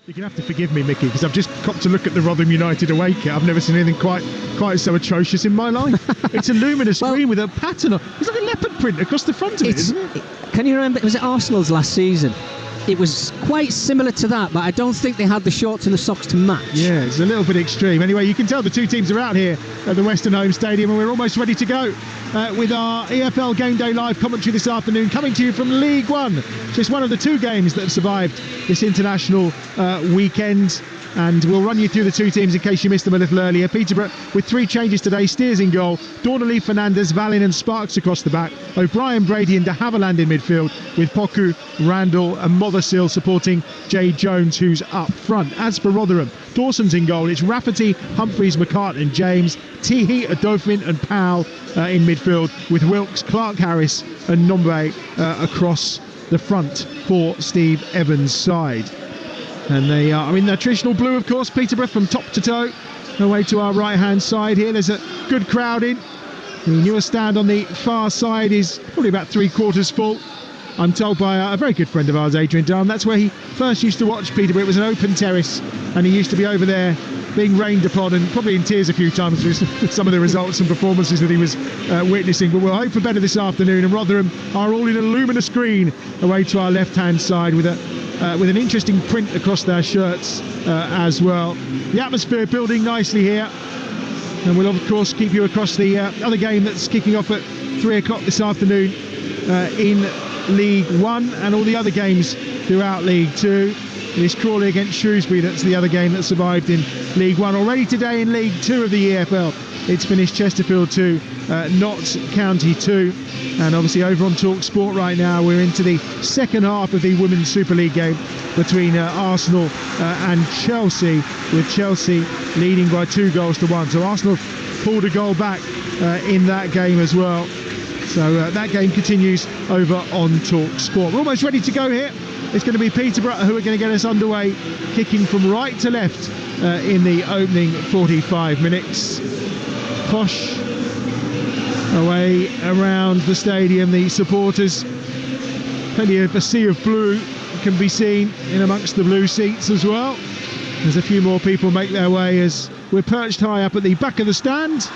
You're going to have to forgive me, Mickey, because I've just got to look at the Rotherham United away kit. I've never seen anything quite so atrocious in my life. It's a luminous green with a pattern on. It's like a leopard print across the front of it, isn't it? Can you remember, it was at Arsenal's last season? It was quite similar to that, but I don't think they had the shorts and the socks to match. Yeah, it's a little bit extreme. Anyway, you can tell the two teams are out here at the Western Home Stadium, and we're almost ready to go with our EFL Game Day Live commentary this afternoon, coming to you from League One. Just one of the two games that have survived this international weekend. And we'll run you through the two teams in case you missed them a little earlier. Peterborough with three changes today. Steers in goal, Dornelly, Fernandez, Vallin and Sparks across the back. O'Brien, Brady and de Havilland in midfield, with Poku, Randall and Mothersill supporting Jay Jones, who's up front. As for Rotherham, Dawson's in goal. It's Rafferty, Humphreys, McCart and James. Teehee, Adofin and Powell in midfield, with Wilkes, Clark Harris and Nombe across the front for Steve Evans' side. And they are in their traditional blue, of course, Peterborough, from top to toe. Away to our right-hand side here. There's a good crowd in. The newer stand on the far side is probably about three-quarters full. I'm told by a very good friend of ours, Adrian Dunn. That's where he first used to watch Peterborough. It was an open terrace, and he used to be over there being rained upon and probably in tears a few times through some of the results and performances that he was witnessing. But we'll hope for better this afternoon. And Rotherham are all in a luminous green away to our left-hand side with an interesting print across their shirts as well. The atmosphere building nicely here, and we'll of course keep you across the other game that's kicking off at 3 o'clock this afternoon in League One, and all the other games throughout League Two. It is Crawley against Shrewsbury, that's the other game that survived in League One. Already today in League Two of the EFL, it's finished Chesterfield 2, Notts County 2. And obviously over on Talksport right now, we're into the second half of the Women's Super League game between Arsenal and Chelsea, with Chelsea leading by 2-1. So Arsenal pulled a goal back in that game as well. So that game continues over on Talksport. We're almost ready to go here. It's going to be Peterborough who are going to get us underway, kicking from right to left in the opening 45 minutes. Posh away around the stadium, the supporters, plenty of a sea of blue can be seen in amongst the blue seats as well. There's a few more people make their way as we're perched high up at the back of the stand,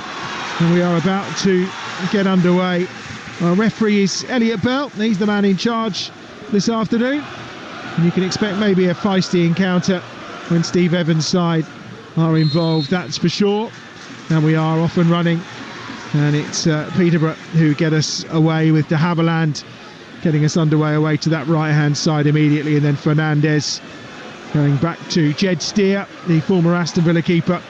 and we are about to get underway. Our referee is Elliot Bell. He's the man in charge this afternoon, and you can expect maybe a feisty encounter when Steve Evans' side are involved, that's for sure. And we are off and running, and it's Peterborough who get us away, with de Havilland getting us underway away to that right-hand side immediately, and then Fernandez going back to Jed Steer, the former Aston Villa keeper,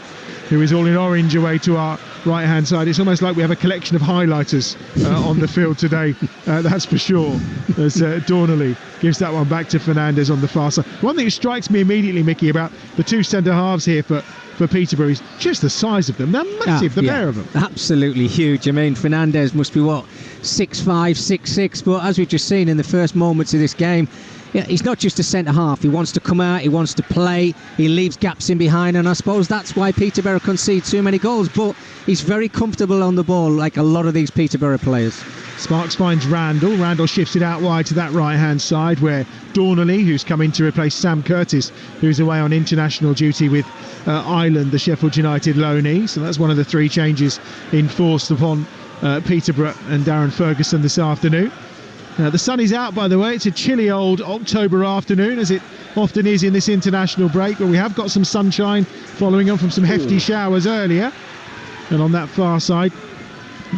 who is all in orange, away to our right-hand side. It's almost like we have a collection of highlighters on the field today, that's for sure, as Dornelly gives that one back to Fernandez on the far side. One thing that strikes me immediately, Mickey, about the two centre-halves here for Peterborough is just the size of them. They're massive, the pair of them. Absolutely huge. I mean, Fernandez must be, 6'5", 6'6", but as we've just seen in the first moments of this game, he's not just a centre-half. He wants to come out, he wants to play, he leaves gaps in behind, and I suppose that's why Peterborough concede so many goals, but he's very comfortable on the ball, like a lot of these Peterborough players. Sparks finds Randall shifts it out wide to that right-hand side, where Dornelly, who's come in to replace Sam Curtis, who's away on international duty with Ireland, the Sheffield United loanee. So that's one of the three changes enforced upon Peterborough and Darren Ferguson this afternoon. The sun is out, by the way. It's a chilly old October afternoon, as it often is in this international break, but we have got some sunshine following on from some hefty showers earlier. And on that far side,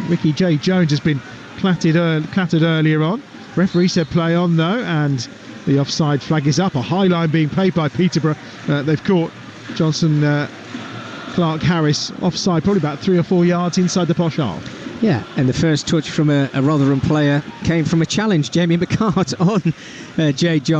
Ricky J. Jones has been clattered earlier on. Referee said play on though, and the offside flag is up. A high line being played by Peterborough. They've caught Johnson Clark Harris offside, probably about 3 or 4 yards inside the posh half. Yeah, and the first touch from a Rotherham player came from a challenge, Jamie McCart, on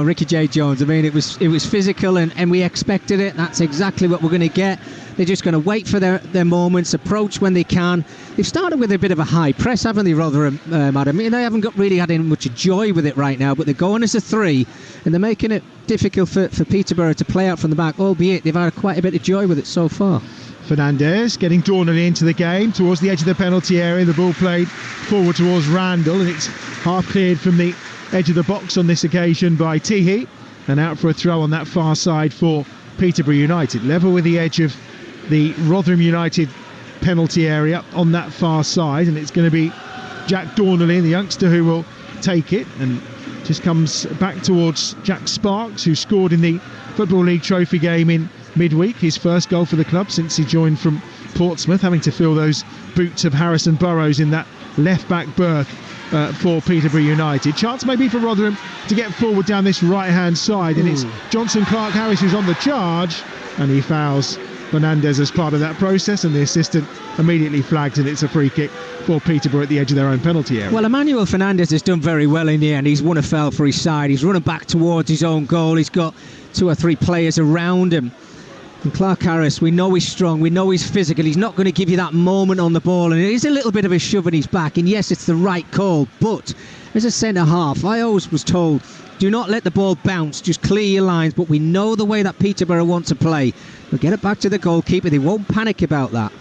Ricky J. Jones. I mean, it was physical, and we expected it. That's exactly what we're going to get. They're just going to wait for their moments, approach when they can. They've started with a bit of a high press, haven't they, Rotherham, Adam? I mean, they haven't really had any much joy with it right now, but they're going as a 3, and they're making it difficult for Peterborough to play out from the back, albeit they've had quite a bit of joy with it so far. Fernandez getting Dornelly into the game towards the edge of the penalty area. The ball played forward towards Randall, and it's half cleared from the edge of the box on this occasion by Teehee. and out for a throw on that far side for Peterborough United. Level with the edge of the Rotherham United penalty area on that far side, and it's going to be Jack Dornelly, the youngster, who will take it, and just comes back towards Jack Sparks, who scored in the Football League Trophy game in midweek, his first goal for the club since he joined from Portsmouth, having to fill those boots of Harrison Burrows in that left back berth for Peterborough United. Chance maybe for Rotherham to get forward down this right hand side, and it's Johnson Clark-Harris who's on the charge, and he fouls Fernandez as part of that process, and the assistant immediately flags, and it's a free kick for Peterborough at the edge of their own penalty area. Well, Emmanuel Fernandez has done very well in the end. He's won a foul for his side. He's running back towards his own goal. He's got 2 or 3 players around him. And Clark-Harris, we know he's strong, we know he's physical. He's not going to give you that moment on the ball, and it is a little bit of a shove in his back, and yes, it's the right call, but as a centre-half, I always was told, do not let the ball bounce, just clear your lines, but we know the way that Peterborough want to play. They'll get it back to the goalkeeper, they won't panic about that.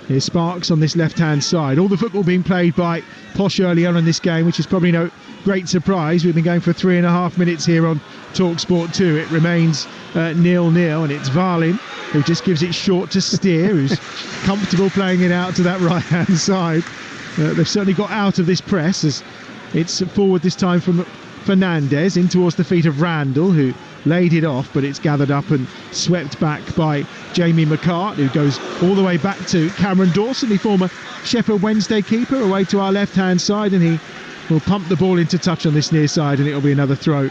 Here's Sparks on this left-hand side. All the football being played by Posh early on in this game, which is probably no great surprise. We've been going for 3.5 minutes here on Talksport 2. It remains 0-0, and it's Varlin who just gives it short to Steer, who's comfortable playing it out to that right-hand side. They've certainly got out of this press, as it's forward this time from Fernandez in towards the feet of Randall, who laid it off, but it's gathered up and swept back by Jamie McCart, who goes all the way back to Cameron Dawson, the former Sheffield Wednesday keeper, away to our left-hand side, and he will pump the ball into touch on this near side, and it'll be another throw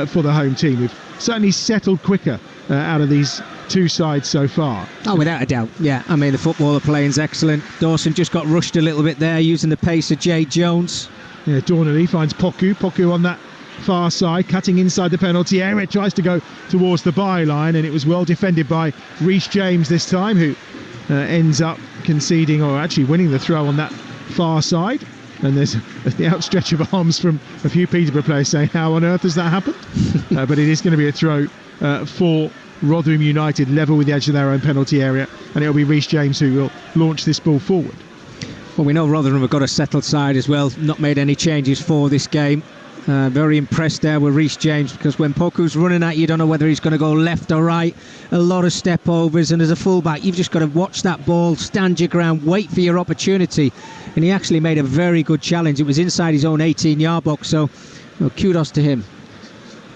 for the home team. We've certainly settled quicker out of these two sides so far. Oh, without a doubt, yeah. I mean, the footballer playing's excellent. Dawson just got rushed a little bit there, using the pace of Jay Jones. Yeah, Dornelly finds Poku on that far side, cutting inside the penalty area, tries to go towards the byline, and it was well defended by Reece James this time, who ends up conceding, or actually winning the throw on that far side. And there's the outstretch of arms from a few Peterborough players saying, how on earth has that happened? But it is going to be a throw for Rotherham United, level with the edge of their own penalty area, and it'll be Reece James who will launch this ball forward. Well, we know Rotherham have got a settled side as well, not made any changes for this game. Very impressed there with Reece James, because when Poku's running at you, don't know whether he's going to go left or right. A lot of step overs, and as a fullback, you've just got to watch that ball, stand your ground, wait for your opportunity. And he actually made a very good challenge. It was inside his own 18-yard box, so well, kudos to him.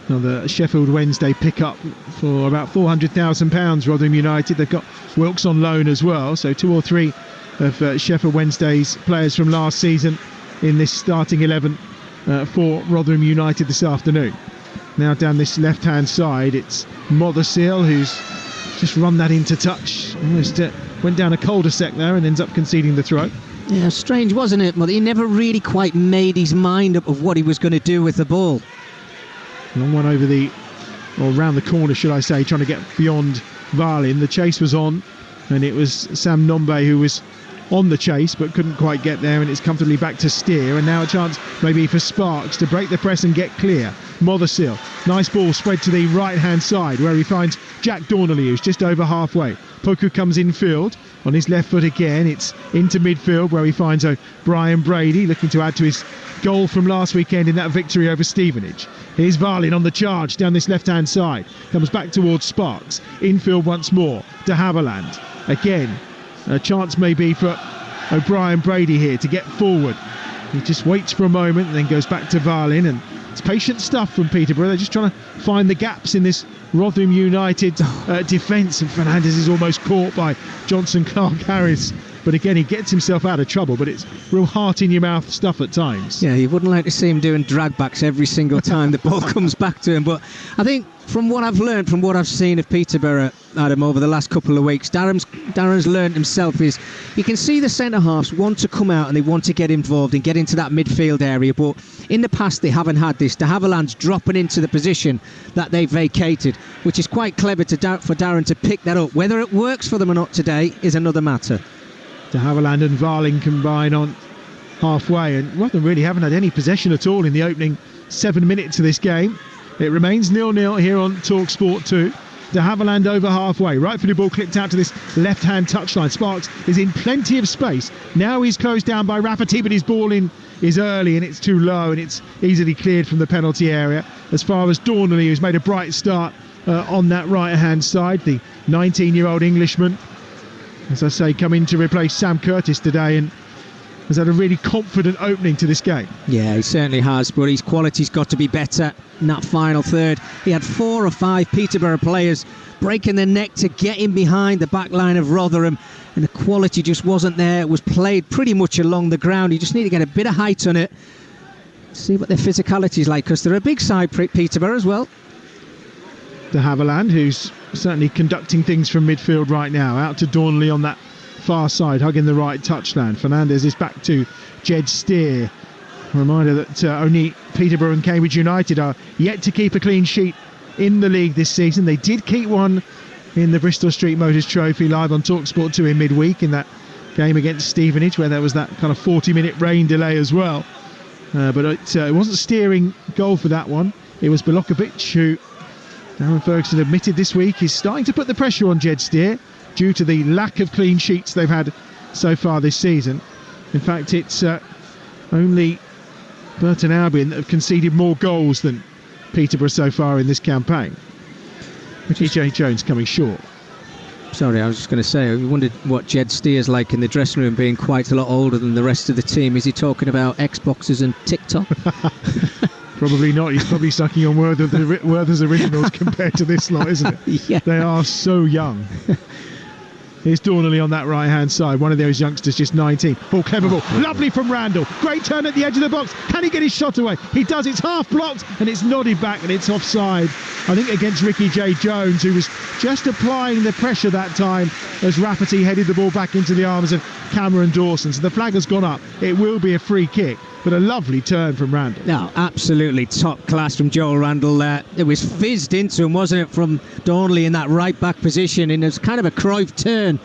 Well, the Sheffield Wednesday pick-up for about £400,000, Rotherham United. They've got Wilkes on loan as well, so 2 or 3 of Sheffield Wednesday's players from last season in this starting 11 for Rotherham United this afternoon. Now down this left-hand side, it's Mothersill who's just run that into touch. Almost went down a cul-de-sac there and ends up conceding the throw. Yeah, strange, wasn't it? Well, he never really quite made his mind up of what he was going to do with the ball. Long one over or round the corner, should I say, trying to get beyond Varlin. The chase was on, and it was Sam Nombe who was on the chase but couldn't quite get there, and it's comfortably back to Steer, and now a chance maybe for Sparks to break the press and get clear. Mothersill, nice ball spread to the right hand side where he finds Jack Dornelly, who's just over halfway. Poku comes in field on his left foot again. It's into midfield where he finds Brian Brady, looking to add to his goal from last weekend in that victory over Stevenage. Here's Varlin on the charge down this left hand side, comes back towards Sparks, infield once more to Haviland. Again, a chance maybe for O'Brien Brady here to get forward. He just waits for a moment and then goes back to Varlin, and it's patient stuff from Peterborough. They're just trying to find the gaps in this Rotherham United defence, and Fernandez is almost caught by Johnson Clark-Harris. But again, he gets himself out of trouble, but it's real heart-in-your-mouth stuff at times. Yeah, you wouldn't like to see him doing drag-backs every single time the ball comes back to him. But I think from what I've learned, from what I've seen of Peterborough, Adam, over the last couple of weeks, Darren's learned himself is you can see the centre-halves want to come out and they want to get involved and get into that midfield area. But in the past, they haven't had this. De Havilland's dropping into the position that they vacated, which is quite clever for Darren to pick that up. Whether it works for them or not today is another matter. De Havilland and Varlin combine on halfway, and Rotherham really haven't had any possession at all in the opening 7 minutes of this game. It remains 0-0 here on Talksport 2. De Havilland over halfway, right for the ball clipped out to this left-hand touchline. Sparks is in plenty of space. Now he's closed down by Rafferty, but his ball in is early and it's too low, and it's easily cleared from the penalty area. As far as Dornley, who's made a bright start on that right-hand side, the 19-year-old Englishman, as I say, come in to replace Sam Curtis today, and has had a really confident opening to this game. Yeah, he certainly has, but his quality's got to be better in that final third. He had 4 or 5 Peterborough players breaking their neck to get in behind the back line of Rotherham, and the quality just wasn't there. It was played pretty much along the ground. You just need to get a bit of height on it, see what their physicality is like, because they're a big side, Peterborough as well. De Havilland, who's certainly conducting things from midfield right now, out to Dornley on that far side, hugging the right touchland. Fernandez is back to Jed Steer. A reminder that only Peterborough and Cambridge United are yet to keep a clean sheet in the league this season. They did keep one in the Bristol Street Motors Trophy, live on Talksport 2 in midweek, in that game against Stevenage, where there was that kind of 40-minute rain delay as well. But it wasn't steering goal for that one. It was Bilokovic, who Darren Ferguson admitted this week is starting to put the pressure on Jed Steer due to the lack of clean sheets they've had so far this season. In fact, it's only Burton Albion that have conceded more goals than Peterborough so far in this campaign. EJ Jones coming short. Sorry, I was just going to say, I wondered what Jed Steer's like in the dressing room, being quite a lot older than the rest of the team. Is he talking about Xboxes and TikTok? Probably not. He's probably sucking on Werther's originals compared to this lot, isn't it? Yeah. They are so young. Here's Dornley on that right-hand side. One of those youngsters, just 19. Ball, clever ball. Lovely from Randall. Great turn at the edge of the box. Can he get his shot away? He does. It's half blocked and it's nodded back and it's offside. I think against Ricky J. Jones, who was just applying the pressure that time as Rafferty headed the ball back into the arms of Cameron Dawson. So the flag has gone up. It will be a free kick, but a lovely turn from Randall. No, absolutely top class from Joel Randall there. It was fizzed into him, wasn't it, from Dornley in that right back position, and it was kind of a Cruyff turn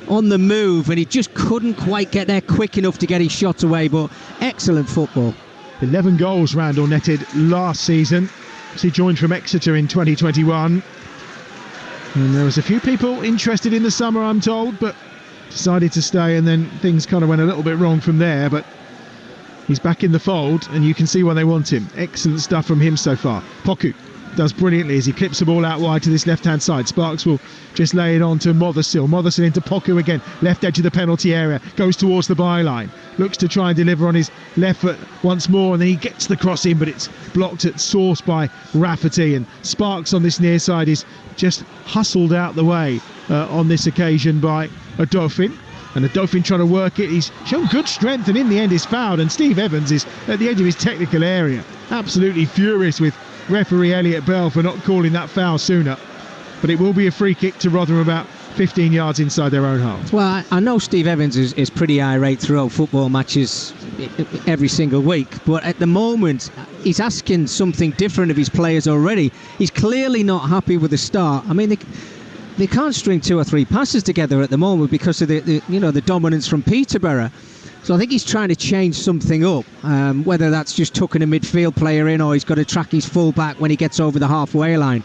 on the move, and he just couldn't quite get there quick enough to get his shot away. But excellent football. 11 goals Randall netted last season. He joined from Exeter in 2021, and there was a few people interested in the summer, I'm told, but decided to stay, and then things kind of went a little bit wrong from there. But he's back in the fold, and you can see why they want him. Excellent stuff from him so far. Poku does brilliantly as he clips the ball out wide to this left-hand side. Sparks will just lay it on to Mothersill. Mothersill into Poku again. Left edge of the penalty area. Goes towards the byline. Looks to try and deliver on his left foot once more, and then he gets the cross in, but it's blocked at source by Rafferty. And Sparks on this near side is just hustled out the way on this occasion by a Dauphin. And the Dauphin trying to work it. He's shown good strength, and in the end is fouled. And Steve Evans is at the edge of his technical area, absolutely furious with referee Elliot Bell for not calling that foul sooner. But it will be a free kick to Rotherham about 15 yards inside their own half. Well, I know Steve Evans is pretty irate throughout football matches every single week, but at the moment he's asking something different of his players already. He's clearly not happy with the start. I mean, they can't string 2 or 3 passes together at the moment because of the dominance from Peterborough. So I think he's trying to change something up, whether that's just tucking a midfield player in or he's got to track his full back when he gets over the halfway line.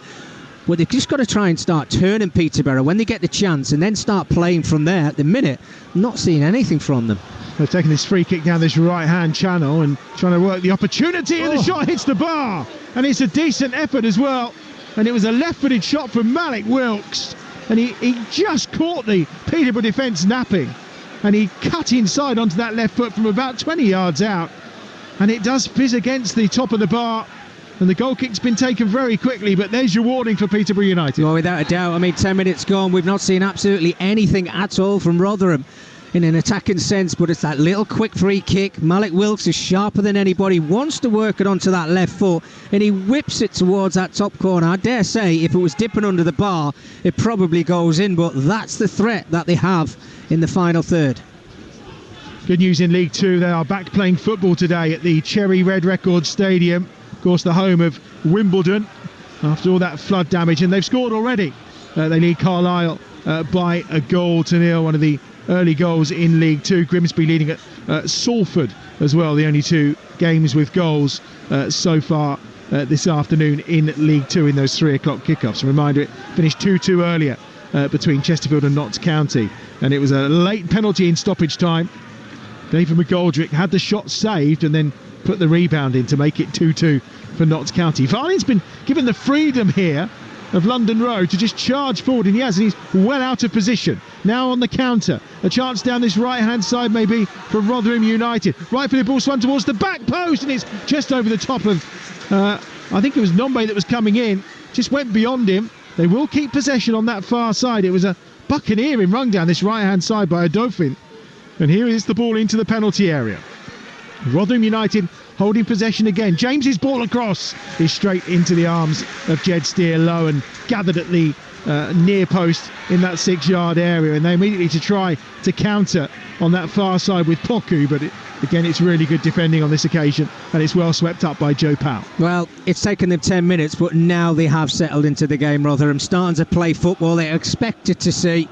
But they've just got to try and start turning Peterborough when they get the chance, and then start playing from there. At the minute, I'm not seeing anything from them. They're taking this free kick down this right-hand channel and trying to work the opportunity, and the shot hits the bar, and it's a decent effort as well. And it was a left-footed shot from Malik Wilkes, and he just caught the Peterborough defence napping, and he cut inside onto that left foot from about 20 yards out, and it does fizz against the top of the bar, and the goal kick's been taken very quickly. But there's your warning for Peterborough United. Well, without a doubt. I mean, 10 minutes gone, we've not seen absolutely anything at all from Rotherham in an attacking sense, but it's that little quick free kick. Malik Wilkes is sharper than anybody, wants to work it onto that left foot, and he whips it towards that top corner. I dare say if it was dipping under the bar, it probably goes in, but that's the threat that they have in the final third. Good news in League Two, they are back playing football today at the Cherry Red Records Stadium, of course the home of Wimbledon, after all that flood damage, and they've scored already. They lead Carlisle by 1-0, one of the early goals in League Two. Grimsby leading at Salford as well, the only 2 games with goals so far this afternoon in League Two in those 3 o'clock kickoffs. A reminder, it finished 2-2 earlier between Chesterfield and Notts County, and it was a late penalty in stoppage time David McGoldrick had the shot saved and then put the rebound in to make it 2-2 for Notts County. Varley's been given the freedom here of London Road to just charge forward, and he has, and he's well out of position. Now on the counter, a chance down this right-hand side maybe for Rotherham United. Right for the ball swung towards the back post, and it's just over the top of, I think it was Nombe that was coming in, just went beyond him. They will keep possession on that far side. It was a buccaneering run down this right-hand side by a Dauphin. And here is the ball into the penalty area. Rotherham United holding possession again. James's ball across is straight into the arms of Jed Steer, low and gathered at the near post in that 6-yard area, and they immediately to try to counter on that far side with Poku, but again it's really good defending on this occasion, and it's well swept up by Joe Powell. Well, it's taken them 10 minutes, but now they have settled into the game. Rotherham starting to play football they expected to see,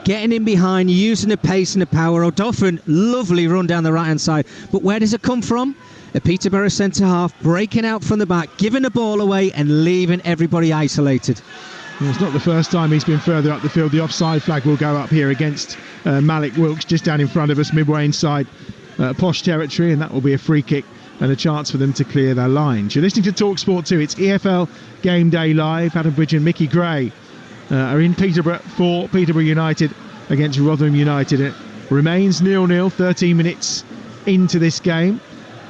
getting in behind, using the pace and the power. O'Doffin, lovely run down the right hand side, but where does it come from? A Peterborough centre half breaking out from the back, giving the ball away and leaving everybody isolated. Well, it's not the first time he's been further up the field. The offside flag will go up here against Malik Wilkes, just down in front of us, midway inside posh territory, and that will be a free kick and a chance for them to clear their lines. You're listening to Talksport 2. It's EFL Game Day Live. Adam Bridge and Mickey Gray are in Peterborough for Peterborough United against Rotherham United. It remains 0-0, 13 minutes into this game.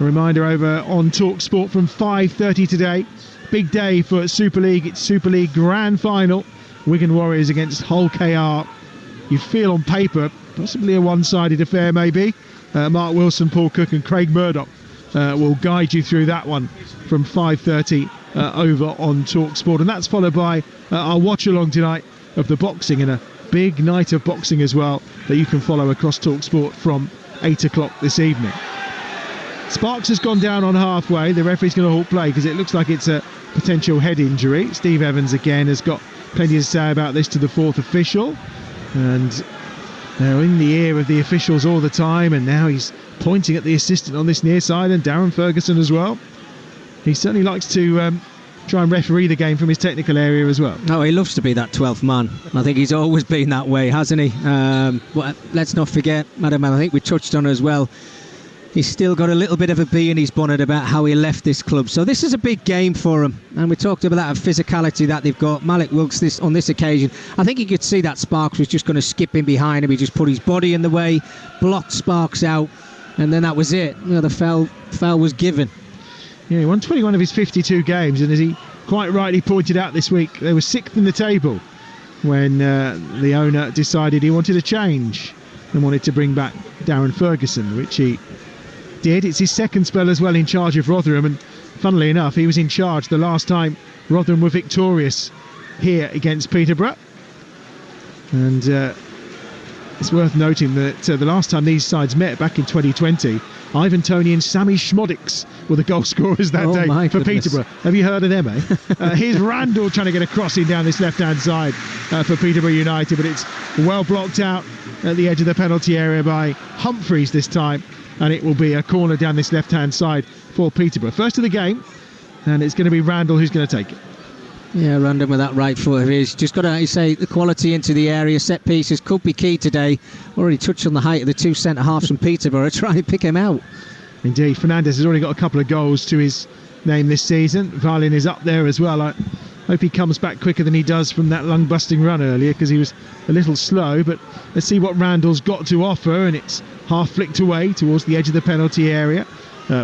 A reminder over on Talksport from 5:30 today. Big day for Super League. It's Super League Grand Final. Wigan Warriors against Hull KR. You feel on paper possibly a one-sided affair maybe. Mark Wilson, Paul Cook and Craig Murdoch will guide you through that one from 5:30 over on Talksport. And that's followed by our watch-along tonight of the boxing, and a big night of boxing as well that you can follow across Talksport from 8 o'clock this evening. Sparks has gone down on halfway. The referee's going to halt play because it looks like it's a potential head injury. Steve Evans again has got plenty to say about this to the fourth official, and they're in the ear of the officials all the time, and now he's pointing at the assistant on this near side, and Darren Ferguson as well. He certainly likes to try and referee the game from his technical area as well. Oh, he loves to be that 12th man. I think he's always been that way, hasn't he? But let's not forget, Madam, I think we touched on it as well, he's still got a little bit of a bee in his bonnet about how he left this club. So this is a big game for him. And we talked about that physicality that they've got. Malik Wilkes on this occasion, I think you could see that Sparks was just going to skip in behind him. He just put his body in the way, blocked Sparks out, and then that was it. You know, the foul was given. Yeah, he won 21 of his 52 games, and as he quite rightly pointed out this week, they were 6th in the table when the owner decided he wanted a change and wanted to bring back Darren Ferguson, which he did. It's his second spell as well in charge of Rotherham, and funnily enough he was in charge the last time Rotherham were victorious here against Peterborough. And it's worth noting that the last time these sides met back in 2020, Ivan Toney and Sammy Schmodics were the goal scorers that day for Peterborough. Have you heard of them, eh? Here's Randall trying to get a crossing down this left-hand side for Peterborough United, but it's well blocked out at the edge of the penalty area by Humphreys this time, and it will be a corner down this left-hand side for Peterborough. First of the game, and it's going to be Randall who's going to take it. Yeah, Randall with that right foot of his. Just got to say the quality into the area. Set pieces could be key today. Already touched on the height of the two centre-halves from Peterborough. Try and pick him out. Indeed, Fernandez has already got a couple of goals to his name this season. Varlin is up there as well. I hope he comes back quicker than he does from that lung-busting run earlier, because he was a little slow. But let's see what Randall's got to offer, and it's half flicked away towards the edge of the penalty area,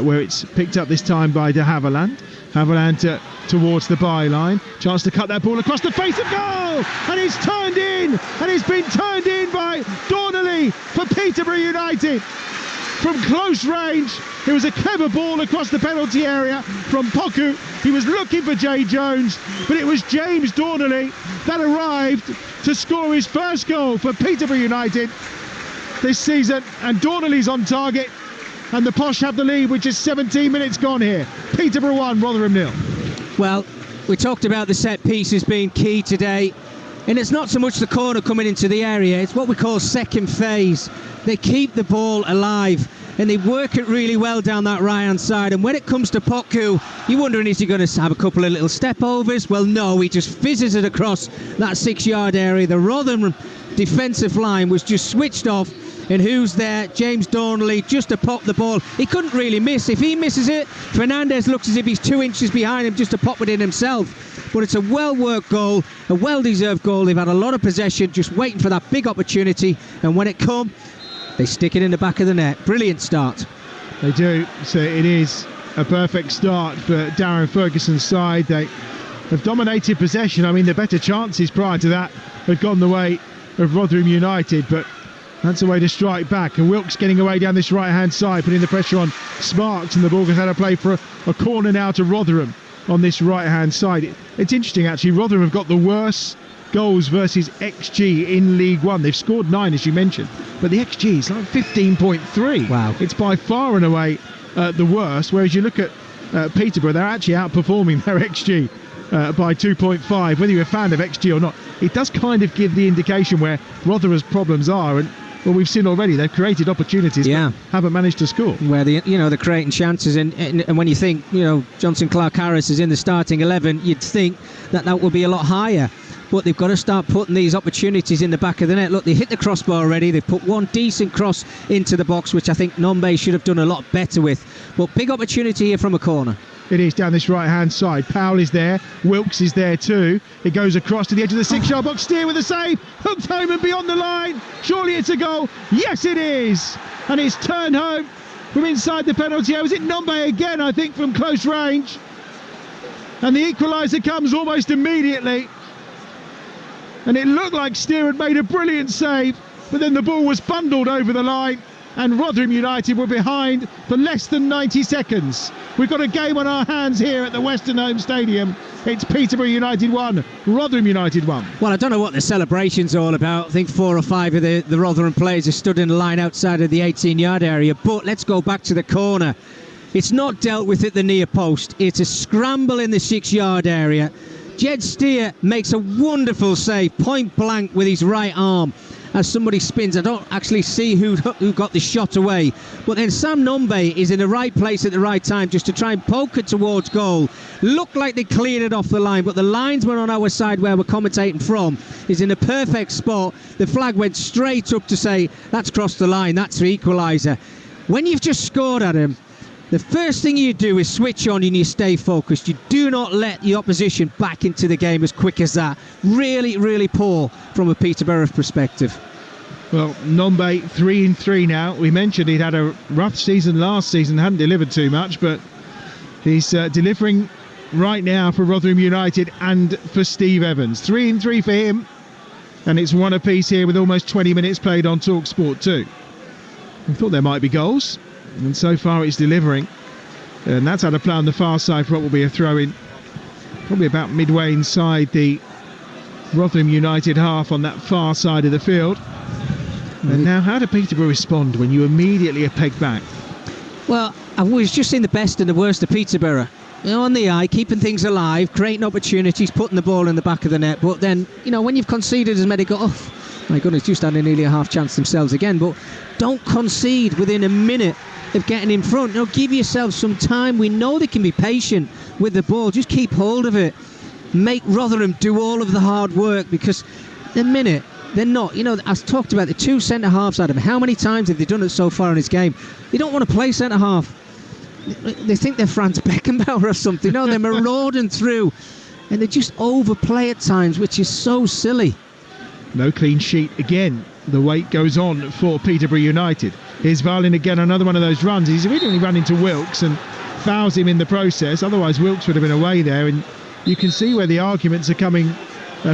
where it's picked up this time by de Havilland. Havilland towards the byline. Chance to cut that ball across the face of goal! And it's turned in! And it's been turned in by Dornelly for Peterborough United. From close range, it was a clever ball across the penalty area from Poku. He was looking for Jay Jones, but it was James Dornelly that arrived to score his first goal for Peterborough United this season. And Dornelly's on target. And the Posh have the lead with just 17 minutes gone here. Peterborough 1, Rotherham 0. Well, we talked about the set pieces being key today. And it's not so much the corner coming into the area, it's what we call second phase. They keep the ball alive and they work it really well down that right-hand side. And when it comes to Poku, you're wondering, is he going to have a couple of little step-overs? Well, no, he just fizzes it across that 6-yard area. The Rotherham defensive line was just switched off. And who's there? James Donnelly, just to pop the ball. He couldn't really miss. If he misses it, Fernandez looks as if he's 2 inches behind him just to pop it in himself. But it's a well-worked goal, a well-deserved goal. They've had a lot of possession, just waiting for that big opportunity. And when it comes, they stick it in the back of the net. Brilliant start. They do. So it is a perfect start for Darren Ferguson's side. They have dominated possession. I mean, the better chances prior to that had gone the way of Rotherham United, but that's a way to strike back. And Wilkes getting away down this right-hand side, putting the pressure on Sparks, and the ball has had a play for a corner now to Rotherham on this right-hand side. It's interesting, actually. Rotherham have got the worst goals versus XG in League One. They've scored 9, as you mentioned, but the XG is like 15.3. Wow. It's by far and away the worst, whereas you look at Peterborough, they're actually outperforming their XG by 2.5. Whether you're a fan of XG or not, it does kind of give the indication where Rotherham's problems are. And well, we've seen already they've created opportunities, but haven't managed to score. Where they're creating chances, and when you think Johnson Clark-Harris is in the starting 11, you'd think that would be a lot higher. But they've got to start putting these opportunities in the back of the net. Look, they hit the crossbar already. They've put one decent cross into the box, which I think Nombe should have done a lot better with. But big opportunity here from a corner. It is down this right-hand side. Powell is there. Wilkes is there too. It goes across to the edge of the 6-yard box. Steer with a save. Hooked home and beyond the line. Surely it's a goal. Yes, it is. And it's turned home from inside the penalty area. Was it Nombe again, I think, from close range? And the equaliser comes almost immediately. And it looked like Steer had made a brilliant save, but then the ball was bundled over the line, and Rotherham United were behind for less than 90 seconds. We've got a game on our hands here at the Western Home Stadium. It's Peterborough United 1, Rotherham United 1. Well, I don't know what the celebration's all about. I think 4 or 5 of the Rotherham players have stood in the line outside of the 18-yard area. But let's go back to the corner. It's not dealt with at the near post. It's a scramble in the 6-yard area. Jed Steer makes a wonderful save, point blank with his right arm as somebody spins. I don't actually see who got the shot away, but then Sam Nombe is in the right place at the right time just to try and poke it towards goal. Looked like they cleared it off the line, but the linesman on our side where we're commentating from is in a perfect spot. The flag went straight up to say that's crossed the line, that's the equaliser. When you've just scored at him, the first thing you do is switch on and you stay focused. You do not let the opposition back into the game as quick as that. Really, really poor from a Peterborough perspective. Well, Nombe 3-3 now. We mentioned he'd had a rough season last season, hadn't delivered too much, but he's delivering right now for Rotherham United and for Steve Evans. 3-3 for him, and it's one apiece here with almost 20 minutes played on Talksport too. We thought there might be goals, and so far it's delivering, and that's had a play on the far side for what will be a throw-in, probably about midway inside the Rotherham United half on that far side of the field. And now, how do Peterborough respond when you immediately are pegged back? Well, I was just seeing the best and the worst of Peterborough. On the eye, keeping things alive, creating opportunities, putting the ball in the back of the net. But then, when you've conceded as many goals, oh my goodness, just had nearly a half chance themselves again. But don't concede within a minute of getting in front. Give yourself some time. We know they can be patient with the ball. Just keep hold of it. Make Rotherham do all of the hard work, because the minute they're not, I talked about the 2 centre-halves, Adam. How many times have they done it so far in this game? They don't want to play centre-half. They think they're Franz Beckenbauer or something. No, they're marauding through. And they just overplay at times, which is so silly. No clean sheet again. The wait goes on for Peterborough United. Here's Varlin again, another one of those runs. He's immediately run into Wilkes and fouls him in the process. Otherwise, Wilkes would have been away there. And you can see where the arguments are coming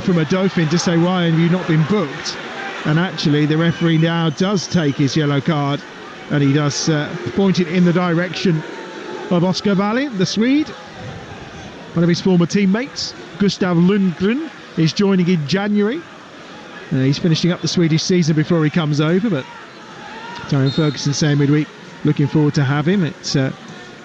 from a Dauphin to say, why have you not been booked? And actually the referee now does take his yellow card, and he does point it in the direction of Oscar Wallin, the Swede. One of his former teammates, Gustav Lundgren, is joining in January. He's finishing up the Swedish season before he comes over, but Darren Ferguson saying midweek, looking forward to have him. It's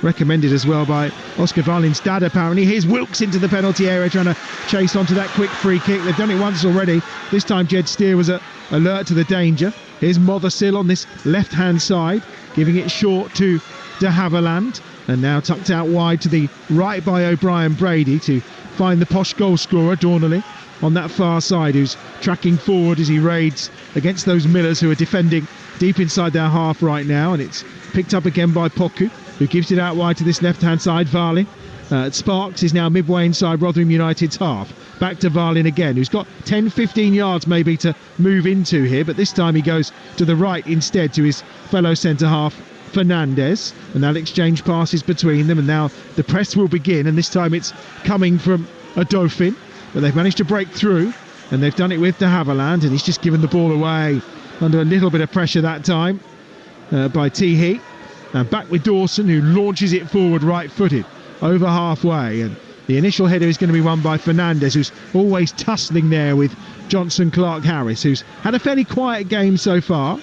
recommended as well by Oscar Wallin's dad, apparently. Here's Wilkes into the penalty area, trying to chase onto that quick free kick. They've done it once already. This time Jed Steer was alert to the danger. Here's Mothersill on this left-hand side, giving it short to de Havilland, and now tucked out wide to the right by O'Brien Brady to find the posh goal scorer, Donnelly, on that far side, who's tracking forward as he raids against those Millers who are defending deep inside their half right now, and it's picked up again by Poku, who gives it out wide to this left-hand side, Varlin. Sparks is now midway inside Rotherham United's half. Back to Varlin again, who's got 10-15 yards maybe to move into here, but this time he goes to the right instead to his fellow centre-half, Fernandez, and they'll exchange passes between them, and now the press will begin, and this time it's coming from a Dauphin, but they've managed to break through, and they've done it with de Havilland, and he's just given the ball away under a little bit of pressure that time by Teehee. And back with Dawson, who launches it forward right-footed over halfway, and the initial header is going to be won by Fernandez, who's always tussling there with Johnson Clark-Harris, who's had a fairly quiet game so far.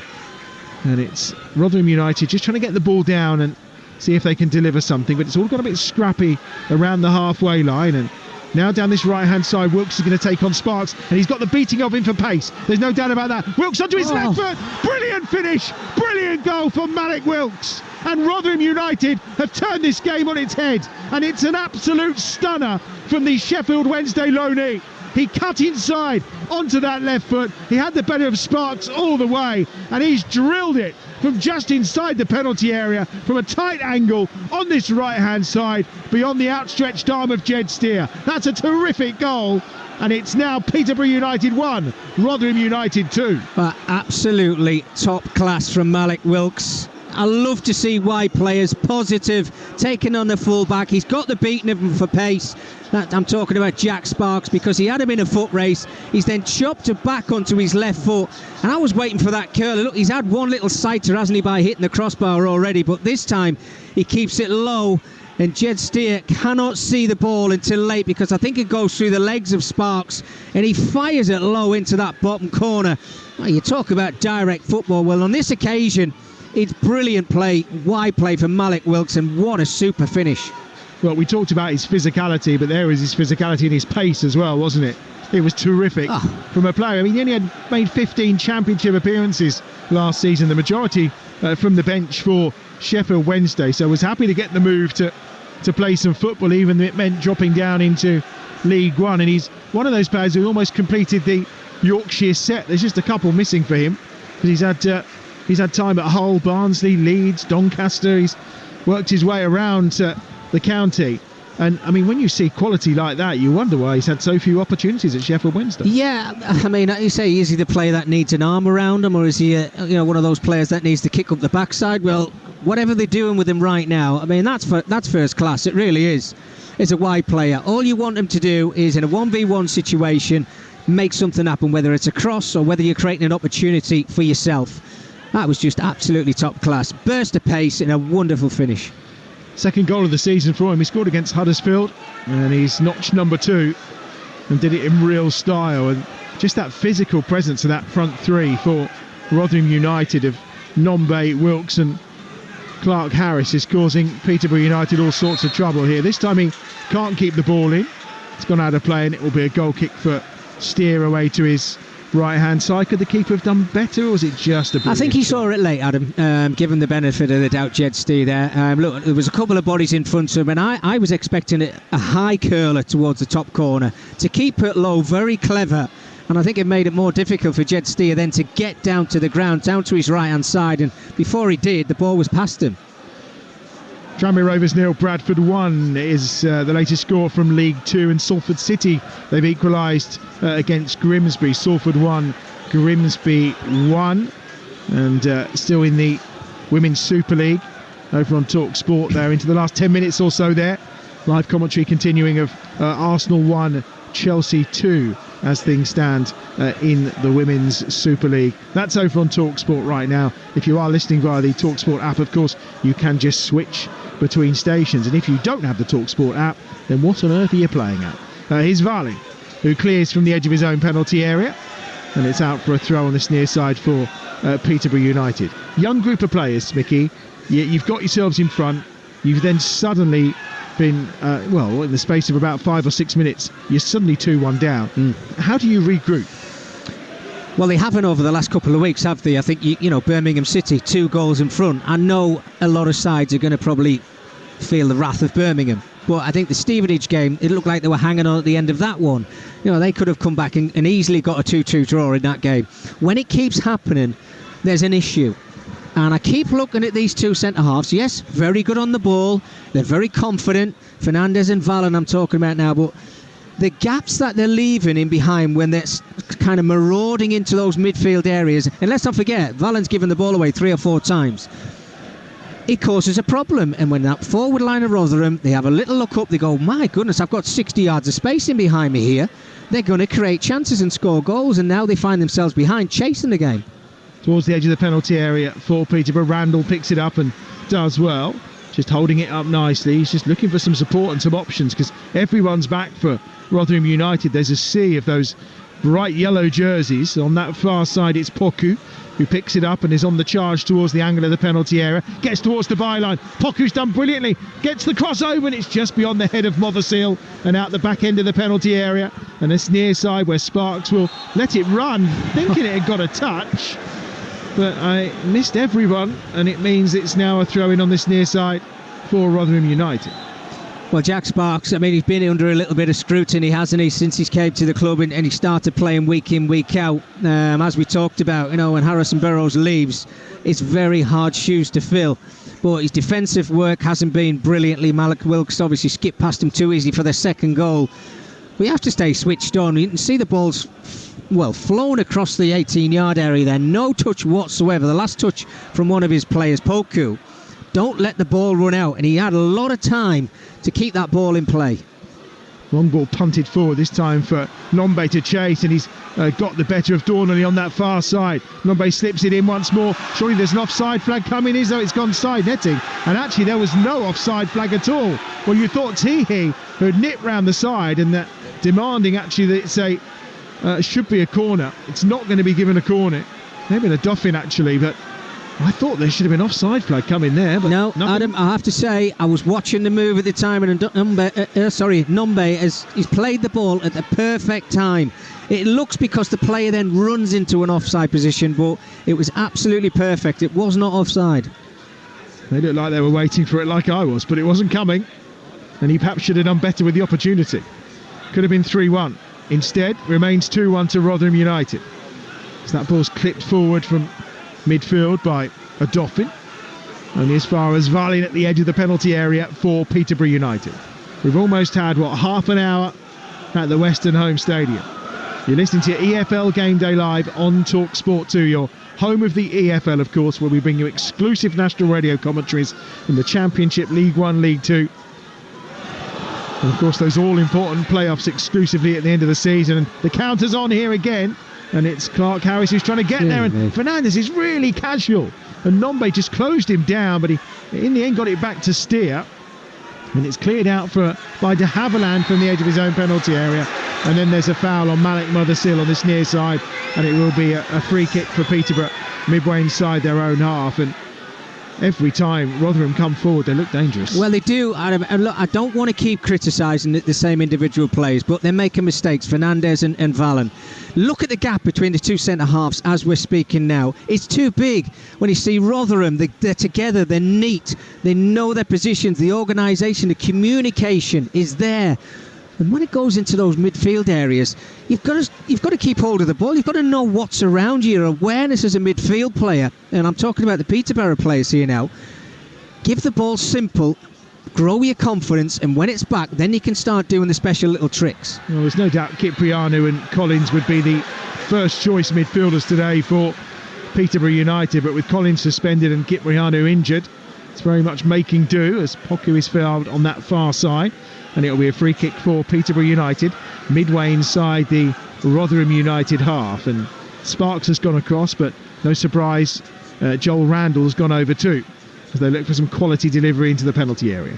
And it's Rotherham United just trying to get the ball down and see if they can deliver something, but it's all got a bit scrappy around the halfway line. And now down this right-hand side, Wilkes is going to take on Sparks, and he's got the beating of him for pace. There's no doubt about that. Wilkes onto his left foot. Brilliant finish. Brilliant goal from Malik Wilkes. And Rotherham United have turned this game on its head. And it's an absolute stunner from the Sheffield Wednesday loanee. He cut inside onto that left foot. He had the better of Sparks all the way, and he's drilled it from just inside the penalty area from a tight angle on this right-hand side beyond the outstretched arm of Jed Steer. That's a terrific goal, and it's now Peterborough United 1, Rotherham United 2. Absolutely top class from Malik Wilkes. I love to see wide players positive, taking on the fullback. He's got the beating of him for pace. I'm talking about Jack Sparks, because he had him in a foot race. He's then chopped it back onto his left foot, and I was waiting for that curler. Look, he's had one little sighter, hasn't he, by hitting the crossbar already, but this time he keeps it low, and Jed Steer cannot see the ball until late, because I think it goes through the legs of Sparks, and he fires it low into that bottom corner. Well, you talk about direct football. Well, on this occasion, it's brilliant play, wide play from Malik Wilkes, and what a super finish. Well, we talked about his physicality, but there was his physicality and his pace as well, wasn't it? It was terrific from a player. I mean, he only had made 15 championship appearances last season, the majority from the bench for Sheffield Wednesday, so was happy to get the move to play some football, even if it meant dropping down into League One. And he's one of those players who almost completed the Yorkshire set. There's just a couple missing for him, because he's had time at Hull, Barnsley, Leeds, Doncaster. He's worked his way around the county. And, I mean, when you see quality like that, you wonder why he's had so few opportunities at Sheffield Wednesday. Yeah, I mean, you say, is he the player that needs an arm around him, or is he one of those players that needs to kick up the backside? Well, whatever they're doing with him right now, I mean, that's first class. It really is. It's a wide player. All you want him to do is, in a 1v1 situation, make something happen, whether it's a cross or whether you're creating an opportunity for yourself. That was just absolutely top class. Burst of pace and a wonderful finish. Second goal of the season for him. He scored against Huddersfield, and he's notched number 2 and did it in real style. And just that physical presence of that front three for Rotherham United of Nombe, Wilkes and Clark-Harris is causing Peterborough United all sorts of trouble here. This time he can't keep the ball in. It's gone out of play, and it will be a goal kick for Steer away to his right-hand side. Could the keeper have done better, or was it just a... I think he saw it late, Adam, given the benefit of the doubt, Jed Steer there. Look, there was a couple of bodies in front of him, and I was expecting a high curler towards the top corner. To keep it low, very clever, and I think it made it more difficult for Jed Steer then to get down to the ground, down to his right-hand side, and before he did, the ball was past him. Tranmere Rovers 0, Bradford 1 is the latest score from League 2, and Salford City, they've equalised against Grimsby. Salford 1, Grimsby 1, and still in the Women's Super League over on Talksport there into the last 10 minutes or so there. Live commentary continuing of Arsenal 1, Chelsea 2 as things stand in the Women's Super League. That's over on Talksport right now. If you are listening via the Talksport app, of course, you can just switch between stations, and if you don't have the Talksport app, then what on earth are you playing at? Here's Varley, who clears from the edge of his own penalty area, and it's out for a throw on this near side for Peterborough United. Young group of players, Mickey. You've got yourselves in front. You've then suddenly been, in the space of about 5 or 6 minutes, you're suddenly 2-1 down. How do you regroup? Well, they haven't over the last couple of weeks, have they? I think, Birmingham City, 2 goals in front. I know a lot of sides are going to probably feel the wrath of Birmingham, but I think the Stevenage game, it looked like they were hanging on at the end of that one. They could have come back and easily got a 2-2 draw in that game. When it keeps happening, there's an issue. And I keep looking at these two centre-halves. Yes, very good on the ball. They're very confident. Fernandes and Valen I'm talking about now. But the gaps that they're leaving in behind when they're kind of marauding into those midfield areas. And let's not forget, Valen's given the ball away 3 or 4 times. It causes a problem. And when that forward line of Rotherham, they have a little look up. They go, my goodness, I've got 60 yards of space in behind me here. They're going to create chances and score goals. And now they find themselves behind, chasing the game. Towards the edge of the penalty area for Peterborough. Randall picks it up and does well. Just holding it up nicely. He's just looking for some support and some options because everyone's back for Rotherham United. There's a sea of those bright yellow jerseys. On that far side, it's Poku who picks it up and is on the charge towards the angle of the penalty area. Gets towards the byline. Poku's done brilliantly. Gets the cross over and it's just beyond the head of Motherseal and out the back end of the penalty area. And it's near side where Sparks will let it run, thinking it had got a touch. But I missed everyone, and it means it's now a throw-in on this near side for Rotherham United. Well, Jack Sparks, I mean, he's been under a little bit of scrutiny, hasn't he, since he came to the club and he started playing week in, week out. As we talked about, you know, when Harrison Burrows leaves, it's very hard shoes to fill. But his defensive work hasn't been brilliantly. Malik Wilkes obviously skipped past him too easy for their second goal. We have to stay switched on. You can see the ball's flown across the 18-yard area there. No touch whatsoever. The last touch from one of his players, Poku. Don't let the ball run out. And he had a lot of time to keep that ball in play. Long ball punted forward this time for Nombe to chase, and he's got the better of Dornley on that far side. Nombe slips it in once more. Surely there's an offside flag coming, is though it's gone side netting. And actually there was no offside flag at all. Well, you thought Teehee had nipped round the side and that demanding actually that it's should be a corner. It's not going to be given a corner. Maybe a doffin actually, but I thought there should have been offside flag coming there. But no, Adam, I have to say, I was watching the move at the time, and Nombe he's played the ball at the perfect time. It looks because the player then runs into an offside position, but it was absolutely perfect. It was not offside. They looked like they were waiting for it like I was, but it wasn't coming. And he perhaps should have done better with the opportunity. Could have been 3-1. Instead, remains 2-1 to Rotherham United. So that ball's clipped forward from midfield by a Doffin. Only as far as Valen at the edge of the penalty area for Peterborough United. We've almost had, half an hour at the Western Home Stadium. You're listening to EFL Game Day Live on Talksport 2, your home of the EFL, of course, where we bring you exclusive national radio commentaries in the Championship, League 1, League 2. And of course those all-important playoffs exclusively at the end of the season. And the counter's on here again, and it's Clark Harris who's trying to get there, and Fernandes is really casual, and Nombe just closed him down, but he in the end got it back to steer, and it's cleared out by de Havilland from the edge of his own penalty area. And then there's a foul on Malik Motherseal on this near side, and it will be a free kick for Peterborough midway inside their own half. And every time Rotherham come forward, they look dangerous. Well, they do, Adam. And look, I don't want to keep criticising the same individual players, but they're making mistakes, Fernandes and Valen. Look at the gap between the two centre-halves as we're speaking now. It's too big. When you see Rotherham, they're together, they're neat, they know their positions, the organisation, the communication is there. And when it goes into those midfield areas, you've got to keep hold of the ball. You've got to know what's around you. Your awareness as a midfield player, and I'm talking about the Peterborough players here now. Give the ball simple, grow your confidence, and when it's back, then you can start doing the special little tricks. Well, there's no doubt Kyprianou and Collins would be the first choice midfielders today for Peterborough United, but with Collins suspended and Kyprianou injured, it's very much making do as Poku is fouled on that far side. And it'll be a free kick for Peterborough United, midway inside the Rotherham United half. And Sparks has gone across, but no surprise, Joel Randall's gone over too, as they look for some quality delivery into the penalty area.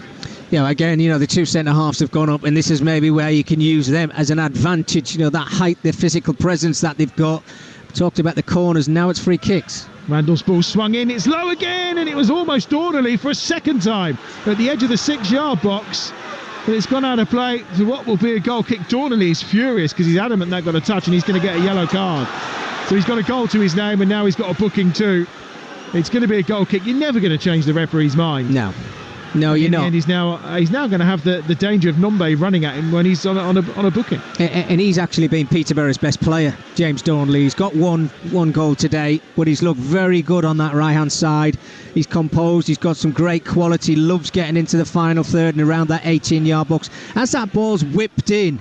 Yeah, again, the two centre-halves have gone up, and this is maybe where you can use them as an advantage, that height, the physical presence that they've got. We talked about the corners, now it's free kicks. Randall's ball swung in, it's low again, and it was almost orderly for a second time at the edge of the 6-yard box. But it's gone out of play to what will be a goal kick. Dornley is furious because he's adamant that got a touch and he's going to get a yellow card. So he's got a goal to his name and now he's got a booking too. It's going to be a goal kick. You're never going to change the referee's mind. No. No, you're not. And he's now going to have the danger of Nombe running at him when he's on a booking. And he's actually been Peterborough's best player, James Dornley. He's got one goal today, but he's looked very good on that right-hand side. He's composed, he's got some great quality, loves getting into the final third and around that 18-yard box. As that ball's whipped in,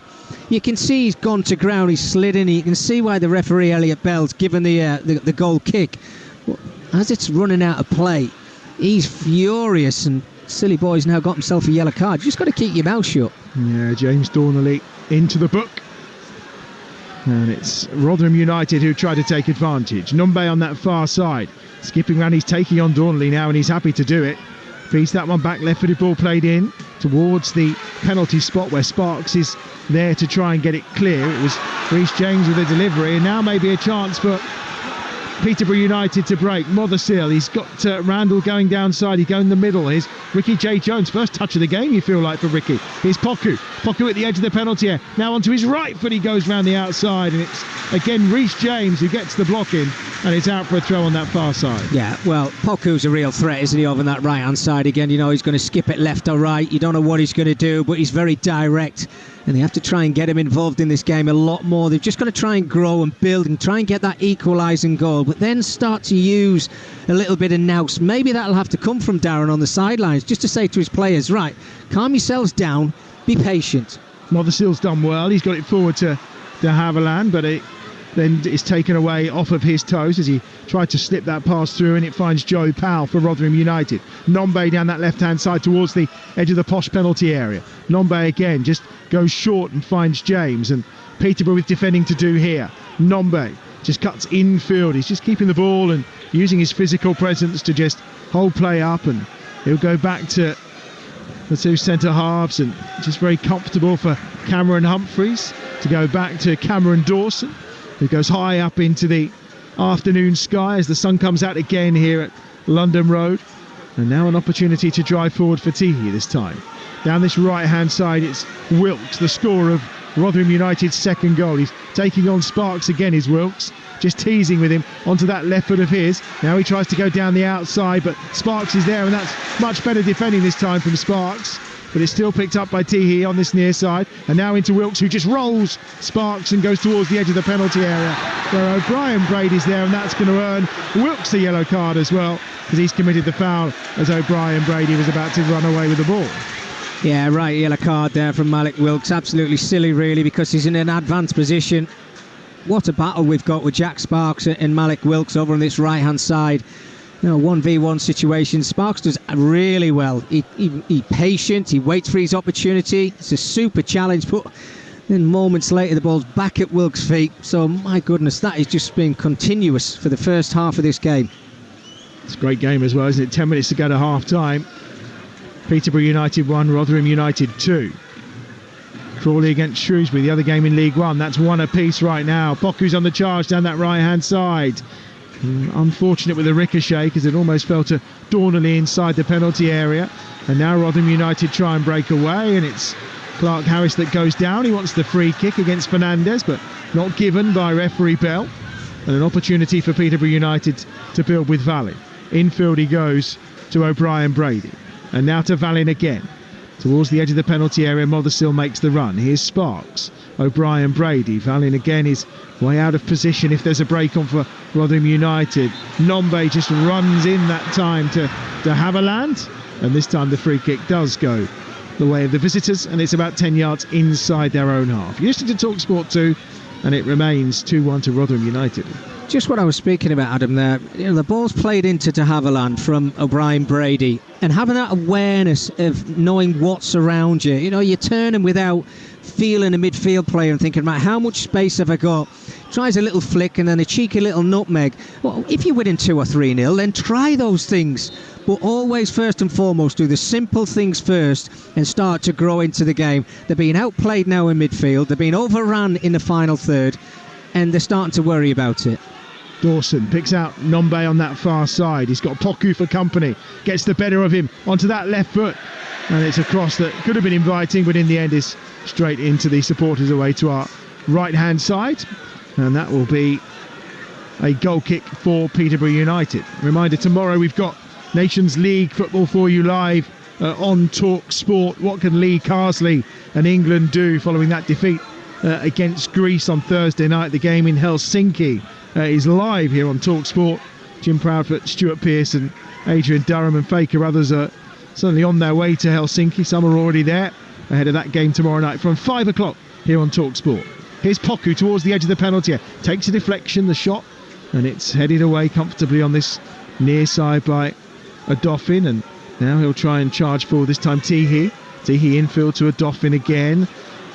you can see he's gone to ground, he's slid in. You can see why the referee, Elliot Bell's given the goal kick. As it's running out of play, he's furious, and silly boy's now got himself a yellow card. You just got to keep your mouth shut. Yeah, James Dornley into the book. And it's Rotherham United who try to take advantage. Nombe on that far side. Skipping round, he's taking on Dornley now, and he's happy to do it. Feeds that one back, left-footed ball played in towards the penalty spot where Sparks is there to try and get it clear. It was Rhys James with a delivery, and now maybe a chance for Peterborough United to break. Mothersill, he's got Randall going downside, he's going in the middle. Here's Ricky J. Jones, first touch of the game, you feel like, for Ricky. Here's Poku at the edge of the penalty area. Now onto his right foot, he goes round the outside, and it's again Rhys James who gets the block in, and it's out for a throw on that far side. Yeah, well, Poku's a real threat, isn't he, over that right-hand side again? You know, he's going to skip it left or right. You don't know what he's going to do, but he's very direct. And they have to try and get him involved in this game a lot more. They've just got to try and grow and build and try and get that equalising goal, but then start to use a little bit of nous. Maybe that'll have to come from Darren on the sidelines, just to say to his players, right, calm yourselves down, be patient. Mothersill's done well. He's got it forward to de Havilland, but it then is taken away off of his toes as he tried to slip that pass through, and it finds Joe Powell for Rotherham United. Nombe down that left-hand side towards the edge of the posh penalty area. Nombe again just goes short and finds James, and Peterborough with defending to do here. Nombe just cuts infield. He's just keeping the ball and using his physical presence to just hold play up, and he'll go back to the two centre halves, and just very comfortable for Cameron Humphreys to go back to Cameron Dawson, who goes high up into the afternoon sky as the sun comes out again here at London Road. And now an opportunity to drive forward for Teehee this time. Down this right-hand side, it's Wilkes, the scorer of Rotherham United's second goal. He's taking on Sparks again, is Wilkes. Just teasing with him onto that left foot of his. Now he tries to go down the outside, but Sparks is there, and that's much better defending this time from Sparks. But it's still picked up by Teehee on this near side, and now into Wilkes, who just rolls Sparks and goes towards the edge of the penalty area where O'Brien Brady's there, and that's going to earn Wilkes a yellow card as well, because he's committed the foul as O'Brien Brady was about to run away with the ball. Yeah, right, yellow card there from Malik Wilkes. Absolutely silly, really, because he's in an advanced position. What a battle we've got with Jack Sparks and Malik Wilkes over on this right-hand side. You know, 1v1 situation. Sparks does really well. He's patient, he waits for his opportunity. It's a super challenge, but then moments later the ball's back at Wilkes' feet. So, my goodness, that has just been continuous for the first half of this game. It's a great game as well, isn't it? 10 minutes to go to half-time. Peterborough United 1, Rotherham United 2. Crawley against Shrewsbury, the other game in League One. That's one apiece right now. Poku's on the charge down that right-hand side. Unfortunate with the ricochet, because it almost fell to Dornley inside the penalty area. And now Rotherham United try and break away, and it's Clark Harris that goes down. He wants the free kick against Fernandez, but not given by referee Bell. And an opportunity for Peterborough United to build with Valley. Infield he goes to O'Brien Brady. And now to Vallin again. Towards the edge of the penalty area, Mothersill makes the run. Here's Sparks. O'Brien Brady. Vallin again is way out of position if there's a break on for Rotherham United. Nombe just runs in that time to de Havilland. And this time the free kick does go the way of the visitors, and it's about 10 yards inside their own half. You're listening to Talksport 2, and it remains 2-1 to Rotherham United. Just what I was speaking about, Adam, there. You know, the ball's played into de Havilland from O'Brien Brady, and having that awareness of knowing what's around you. You know, you're turning without feeling a midfield player and thinking, right, how much space have I got? Tries a little flick and then a cheeky little nutmeg. Well, if you're winning 2 or 3-0, then try those things. But always, first and foremost, do the simple things first and start to grow into the game. They're being outplayed now in midfield. They're being overrun in the final third, and they're starting to worry about it. Dawson picks out Nombe on that far side. He's got Poku for company. Gets the better of him onto that left foot. And it's a cross that could have been inviting, but in the end is straight into the supporters away to our right-hand side. And that will be a goal kick for Peterborough United. Reminder, tomorrow we've got Nations League football for you live on Talksport. What can Lee Carsley and England do following that defeat against Greece on Thursday night? The game in Helsinki is live here on Talksport. Jim Proudfoot, Stuart Pearson, Adrian Durham and Faker. Others are certainly on their way to Helsinki. Some are already there ahead of that game tomorrow night from 5 o'clock here on Talksport. Here's Poku towards the edge of the penalty area. Takes a deflection, the shot, and it's headed away comfortably on this near side by a Dauphin. And now he'll try and charge forward, this time Teehee infield to a Dauphin again.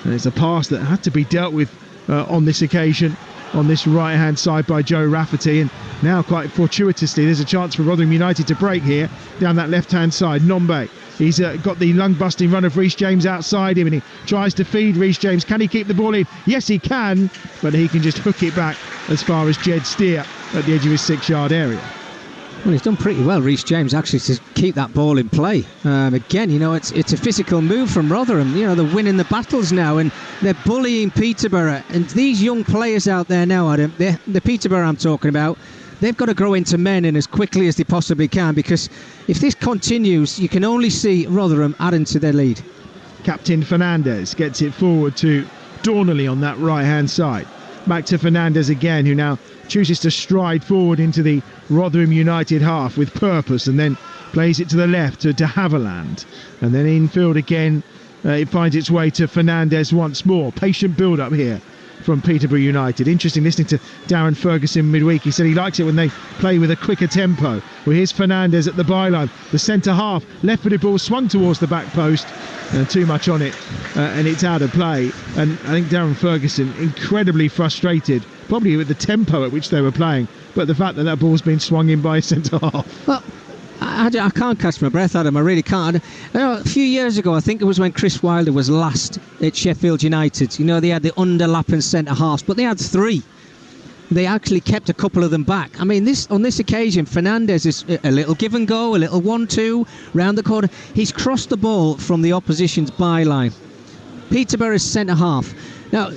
And it's a pass that had to be dealt with on this occasion, on this right hand side by Joe Rafferty. And now quite fortuitously there's a chance for Rotherham United to break here down that left hand side. Nombe, he's got the lung busting run of Reece James outside him, and he tries to feed Reece James. Can he keep the ball in? Yes he can, but he can just hook it back as far as Jed Steer at the edge of his 6-yard area. Well, he's done pretty well, Reece James, actually, to keep that ball in play. Again, it's a physical move from Rotherham. They're winning the battles now, and they're bullying Peterborough. And these young players out there now, Adam, the Peterborough I'm talking about, they've got to grow into men and as quickly as they possibly can, because if this continues, you can only see Rotherham adding to their lead. Captain Fernandez gets it forward to Dornelly on that right-hand side. Back to Fernandez again, who now chooses to stride forward into the Rotherham United half with purpose, and then plays it to the left to De Havilland, and then infield again. It finds its way to Fernandez once more. Patient build-up here from Peterborough United. Interesting listening to Darren Ferguson midweek. He said he likes it when they play with a quicker tempo. Well, here's Fernandez at the byline. The centre half, left-footed ball swung towards the back post. Too much on it, and it's out of play. And I think Darren Ferguson incredibly frustrated, probably with the tempo at which they were playing, but the fact that that ball's been swung in by centre half. Well, I can't catch my breath, Adam. I really can't. A few years ago, I think it was when Chris Wilder was last at Sheffield United. They had the underlapping centre halves, but they had 3. They actually kept a couple of them back. I mean, on this occasion, Fernandez is a little give and go, a little 1-2 round the corner. He's crossed the ball from the opposition's byline. Peterborough's centre half. Now,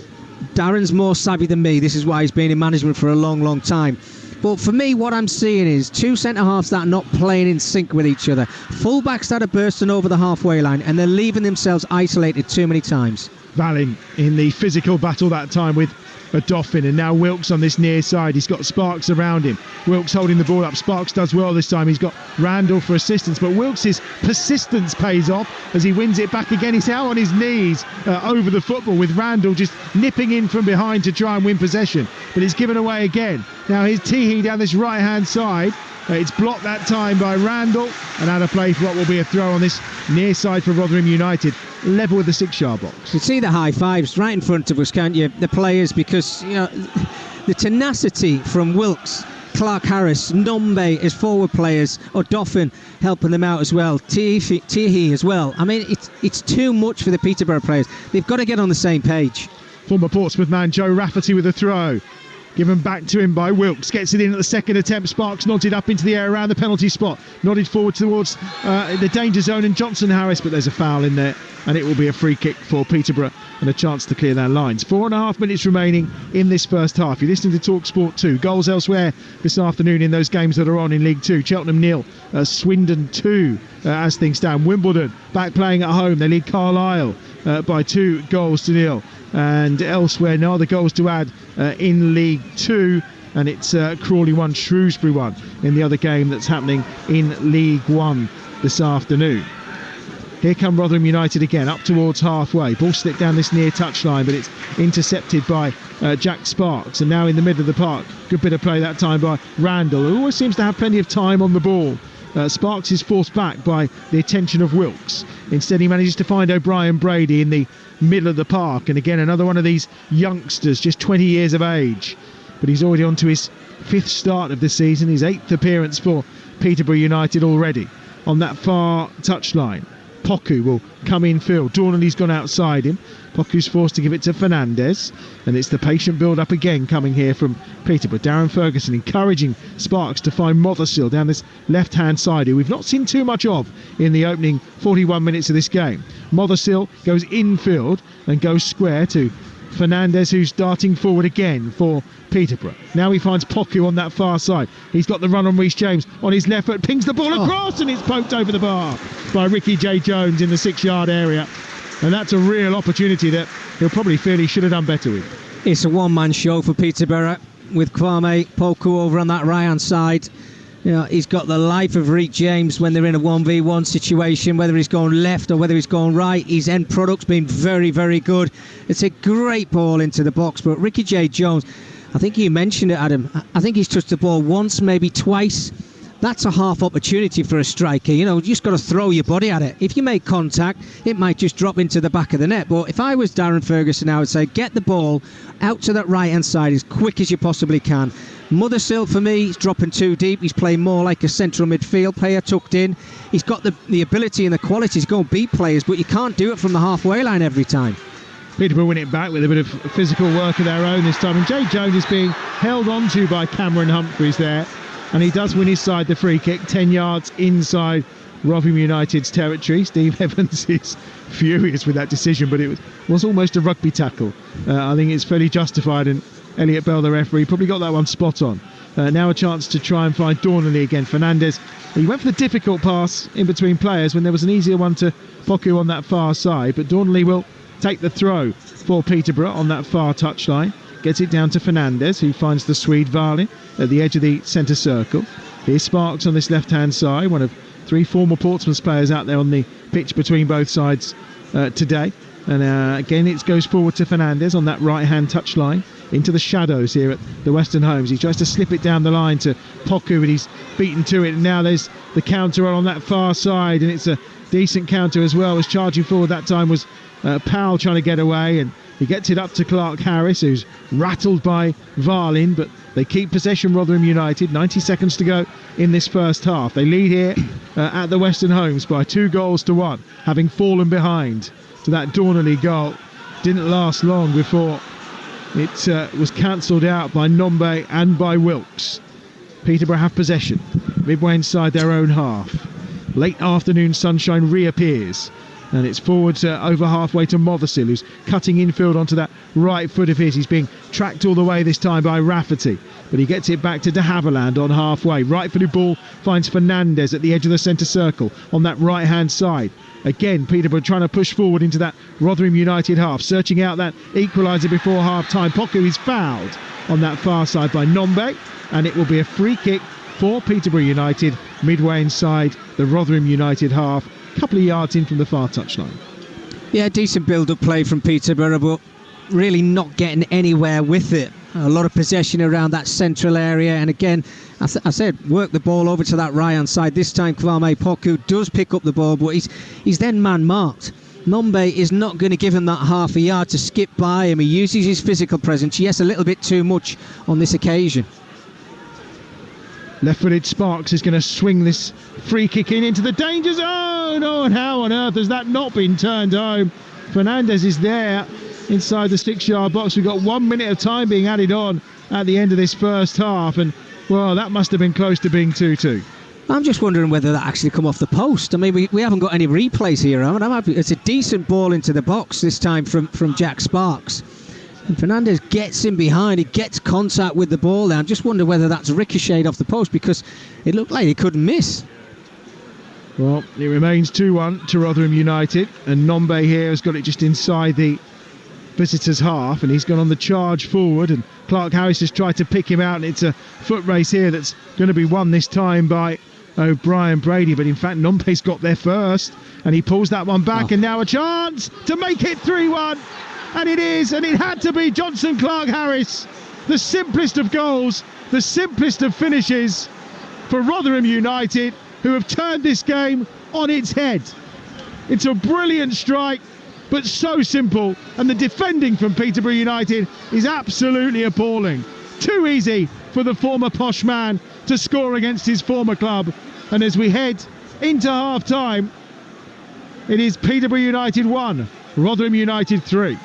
Darren's more savvy than me. This is why he's been in management for a long, long time. But for me, what I'm seeing is 2 centre-halves that are not playing in sync with each other. Full-backs that are bursting over the halfway line, and they're leaving themselves isolated too many times. Valin in the physical battle that time with a Dauphin, and now Wilkes on this near side. He's got Sparks around him. Wilkes holding the ball up. Sparks does well this time. He's got Randall for assistance, but Wilkes' persistence pays off as he wins it back again. He's now on his knees over the football, with Randall just nipping in from behind to try and win possession, but it's given away again. Now here's Teehee down this right hand side. It's blocked that time by Randall, and out of play for what will be a throw on this near side for Rotherham United, level with the 6-yard box. You see the high fives right in front of us, can't you? The players, because the tenacity from Wilkes, Clark Harris, Nombe as forward players, or Dauphin helping them out as well, Teehee as well. I mean, it's too much for the Peterborough players. They've got to get on the same page. Former Portsmouth man Joe Rafferty with a throw. Given back to him by Wilkes. Gets it in at the second attempt. Sparks nodded up into the air around the penalty spot. Nodded forward towards the danger zone and Johnson Harris, but there's a foul in there, and it will be a free kick for Peterborough and a chance to clear their lines. 4.5 minutes remaining in this first half. You're listening to Talksport 2. Goals elsewhere this afternoon in those games that are on in League 2. Cheltenham 0, Swindon 2 as things stand. Wimbledon back playing at home. They lead Carlisle by 2-0. And elsewhere, no other goals to add in League 2, and it's Crawley 1, Shrewsbury 1 in the other game that's happening in League 1 this afternoon. Here come Rotherham United again, up towards halfway. Ball slipped down this near touchline, but it's intercepted by Jack Sparks, and now in the middle of the park. Good bit of play that time by Randall, who always seems to have plenty of time on the ball. Sparks is forced back by the attention of Wilkes. Instead, he manages to find O'Brien Brady in the middle of the park, and again another one of these youngsters, just 20 years of age, but he's already on to his 5th start of the season, his 8th appearance for Peterborough United already. On that far touchline, Poku will come in field. Dornelly's gone outside him. Poku's forced to give it to Fernandez, and it's the patient build-up again coming here from Peterborough. Darren Ferguson encouraging Sparks to find Mothersill down this left-hand side, who we've not seen too much of in the opening 41 minutes of this game. Mothersill goes infield and goes square to Fernandez, who's darting forward again for Peterborough. Now he finds Poku on that far side. He's got the run on Reece James on his left foot, pings the ball across, and it's poked over the bar by Ricky J. Jones in the 6-yard area. And that's a real opportunity that he'll probably feel he should have done better with. It's a one-man show for Peterborough with Kwame Poku over on that right-hand side. You know, he's got the life of Reece James when they're in a 1v1 situation, whether he's going left or whether he's going right. His end product's been very, very good. It's a great ball into the box, but Ricky J. Jones, I think you mentioned it, Adam, I think he's touched the ball once, maybe twice. That's a half opportunity for a striker. You know, you just got to throw your body at it. If you make contact, it might just drop into the back of the net. But if I was Darren Ferguson, I would say get the ball out to that right-hand side as quick as you possibly can. Mothersill, for me, he's dropping too deep. He's playing more like a central midfield player tucked in. He's got the ability and the quality to go and beat players, but you can't do it from the halfway line every time. Peterborough win it back with a bit of physical work of their own this time. And Jay Jones is being held on to by Cameron Humphreys there. And he does win his side the free kick, 10 yards inside Rotherham United's territory. Steve Evans is furious with that decision, but it was almost a rugby tackle. I think it's fairly justified, and Elliot Bell, the referee, probably got that one spot on. Now a chance to try and find Dornley again. Fernandez, he went for the difficult pass in between players when there was an easier one to Poku on that far side, but Dornley will take the throw for Peterborough on that far touchline. Gets it down to Fernandez, who finds the Swede Varley at the edge of the centre circle. Here's Sparks on this left-hand side, one of 3 former Portsmouth players out there on the pitch between both sides today. And again, it goes forward to Fernandez on that right-hand touchline, into the shadows here at the Western Homes. He tries to slip it down the line to Poku, but he's beaten to it. And now there's the counter on that far side, and it's a decent counter as well. As charging forward that time was Powell trying to get away, and he gets it up to Clark Harris, who's rattled by Varlin, but they keep possession, Rotherham United. 90 seconds to go in this first half. They lead here at the Western Homes by 2-1, having fallen behind to that Dornley goal. Didn't last long before it was cancelled out by Nombe and by Wilkes. Peterborough have possession, midway inside their own half. Late afternoon sunshine reappears, and it's forwards over halfway to Mothersill, who's cutting infield onto that right foot of his. He's being tracked all the way this time by Rafferty, but he gets it back to de Havilland on halfway. Right-footed ball finds Fernandez at the edge of the centre circle on that right-hand side. Again, Peterborough trying to push forward into that Rotherham United half, searching out that equaliser before half-time. Poku is fouled on that far side by Nombe, and it will be a free kick for Peterborough United midway inside the Rotherham United half, a couple of yards in from the far touchline. Yeah, decent build-up play from Peterborough, but really not getting anywhere with it. A lot of possession around that central area, and again, I said, work the ball over to that right-hand side. This time Kwame Poku does pick up the ball, but he's then man-marked. Nombe is not going to give him that half a yard to skip by him. He uses his physical presence, yes, a little bit too much on this occasion. Left-footed Sparks is going to swing this free kick into the danger zone. Oh, and how on earth has that not been turned home? Fernandez is there inside the 6-yard box. We've got 1 minute of time being added on at the end of this first half, and well, that must have been close to being 2-2. I'm just wondering whether that actually come off the post. I mean, we haven't got any replays here. I mean, it's a decent ball into the box this time from Jack Sparks. And Fernandez gets in behind, he gets contact with the ball there. I just wonder whether that's ricocheted off the post, because it looked like he couldn't miss. Well, it remains 2-1 to Rotherham United, and Nombe here has got it just inside the visitors' half, and he's gone on the charge forward, and Clark Harris has tried to pick him out, and it's a foot race here that's going to be won this time by O'Brien Brady, but in fact Nombe's got there first, and he pulls that one back, and now a chance to make it 3-1. And it is, and it had to be Johnson Clark Harris. The simplest of goals, the simplest of finishes for Rotherham United, who have turned this game on its head. It's a brilliant strike, but so simple, and the defending from Peterborough United is absolutely appalling. Too easy for the former posh man to score against his former club. And as we head into half-time, it is Peterborough United 1, Rotherham United 3.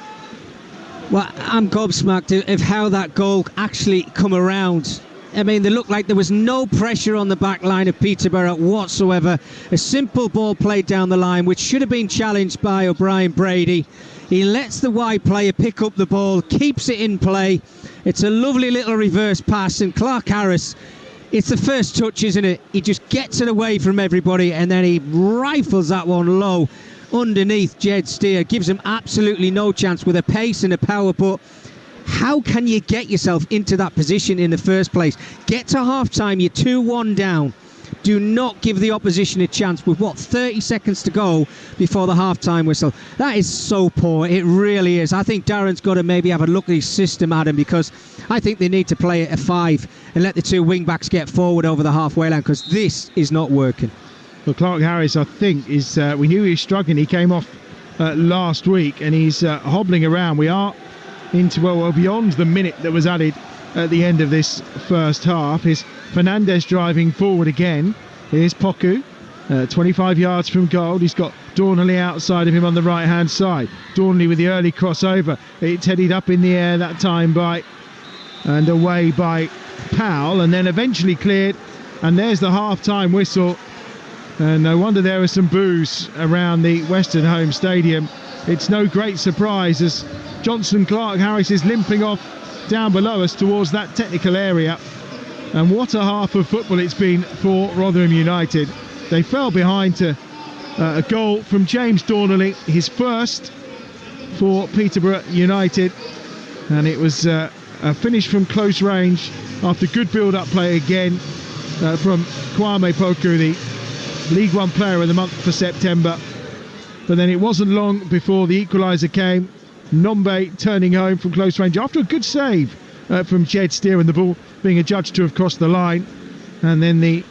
Well, I'm gobsmacked of how that goal actually come around. I mean, they looked like there was no pressure on the back line of Peterborough whatsoever. A simple ball played down the line, which should have been challenged by O'Brien Brady. He lets the wide player pick up the ball, keeps it in play. It's a lovely little reverse pass, and Clark Harris, it's the first touch, isn't it? He just gets it away from everybody, and then he rifles that one low underneath Jed Steer. Gives him absolutely no chance with a pace and a power, but how can you get yourself into that position in the first place? Get to half-time, you're 2-1 down. Do not give the opposition a chance with, 30 seconds to go before the half-time whistle. That is so poor. It really is. I think Darren's got to maybe have a look at his system, Adam, because I think they need to play it at 5 and let the two wing-backs get forward over the halfway line, because this is not working. Well, Clark Harris, I think, is we knew he was struggling. He came off last week, and he's hobbling around. We are into, beyond the minute that was added at the end of this first half. Is Fernandez driving forward again. Here's Poku, 25 yards from goal. He's got Dornley outside of him on the right hand side. Dornley with the early crossover. It's headed up in the air that time by and away by Powell, and then eventually cleared, and there's the half-time whistle. And no wonder there are some boos around the Western Home Stadium. It's no great surprise as Johnson Clark Harris is limping off down below us towards that technical area. And what a half of football it's been for Rotherham United. They fell behind to a goal from James Dornley, his first for Peterborough United, and it was a finish from close range after good build-up play again from Kwame Poku, the League One Player of the Month for September. But then it wasn't long before the equaliser came. Nombe turning home from close range after a good save from Jed Steer, and the ball being adjudged to have crossed the line. And then the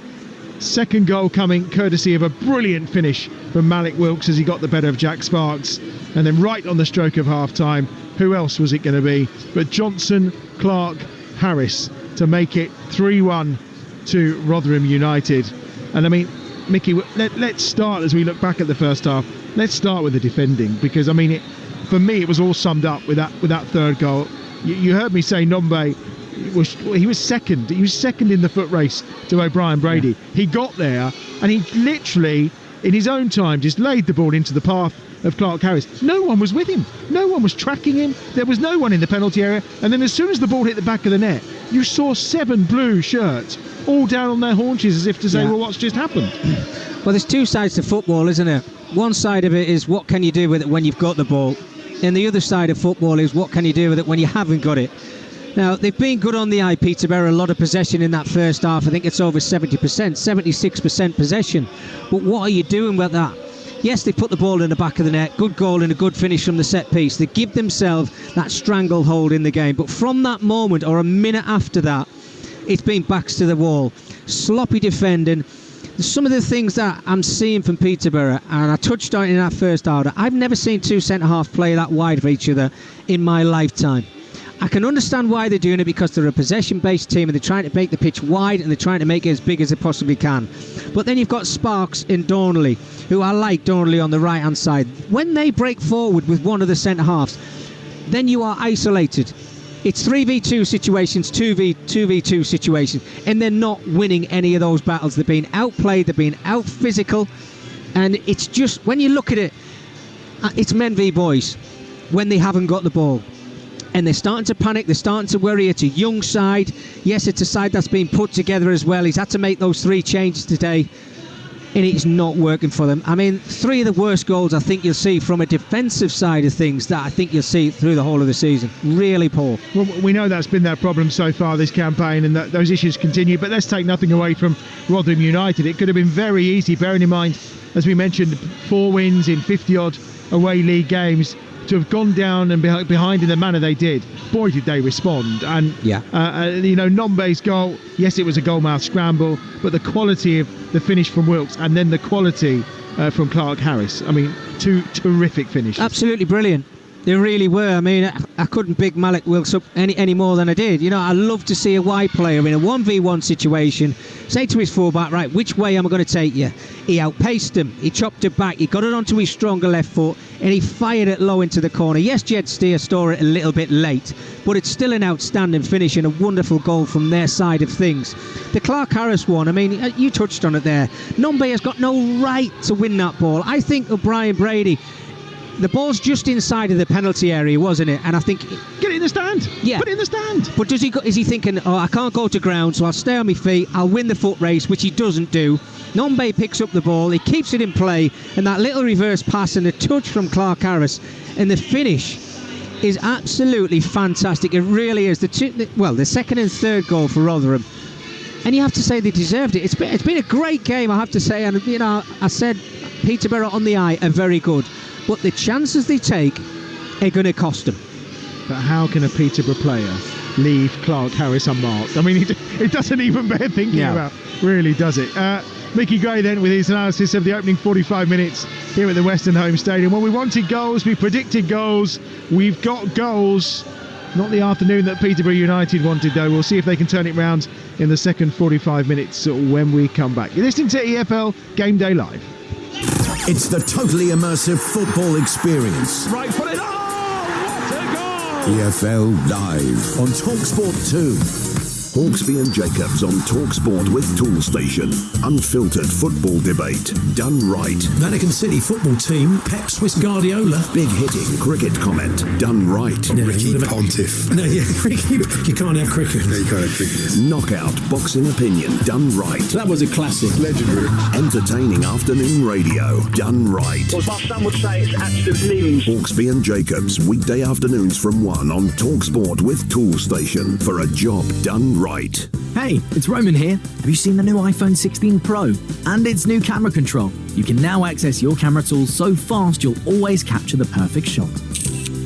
second goal coming courtesy of a brilliant finish from Malik Wilkes as he got the better of Jack Sparks. And then right on the stroke of half-time, who else was it going to be but Johnson Clark Harris to make it 3-1 to Rotherham United. And I mean, Mickey, let's start, as we look back at the first half, let's start with the defending, because I mean, for me it was all summed up with that third goal. You heard me say Nombe he was second in the foot race to O'Brien Brady. Yeah. He got there and he literally in his own time just laid the ball into the path of Clark Harris. No one was with him, no one was tracking him, there was no one in the penalty area, and then as soon as the ball hit the back of the net, you saw 7 blue shirts all down on their haunches as if to say, well, what's just happened? Well, there's two sides to football, isn't there? One side of it is what can you do with it when you've got the ball, and the other side of football is what can you do with it when you haven't got it. Now, they've been good on the eye, Peterborough, a lot of possession in that first half. I think it's over 70%, 76% possession. But what are you doing with that? Yes, they put the ball in the back of the net, good goal and a good finish from the set piece. They give themselves that stranglehold in the game. But from that moment, or a minute after that, it's been backs to the wall. Sloppy defending. Some of the things that I'm seeing from Peterborough, and I touched on it in that first half, I've never seen two centre-half play that wide for each other in my lifetime. I can understand why they're doing it, because they're a possession-based team and they're trying to make the pitch wide and they're trying to make it as big as they possibly can. But then you've got Sparks and Dornley, who I like Dornley on the right-hand side. When they break forward with one of the centre-halves, then you are isolated. It's 3v2 situations, 2v2 situations, and they're not winning any of those battles. They're being outplayed, they're being out-physical, and it's just, when you look at it, it's men v boys when they haven't got the ball. And they're starting to panic, they're starting to worry. It's a young side. Yes, it's a side that's been put together as well. He's had to make those 3 changes today, and it's not working for them. I mean, 3 of the worst goals I think you'll see from a defensive side of things that I think you'll see through the whole of the season. Really poor. Well, we know that's been their problem so far this campaign, and that those issues continue. But let's take nothing away from Rotherham United. It could have been very easy, bearing in mind, as we mentioned, 4 wins in 50-odd away league games, to have gone down and behind in the manner they did. Boy, did they respond. And Nombe's goal, yes, it was a goalmouth scramble, but the quality of the finish from Wilkes and then the quality from Clark Harris, I mean, 2 terrific finishes. Absolutely brilliant. They really were. I mean, I couldn't pick Malik Wilkes up any more than I did. You know, I love to see a wide player in a 1v1 situation say to his fullback, right, which way am I going to take you? He outpaced him, he chopped it back, he got it onto his stronger left foot, and he fired it low into the corner. Yes, Jed Steer saw it a little bit late, but it's still an outstanding finish and a wonderful goal from their side of things. The Clark Harris one, I mean, you touched on it there. Nombe has got no right to win that ball. I think O'Brien Brady, the ball's just inside of the penalty area, wasn't it? And I think... Get it in the stand. Yeah. Put it in the stand. But is he thinking, I can't go to ground, so I'll stay on my feet, I'll win the foot race, which he doesn't do. Nombe picks up the ball, he keeps it in play, and that little reverse pass and a touch from Clark Harris, and the finish is absolutely fantastic. It really is. The second and third goal for Rotherham, and you have to say they deserved it. It's been a great game, I have to say, and I said Peterborough on the eye are very good, but the chances they take are going to cost them. But how can a Peterborough player leave Clark Harris unmarked? I mean, it doesn't even bear thinking about, really, does it? Mickey Gray then with his analysis of the opening 45 minutes here at the Western Home Stadium. Well, we wanted goals, we predicted goals, we've got goals. Not the afternoon that Peterborough United wanted, though. We'll see if they can turn it round in the second 45 minutes when we come back. You're listening to EFL Game Day Live. It's the totally immersive football experience. Right foot it. Oh, what a goal! EFL Live on Talksport 2. Hawksby and Jacobs on Talksport with Toolstation. Unfiltered football debate done right. Vatican City football team, Pep Swiss Guardiola. Big hitting cricket comment done right. Ricky Pontiff. No, yeah, cricket. You can't have cricket. No, you can't have cricket. Knockout boxing opinion done right. That was a classic. Legendary. Entertaining afternoon radio done right. Well, some would say it's absolute news. Hawksby and Jacobs weekday afternoons from 1 on Talksport with Toolstation for a job done right. Hey, it's Roman here. Have you seen the new iPhone 16 Pro and its new camera control? You can now access your camera tools so fast you'll always capture the perfect shot.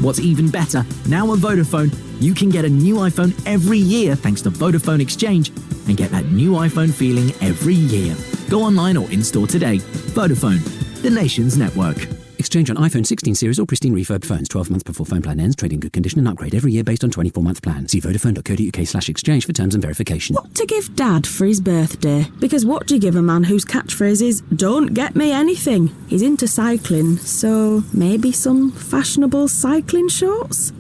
What's even better, now at Vodafone, you can get a new iPhone every year thanks to Vodafone Exchange and get that new iPhone feeling every year. Go online or in-store today. Vodafone, the nation's network. Exchange on iPhone 16 series or pristine refurbed phones. 12 months before phone plan ends. Trade in good condition and upgrade every year based on 24-month plan. See vodafone.co.uk/exchange for terms and verification. What to give Dad for his birthday? Because what do you give a man whose catchphrase is, don't get me anything? He's into cycling, so maybe some fashionable cycling shorts?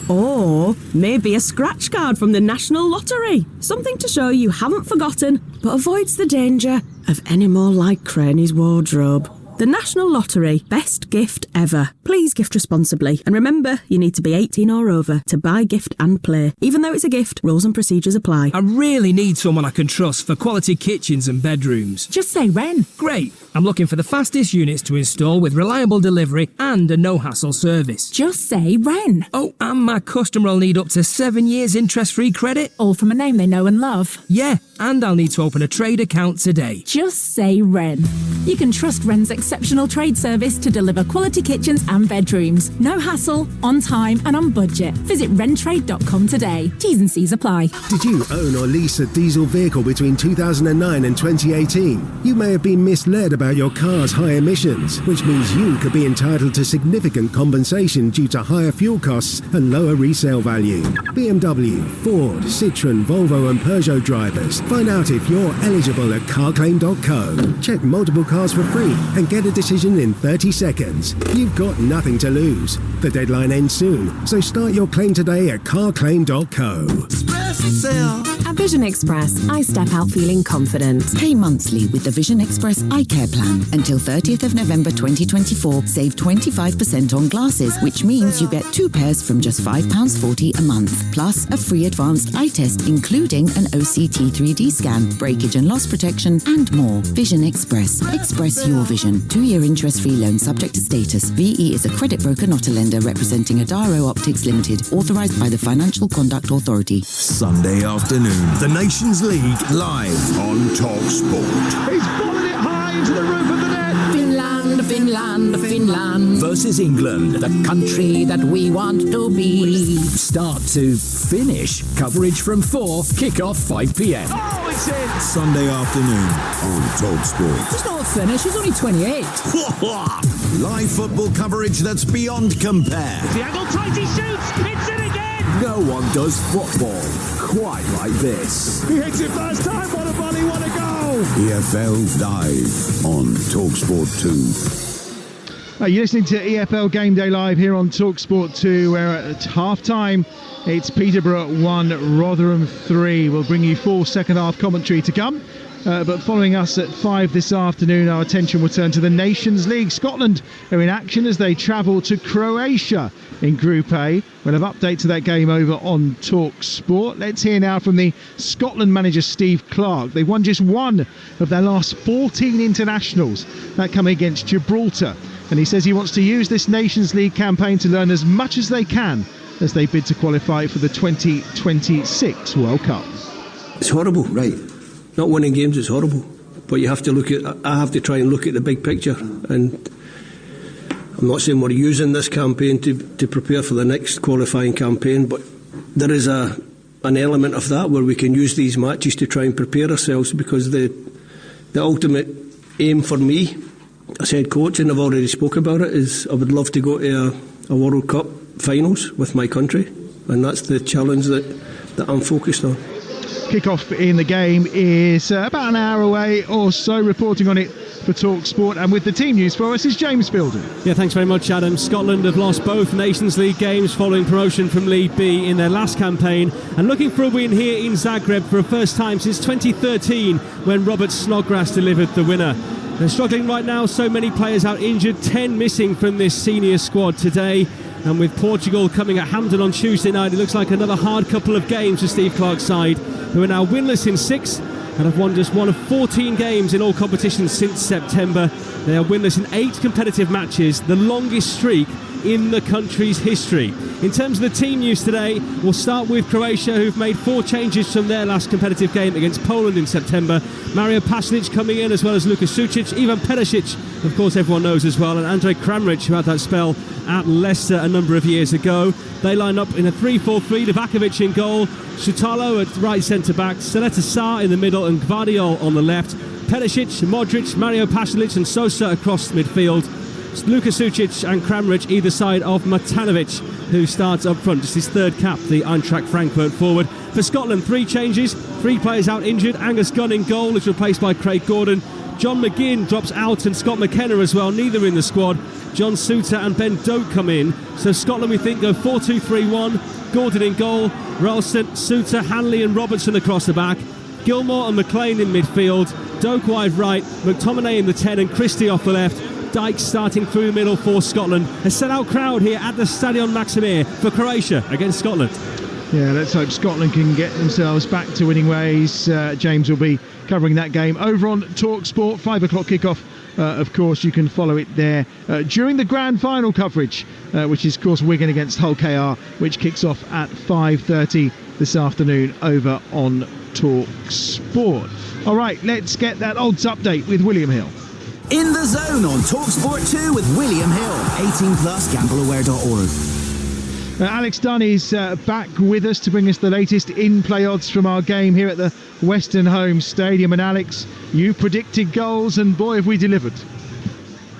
Or maybe a scratch card from the National Lottery. Something to show you haven't forgotten, but avoids the danger of any more lycra in his wardrobe. The National Lottery, best gift ever. Please gift responsibly. And remember, you need to be 18 or over to buy, gift and play. Even though it's a gift, rules and procedures apply. I really need someone I can trust for quality kitchens and bedrooms. Just say Wren. Great. I'm looking for the fastest units to install with reliable delivery and a no-hassle service. Just say Wren. Oh, and my customer will need up to 7 years interest-free credit. All from a name they know and love. Yeah, and I'll need to open a trade account today. Just say Wren. You can trust Wren's exceptional trade service to deliver quality kitchens and bedrooms. No hassle, on time and on budget. Visit wrentrade.com today. T's and C's apply. Did you own or lease a diesel vehicle between 2009 and 2018? You may have been misled about your car's high emissions, which means you could be entitled to significant compensation due to higher fuel costs and lower resale value. BMW, Ford, Citroën, Volvo and Peugeot drivers, find out if you're eligible at carclaim.co. Check multiple cars for free and get a decision in 30 seconds. You've got nothing to lose. The deadline ends soon, so start your claim today at carclaim.co. At Vision Express, I step out feeling confident. Pay monthly with the Vision Express Eye Care Plan. Until 30th of November 2024, save 25% on glasses, which means you get 2 pairs from just £5.40 a month, plus a free advanced eye test, including an OCT 3D scan, breakage and loss protection, and more. Vision Express. Express your vision. 2-year interest-free loan subject to status. VE is a credit broker, not a lender, representing Adaro Optics Limited, authorised by the Financial Conduct Authority. Sunday afternoon, the Nations League live on Talksport. He's bolted it high into the roof of the net. Finland, Finland, Finland. Versus England, the country that we want to be. Start to finish. Coverage from 4, kick-off 5 p.m. Oh, it's in! Sunday afternoon on Talksport. He's not finished, he's only 28. Live football coverage that's beyond compare. The angle tight, he shoots! It's in again! No one does football quite like this. He hits it first time, what a volley, what a goal! EFL Live on Talksport 2. You're listening to EFL Game Day Live here on Talksport 2, where at half-time it's Peterborough 1, Rotherham 3. We'll bring you full second-half commentary to come. but following us at 5 this afternoon, our attention will turn to the Nations League. Scotland are in action as they travel to Croatia in Group A. We'll have updates to that game over on Talksport. Let's hear now from the Scotland manager Steve Clarke. They've won just one of their last 14 internationals, that coming against Gibraltar. And he says he wants to use this Nations League campaign to learn as much as they can as they bid to qualify for the 2026 World Cup. It's horrible, right? Not winning games is horrible, but you have to I have to try and look at the big picture. And I'm not saying we're using this campaign to prepare for the next qualifying campaign, but there is an element of that where we can use these matches to try and prepare ourselves, because the ultimate aim for me as head coach, and I've already spoke about it, is I would love to go to a World Cup finals with my country, and that's the challenge that I'm focused on. Kick-off in the game is about an hour away or so. Reporting on it for Talksport and with the team news for us is James Fielden. Yeah, thanks very much, Adam. Scotland have lost both Nations League games following promotion from League B in their last campaign, and looking for a win here in Zagreb for a first time since 2013 when Robert Snodgrass delivered the winner. They're struggling right now, so many players out injured, 10 missing from this senior squad today. And with Portugal coming at Hampden on Tuesday night, it looks like another hard couple of games for Steve Clarke's side, who are now winless in 6 and have won just one of 14 games in all competitions since September. They are winless in 8 competitive matches, the longest streak in the country's history. In terms of the team news today, we'll start with Croatia, who've made 4 changes from their last competitive game against Poland in September. Mario Pasalic coming in, as well as Luka Sucic, Ivan Perisic, of course everyone knows as well, and Andrej Kramaric, who had that spell at Leicester a number of years ago. They line up in a 3-4-3, Livakovic in goal, Shutalo at right centre-back, Saleta Sarr in the middle and Gvardiol on the left, Perisic, Modric, Mario Pasalic and Sosa across midfield. Luka Sucic and Kramaric either side of Matanovic, who starts up front, just his third cap, the Eintracht Frankfurt forward. For Scotland, 3 changes, 3 players out injured. Angus Gunn in goal is replaced by Craig Gordon. John McGinn drops out and Scott McKenna as well, neither in the squad. John Suter and Ben Doak come in. So Scotland, we think, go 4-2-3-1. Gordon in goal, Ralston, Suter, Hanley and Robertson across the back. Gilmore and McLean in midfield. Doak wide right, McTominay in the 10 and Christie off the left. Dykes starting through the middle for Scotland. A sellout crowd here at the Stadion Maximir for Croatia against Scotland. Yeah, let's hope Scotland can get themselves back to winning ways. James will be covering that game over on Talksport. 5 o'clock kickoff. Of course, you can follow it there during the grand final coverage, which is, of course, Wigan against Hull KR, which kicks off at 5:30 this afternoon over on Talksport. All right, let's get that odds update with William Hill. In the Zone on Talksport 2 with William Hill. 18+, gambleaware.org. Alex Dunn is back with us to bring us the latest in-play odds from our game here at the Western Home Stadium. And Alex, you predicted goals, and boy, have we delivered.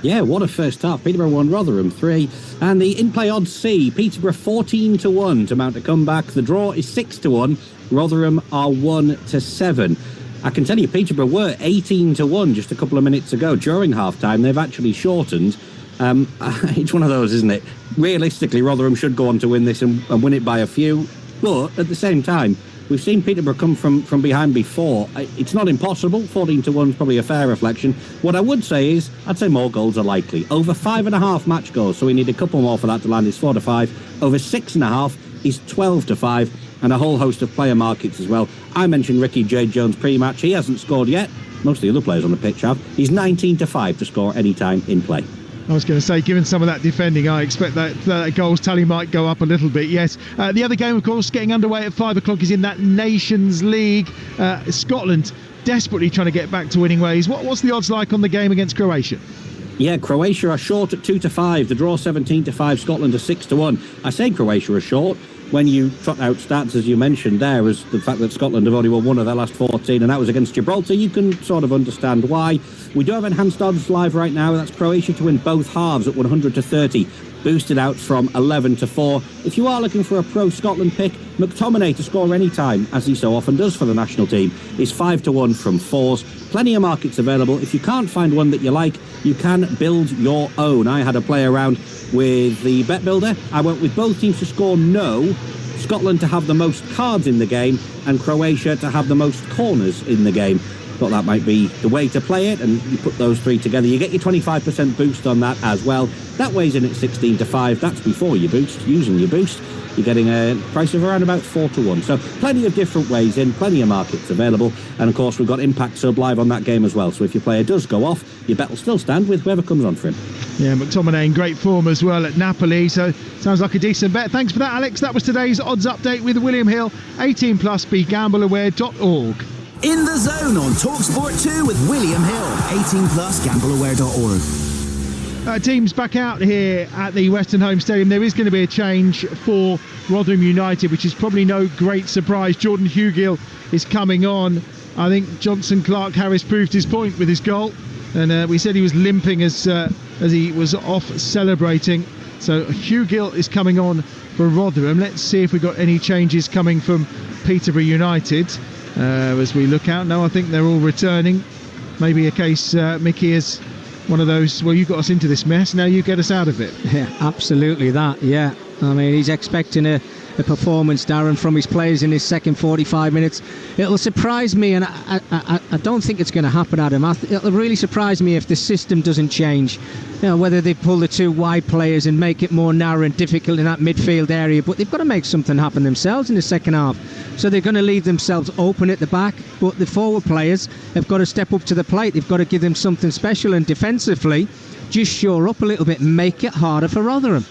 Yeah, what a first half. Peterborough 1, Rotherham 3. And the in-play odds see Peterborough 14-1 to mount a comeback. The draw is 6-1. Rotherham are 1-7. I can tell you Peterborough were 18-1 just a couple of minutes ago during half-time. They've actually shortened. It's one of those, isn't it? Realistically, Rotherham should go on to win this and win it by a few. But at the same time, we've seen Peterborough come from behind before. It's not impossible. 14-1 is probably a fair reflection. What I would say is, I'd say more goals are likely. Over 5.5 match goals, so we need a couple more for that to land. Is 4-5. Over 6.5 is 12-5. And a whole host of player markets as well. I mentioned Ricky J. Jones pre-match. He hasn't scored yet. Most of the other players on the pitch have. He's 19-5 to score any time in play. I was going to say, given some of that defending, I expect that goals tally might go up a little bit, yes. The other game, of course, getting underway at 5 o'clock is in that Nations League. Scotland desperately trying to get back to winning ways. What's the odds like on the game against Croatia? Yeah, Croatia are short at 2-5. The draw 17-5. Scotland are 6-1. I say Croatia are short when you trot out stats, as you mentioned there, as the fact that Scotland have only won one of their last 14, and that was against Gibraltar. You can sort of understand why. We do have enhanced odds live right now. That's Croatia to win both halves at 100-30, boosted out from 11-4. If you are looking for a pro-Scotland pick, McTominay to score any time, as he so often does for the national team, is 5-1 from 4s. Plenty of markets available. If you can't find one that you like, you can build your own. I had a play around with the bet builder. I went with both teams to score no, Scotland to have the most cards in the game, and Croatia to have the most corners in the game. thought that might be the way to play it, and you put those three together, you get your 25% boost on that as well. That weighs in at 16-5. That's before your boost. Using your boost, you're getting a price of around about 4-1. So plenty of different ways in, plenty of markets available, and of course we've got Impact Sub live on that game as well. So if your player does go off, your bet will still stand with whoever comes on for him. Yeah, McTominay in great form as well at Napoli, so sounds like a decent bet. Thanks for that, Alex. That was today's odds update with William Hill. 18+, begambleaware.org. In the Zone on Talksport 2 with William Hill. 18+, gambleaware.org. Teams back out here at the Western Home Stadium. There is going to be a change for Rotherham United, which is probably no great surprise. Jordan Hugill is coming on. I think Johnson Clark-Harris proved his point with his goal, and we said he was limping as he was off celebrating. So Hugill is coming on for Rotherham. Let's see if we've got any changes coming from Peterborough United as we look out. No, I think they're all returning. Maybe a case Mickey is one of those, well, you got us into this mess, now you get us out of it. Yeah, absolutely that, yeah. I mean, he's expecting a performance, Darren, from his players in his second 45 minutes. It'll surprise me, and I don't think it's going to happen, Adam. It'll really surprise me if the system doesn't change. You know, whether they pull the two wide players and make it more narrow and difficult in that midfield area, but they've got to make something happen themselves in the second half. So they're going to leave themselves open at the back, but the forward players have got to step up to the plate. They've got to give them something special, and defensively, just shore up a little bit, make it harder for Rotherham.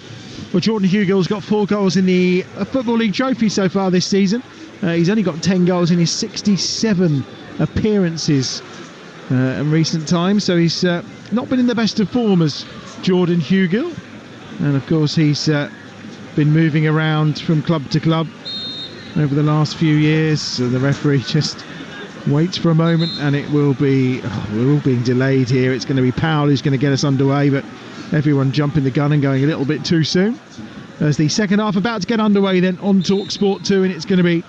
Well, Jordan Hugill's got 4 goals in the Football League Trophy so far this season. He's only got 10 goals in his 67 appearances in recent times, so he's not been in the best of form as Jordan Hugill. And of course he's been moving around from club to club over the last few years, so the referee just waits for a moment, and it will be we're all being delayed here. It's going to be Powell who's going to get us underway, but everyone jumping the gun and going a little bit too soon. As the second half about to get underway then on Talksport 2, and it's going to be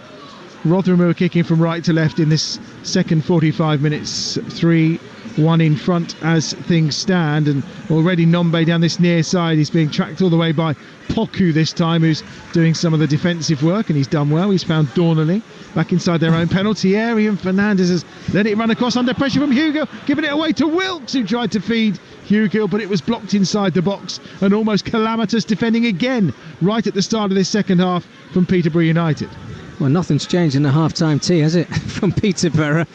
Rotherham who are kicking from right to left in this second 45 minutes. 3-1 in front as things stand, and already Nombe down this near side. He's being tracked all the way by Poku this time, who's doing some of the defensive work, and he's done well. He's found Dornelly back inside their own penalty area, and Fernandez has let it run across under pressure from Hugill, giving it away to Wilkes, who tried to feed Hugill, but it was blocked inside the box, and almost calamitous defending again right at the start of this second half from Peterborough United. Well, nothing's changed in the half-time tea, has it, from Peterborough?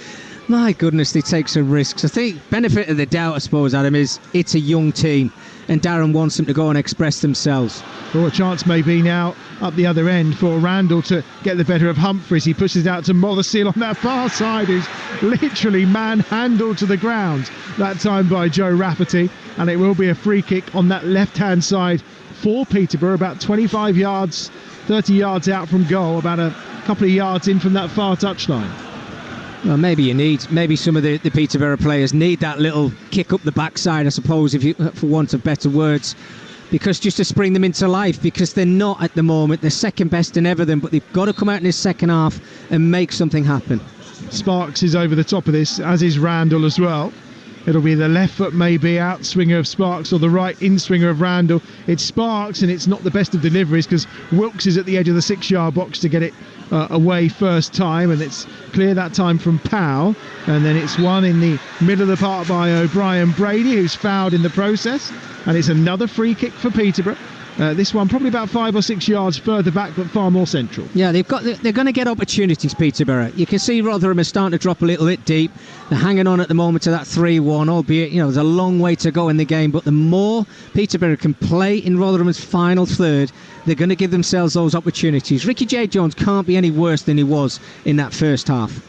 My goodness, they take some risks. I think benefit of the doubt, I suppose, Adam, is it's a young team, and Darren wants them to go and express themselves. Well, a chance may be now up the other end for Randall to get the better of Humphreys. He pushes it out to Motherseal on that far side, who's literally manhandled to the ground, that time by Joe Rafferty, and it will be a free kick on that left-hand side for Peterborough, about 25 yards, 30 yards out from goal, about a couple of yards in from that far touchline. Well, maybe some of the Peterborough players need that little kick up the backside, I suppose, if you, for want of better words, because just to spring them into life, because they're not at the moment. They're second best in everything, but they've got to come out in this second half and make something happen. Sparks is over the top of this, as is Randall as well. It'll be the left foot maybe out swinger of Sparks or the right in swinger of Randall. It's Sparks, and it's not the best of deliveries because Wilkes is at the edge of the 6-yard box to get it away first time, and it's clear that time from Powell, and then it's one in the middle of the park by O'Brien Brady, who's fouled in the process, and it's another free kick for Peterborough. This one probably about 5 or 6 yards further back, but far more central. Yeah, they're going to get opportunities, Peterborough. You can see Rotherham is starting to drop a little bit deep. They're hanging on at the moment to that 3-1, albeit there's a long way to go in the game. But the more Peterborough can play in Rotherham's final third, they're going to give themselves those opportunities. Ricky J. Jones can't be any worse than he was in that first half.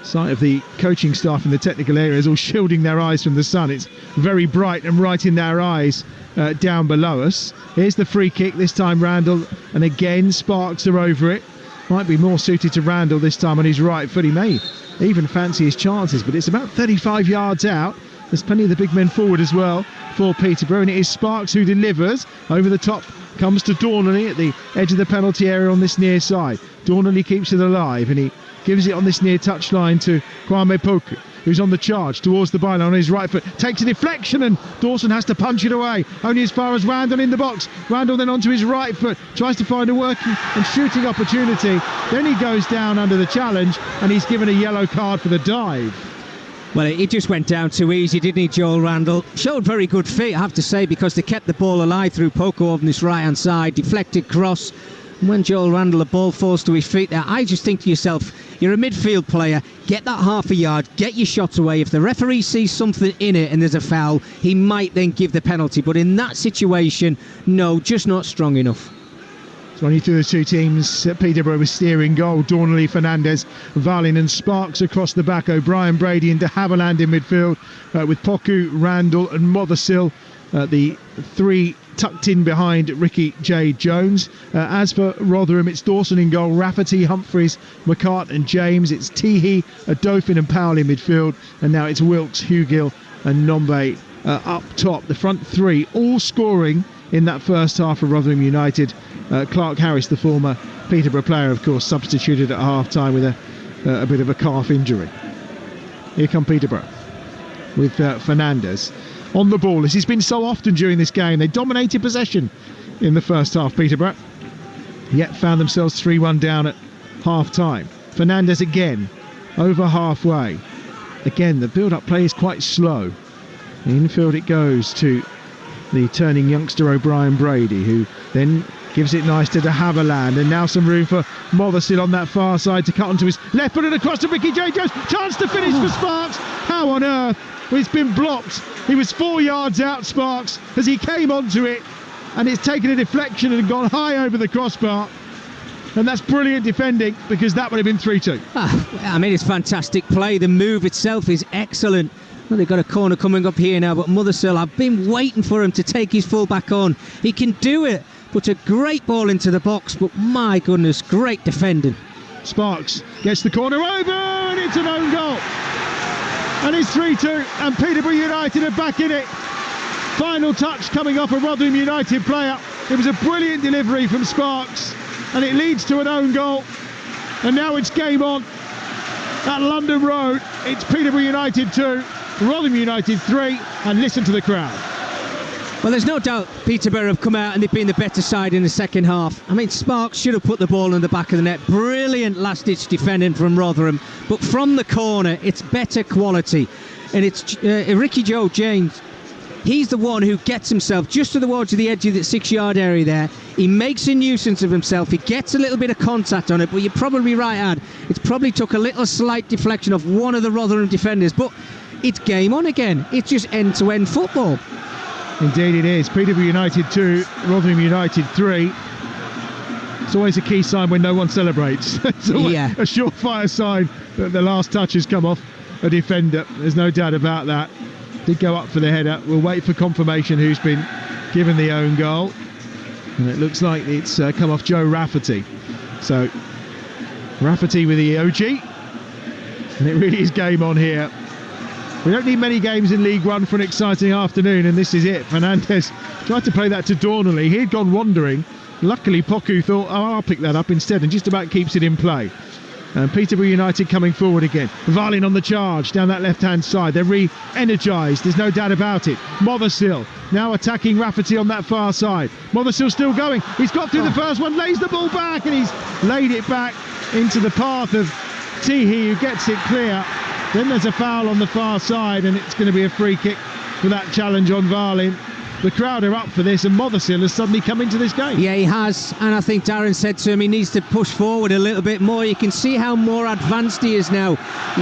Sight of the coaching staff in the technical areas all shielding their eyes from the sun. It's very bright and right in their eyes down below us. Here's the free kick, this time Randall, and again Sparks are over it. Might be more suited to Randall this time on his right foot. He may even fancy his chances, but it's about 35 yards out. There's plenty of the big men forward as well for Peterborough, and it is Sparks who delivers over the top. Comes to Dornelly at the edge of the penalty area on this near side. Dornelly keeps it alive, and he gives it on this near touchline to Kwame Poku, who's on the charge towards the byline on his right foot. Takes a deflection, and Dawson has to punch it away. Only as far as Randall in the box. Randall then onto his right foot. Tries to find a working and shooting opportunity. Then he goes down under the challenge, and he's given a yellow card for the dive. Well, it just went down too easy, didn't he, Joel Randall? Showed very good feet, I have to say, because they kept the ball alive through Poco on this right-hand side, deflected cross. And when Joel Randall, the ball falls to his feet there, I just think to yourself, you're a midfield player, get that half a yard, get your shot away. If the referee sees something in it and there's a foul, he might then give the penalty. But in that situation, no, just not strong enough. Running through the two teams, Peterborough was steering goal. Dornley, Fernandez, Varlin and Sparks across the back. O'Brien, Brady and de Havilland in midfield with Poku, Randall and Mothersill. The three tucked in behind Ricky J. Jones. As for Rotherham, it's Dawson in goal, Rafferty, Humphreys, McCart and James. It's Teehee, Dauphin and Powell in midfield. And now it's Wilkes, Hugill and Nombe up top. The front three all scoring in that first half of Rotherham United. Clark Harris, the former Peterborough player, of course, substituted at half-time with a bit of a calf injury. Here come Peterborough with Fernandez on the ball, as he's been so often during this game. They dominated possession in the first half, Peterborough, yet found themselves 3-1 down at half-time. Fernandez again, over halfway. Again, the build-up play is quite slow. Infield it goes to the turning youngster O'Brien Brady, who then gives it nice to de Havilland, and now some room for Mothersill on that far side to cut onto his left foot and across to Ricky J. Jones. Chance to finish for Sparks. How on earth? Well, it's been blocked. He was 4 yards out, Sparks, as he came onto it, and it's taken a deflection and gone high over the crossbar. And that's brilliant defending, because that would have been 3-2. I mean, it's fantastic play. The move itself is excellent. Well, they've got a corner coming up here now, but Mothersill, I've been waiting for him to take his full back on. He can do it. Put a great ball into the box, but my goodness, great defending. Sparks gets the corner over, and it's an own goal. And it's 3-2, and Peterborough United are back in it. Final touch coming off a Rotherham United player. It was a brilliant delivery from Sparks, and it leads to an own goal. And now it's game on at London Road. It's Peterborough United 2, Rotherham United 3, and listen to the crowd. Well, there's no doubt Peterborough have come out and they've been the better side in the second half. I mean, Sparks should have put the ball in the back of the net. Brilliant last-ditch defending from Rotherham. But from the corner, it's better quality. And it's Ricky Joe James. He's the one who gets himself just towards the edge of the 6-yard area there. He makes a nuisance of himself. He gets a little bit of contact on it, but you're probably right, Ad. It's probably took a little slight deflection of one of the Rotherham defenders. But it's game on again. It's just end-to-end football. Indeed it is. Peterborough United 2, Rotherham United 3. It's always a key sign when no one celebrates. It's always a surefire sign that the last touch has come off a defender. There's no doubt about that. Did go up for the header. We'll wait for confirmation who's been given the own goal. And it looks like it's come off Joe Rafferty. So, Rafferty with the OG. And it really is game on here. We don't need many games in League One for an exciting afternoon, and this is it. Fernandez tried to play that to Dornley. He'd gone wandering. Luckily, Poku thought, oh, I'll pick that up instead, and just about keeps it in play. And Peterborough United coming forward again. Varlin on the charge down that left-hand side. They're re-energised, there's no doubt about it. Mothersill now attacking Rafferty on that far side. Mothersill still going. He's got through the first one, lays the ball back, and he's laid it back into the path of Teehee, who gets it clear. Then there's a foul on the far side, and it's going to be a free kick for that challenge on Varlin. The crowd are up for this, and Mothersill has suddenly come into this game. Yeah, he has, and I think Darren said to him he needs to push forward a little bit more. You can see how more advanced he is now.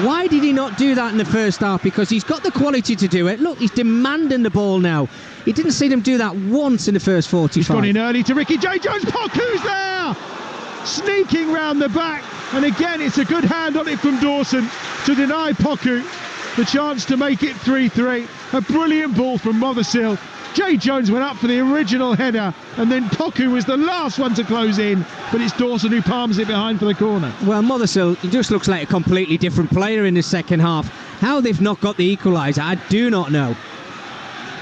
Why did he not do that in the first half? Because he's got the quality to do it. Look, he's demanding the ball now. He didn't see them do that once in the first 45. He's gone in early to Ricky J. Jones. Poku's there! Sneaking round the back, and again it's a good hand on it from Dawson to deny Poku the chance to make it 3-3. A brilliant ball from Mothersill. J. Jones went up for the original header, and then Poku was the last one to close in, but it's Dawson who palms it behind for the corner. Well, Mothersill just looks like a completely different player in the second half. How they've not got the equaliser, I do not know.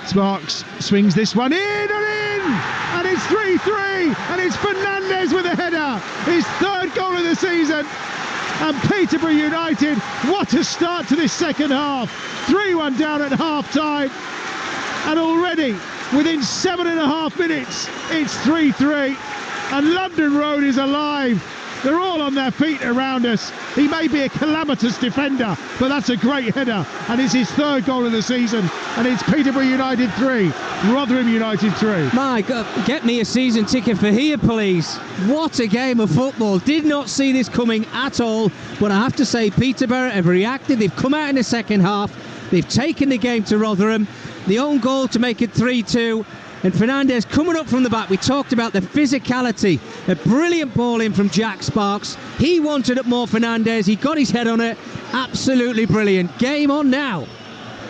Sparks swings this one in and in, and it's 3-3, and it's Fernandez with a header, his third goal of the season. And Peterborough United, what a start to this second half. 3-1 down at half-time, and already within 7.5 minutes it's 3-3, and London Road is alive They're all on their feet around us. He may be a calamitous defender, but that's a great header, and it's his third goal of the season, and it's Peterborough United 3, Rotherham United 3. My God, get me a season ticket for here, please. What a game of football. Did not see this coming at all, but I have to say Peterborough have reacted. They've come out in the second half. They've taken the game to Rotherham. The own goal to make it 3-2. And Fernandez coming up from the back. We talked about the physicality. A brilliant ball in from Jack Sparks. He wanted it more, Fernandez. He got his head on it. Absolutely brilliant. Game on now.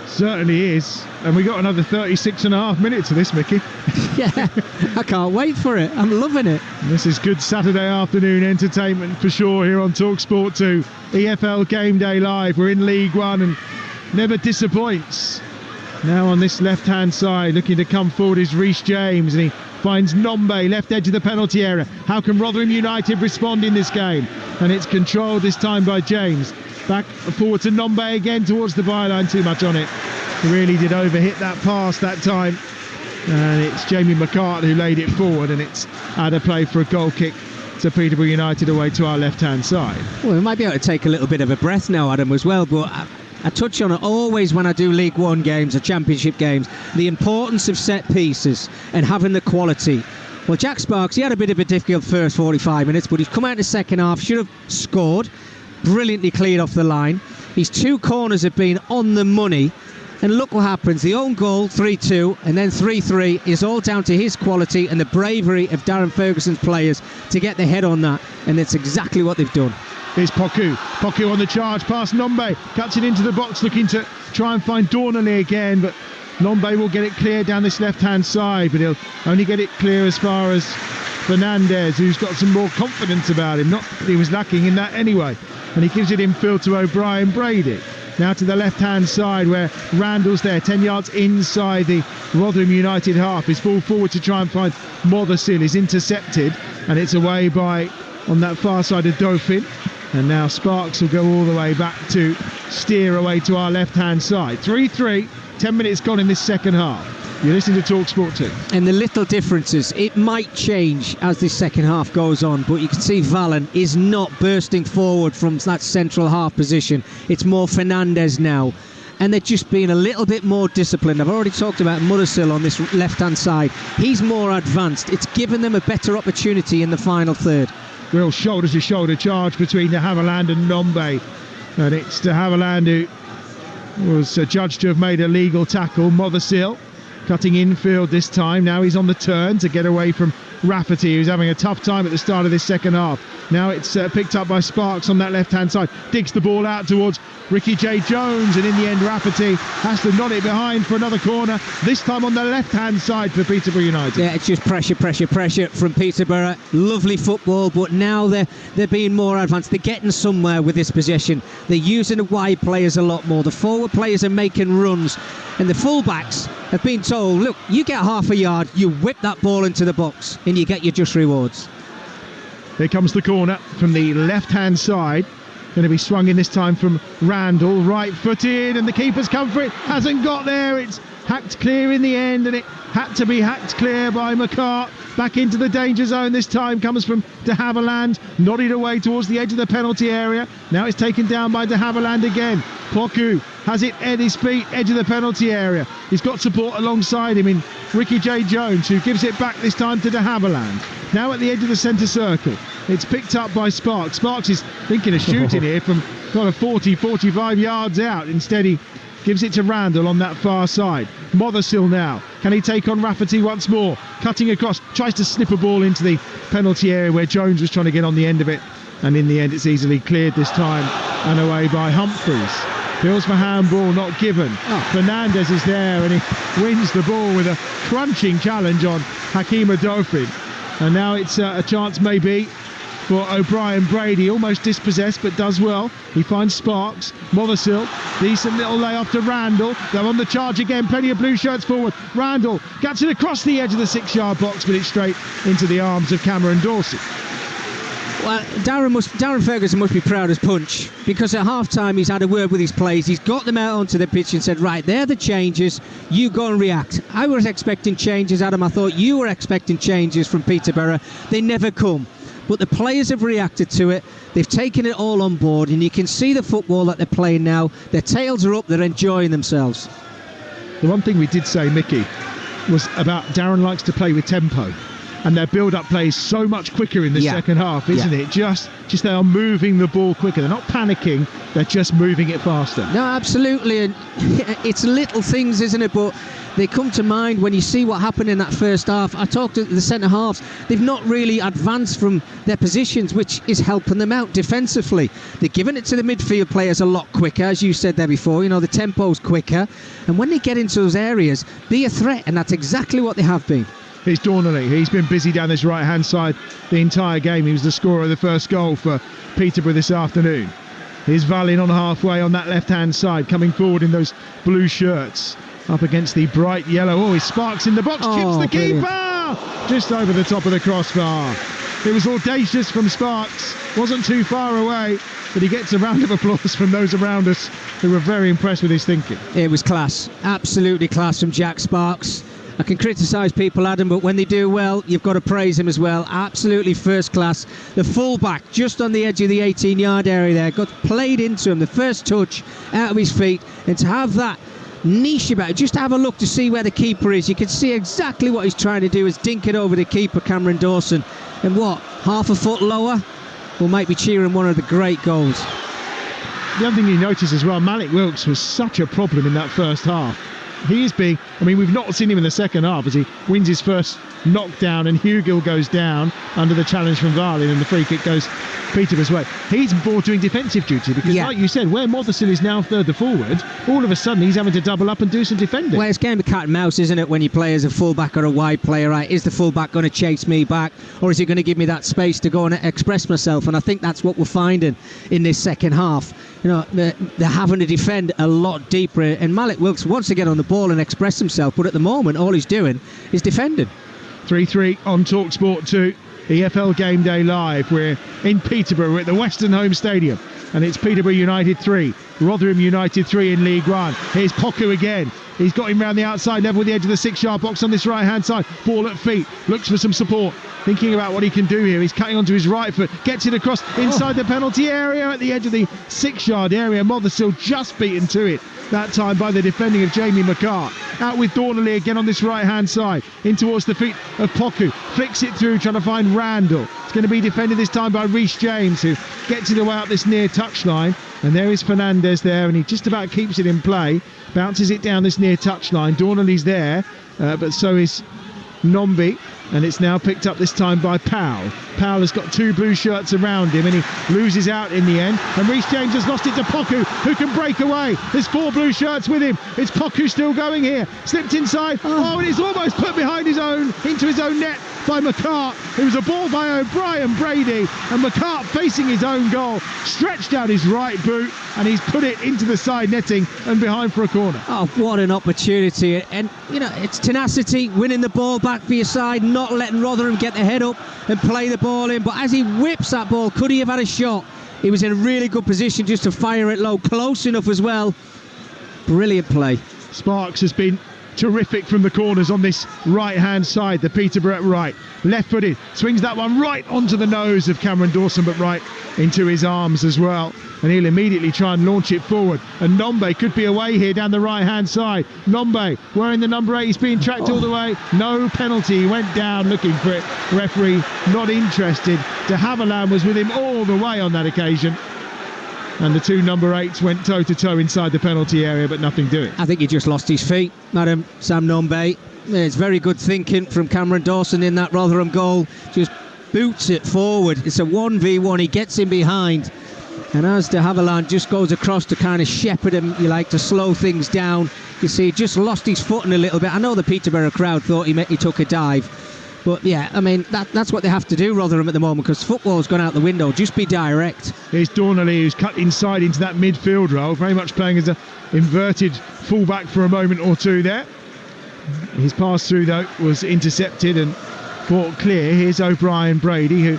Certainly is. And we got another 36 and a half minutes of this, Mickey. Yeah, I can't wait for it. I'm loving it. This is good Saturday afternoon entertainment for sure here on Talksport 2. EFL Game Day Live. We're in League One and never disappoints. Now on this left-hand side, looking to come forward is Reece James, and he finds Nombe, left edge of the penalty area. How can Rotherham United respond in this game? And it's controlled this time by James. Back forward to Nombe again towards the byline, too much on it. He really did overhit that pass that time. And it's Jamie McCart who laid it forward, and it's out of play for a goal kick to Peterborough United away to our left-hand side. Well, we might be able to take a little bit of a breath now, Adam, as well, but I touch on it always when I do League One games or Championship games, the importance of set pieces and having the quality. Well, Jack Sparks, he had a bit of a difficult first 45 minutes, but he's come out in the second half, should have scored, brilliantly cleared off the line. His two corners have been on the money, and look what happens. The own goal, 3-2, and then 3-3 is all down to his quality and the bravery of Darren Ferguson's players to get their head on that, and it's exactly what they've done. Here's Poku. Poku on the charge past Nombe. Cuts it into the box, looking to try and find Dornley again, but Nombe will get it clear down this left-hand side, but he'll only get it clear as far as Fernandez, who's got some more confidence about him. Not that he was lacking in that anyway. And he gives it infield to O'Brien Brady. Now to the left-hand side where Randall's there, 10 yards inside the Rotherham United half. His ball forward to try and find Mothersill is intercepted, and it's away by, on that far side of Dauphin. And now Sparks will go all the way back to steer away to our left-hand side. 3-3, 10 minutes gone in this second half. You're listening to Talksport 2. And the little differences, it might change as this second half goes on, but you can see Valen is not bursting forward from that central half position. It's more Fernandez now. And they're just being a little bit more disciplined. I've already talked about Mothersill on this left-hand side. He's more advanced. It's given them a better opportunity in the final third. Real shoulder-to-shoulder charge between de Havilland and Nombe. And it's de Havilland who was judged to have made a legal tackle. Mothersill cutting infield this time. Now he's on the turn to get away from Rafferty, who's having a tough time at the start of this second half. Now it's picked up by Sparks on that left-hand side. Digs the ball out towards Ricky J. Jones, and in the end Rafferty has to nod it behind for another corner, this time on the left-hand side for Peterborough United. Yeah, it's just pressure from Peterborough. Lovely football, but now they're being more advanced. They're getting somewhere with this possession. They're using the wide players a lot more. The forward players are making runs, and the full-backs have been told, look, you get half a yard, you whip that ball into the box, and you get your just rewards. Here comes the corner from the left-hand side. Going to be swung in this time from Randall, right-footed, and the keeper's come for it. Hasn't got there. It's hacked clear in the end, and it had to be hacked clear by McCart. Back into the danger zone this time comes from de Havilland, nodded away towards the edge of the penalty area. Now it's taken down by de Havilland again. Poku has it at his feet, edge of the penalty area. He's got support alongside him in Ricky J. Jones, who gives it back this time to de Havilland. Now at the edge of the centre circle. It's picked up by Sparks. Sparks is thinking of shooting here from kind of 40, 45 yards out. Instead he gives it to Randall on that far side. Mothersill now. Can he take on Rafferty once more? Cutting across, tries to slip a ball into the penalty area where Jones was trying to get on the end of it. And in the end it's easily cleared this time and away by Humphreys. Feels for handball, not given. Fernandez is there and he wins the ball with a crunching challenge on Hakima Dauphin. And now it's a chance maybe for O'Brien Brady, almost dispossessed but does well. He finds Sparks, Mothersill, decent little layoff to Randall. They're on the charge again, plenty of blue shirts forward. Randall gets it across the edge of the 6-yard box, but it's straight into the arms of Cameron Dorsey. Well, Darren Ferguson must be proud as punch, because at half-time he's had a word with his players. He's got them out onto the pitch and said, right, they're the changes, you go and react. I was expecting changes, Adam. I thought you were expecting changes from Peterborough. They never come. but the players have reacted to it. They've taken it all on board, and you can see the football that they're playing now. Their tails are up, they're enjoying themselves. The one thing we did say, Mickey, was about Darren likes to play with tempo, and their build-up play is so much quicker in the second half, isn't it? Just they are moving the ball quicker. They're not panicking, they're just moving it faster. No, absolutely, and it's little things, isn't it? But they come to mind when you see what happened in that first half. I talked to the centre-halves. They've not really advanced from their positions, which is helping them out defensively. They're giving it to the midfield players a lot quicker, as you said there before. You know, the tempo's quicker. And when they get into those areas, be a threat, and that's exactly what they have been. It's Donnelly. He's been busy down this right-hand side the entire game. He was the scorer of the first goal for Peterborough this afternoon. Here's Valin on halfway on that left-hand side, coming forward in those blue shirts, up against the bright yellow. Oh, he sparks in the box, chips the keeper! Just over the top of the crossbar. It was audacious from Sparks, wasn't too far away, but he gets a round of applause from those around us who were very impressed with his thinking. It was class, absolutely class from Jack Sparks. I can criticise people, Adam, but when they do well, you've got to praise him as well. Absolutely first class. The full-back, just on the edge of the 18-yard area there, got played into him, the first touch out of his feet, and to have that niche about it, just have a look to see where the keeper is. You can see exactly what he's trying to do is dink it over the keeper, Cameron Dawson. And what, half a foot lower? Well, might be cheering one of the great goals. The other thing you notice as well, Malik Wilkes was such a problem in that first half. He is being, we've not seen him in the second half as he wins his first knockdown and Hugill goes down under the challenge from Valin and the free kick goes Peterborough's way. He's more doing defensive duty because, like you said, where Motherson is now further forward, all of a sudden he's having to double up and do some defending. Well, it's game of cat and mouse, isn't it, when you play as a full-back or a wide player, right? Is the full-back going to chase me back, or is he going to give me that space to go and express myself? And I think that's what we're finding in this second half. You know, they're having to defend a lot deeper, and Malik Wilkes wants to get on the ball and express himself, but at the moment all he's doing is defending. 3-3 on Talksport 2, EFL Game Day Live. We're in Peterborough, we're at the Western Home Stadium, and it's Peterborough United 3, Rotherham United 3 in League One. Here's Poku again. He's got him round the outside level with the edge of the 6-yard box on this right-hand side. Ball at feet, looks for some support, thinking about what he can do here. He's cutting onto his right foot, gets it across inside the penalty area at the edge of the 6-yard area. Mothersill just beaten to it, that time by the defending of Jamie McCart. Out with Donnelly again on this right-hand side, in towards the feet of Poku. Flicks it through, trying to find Randall. It's going to be defended this time by Reece James, who gets it away out this near touchline. And there is Fernandez there, and he just about keeps it in play. Bounces it down this near touchline. Donnelly's there, but so is Nombi. And it's now picked up this time by Powell. Powell has got two blue shirts around him and he loses out in the end. And Reece James has lost it to Poku, who can break away. There's four blue shirts with him. It's Poku still going here. Slipped inside. Oh, and it's almost put behind his own, into his own net by McCart. It was a ball by O'Brien Brady. And McCart facing his own goal, stretched out his right boot and he's put it into the side netting and behind for a corner. Oh, what an opportunity. And, you know, it's tenacity, winning the ball back for your side, not letting Rotherham get the head up and play the ball in. But as he whips that ball, could he have had a shot? He was in a really good position just to fire it low, close enough as well. Brilliant play. Sparks has been terrific from the corners on this right-hand side, the Peterborough right. Left-footed, swings that one right onto the nose of Cameron Dawson, but right into his arms as well. And he'll immediately try and launch it forward. And Nombe could be away here down the right-hand side. Nombe wearing the number 8, he's being tracked all the way. No penalty, he went down looking for it. Referee not interested. De Havilland was with him all the way on that occasion. And the two number 8s went toe-to-toe inside the penalty area, but nothing doing. I think he just lost his feet, Madam Sam Nombe. It's very good thinking from Cameron Dawson in that Rotherham goal. Just boots it forward. It's a 1v1. He gets in behind. And as De Havilland just goes across to kind of shepherd him, you like, to slow things down, you see he just lost his footing a little bit. I know the Peterborough crowd thought he took a dive. But yeah, I mean, that's what they have to do, Rotherham, at the moment, because football's gone out the window. Just be direct. Here's Donnelly, who's cut inside into that midfield role, very much playing as an inverted fullback for a moment or two there. His pass through, though, was intercepted and brought clear. Here's O'Brien Brady, who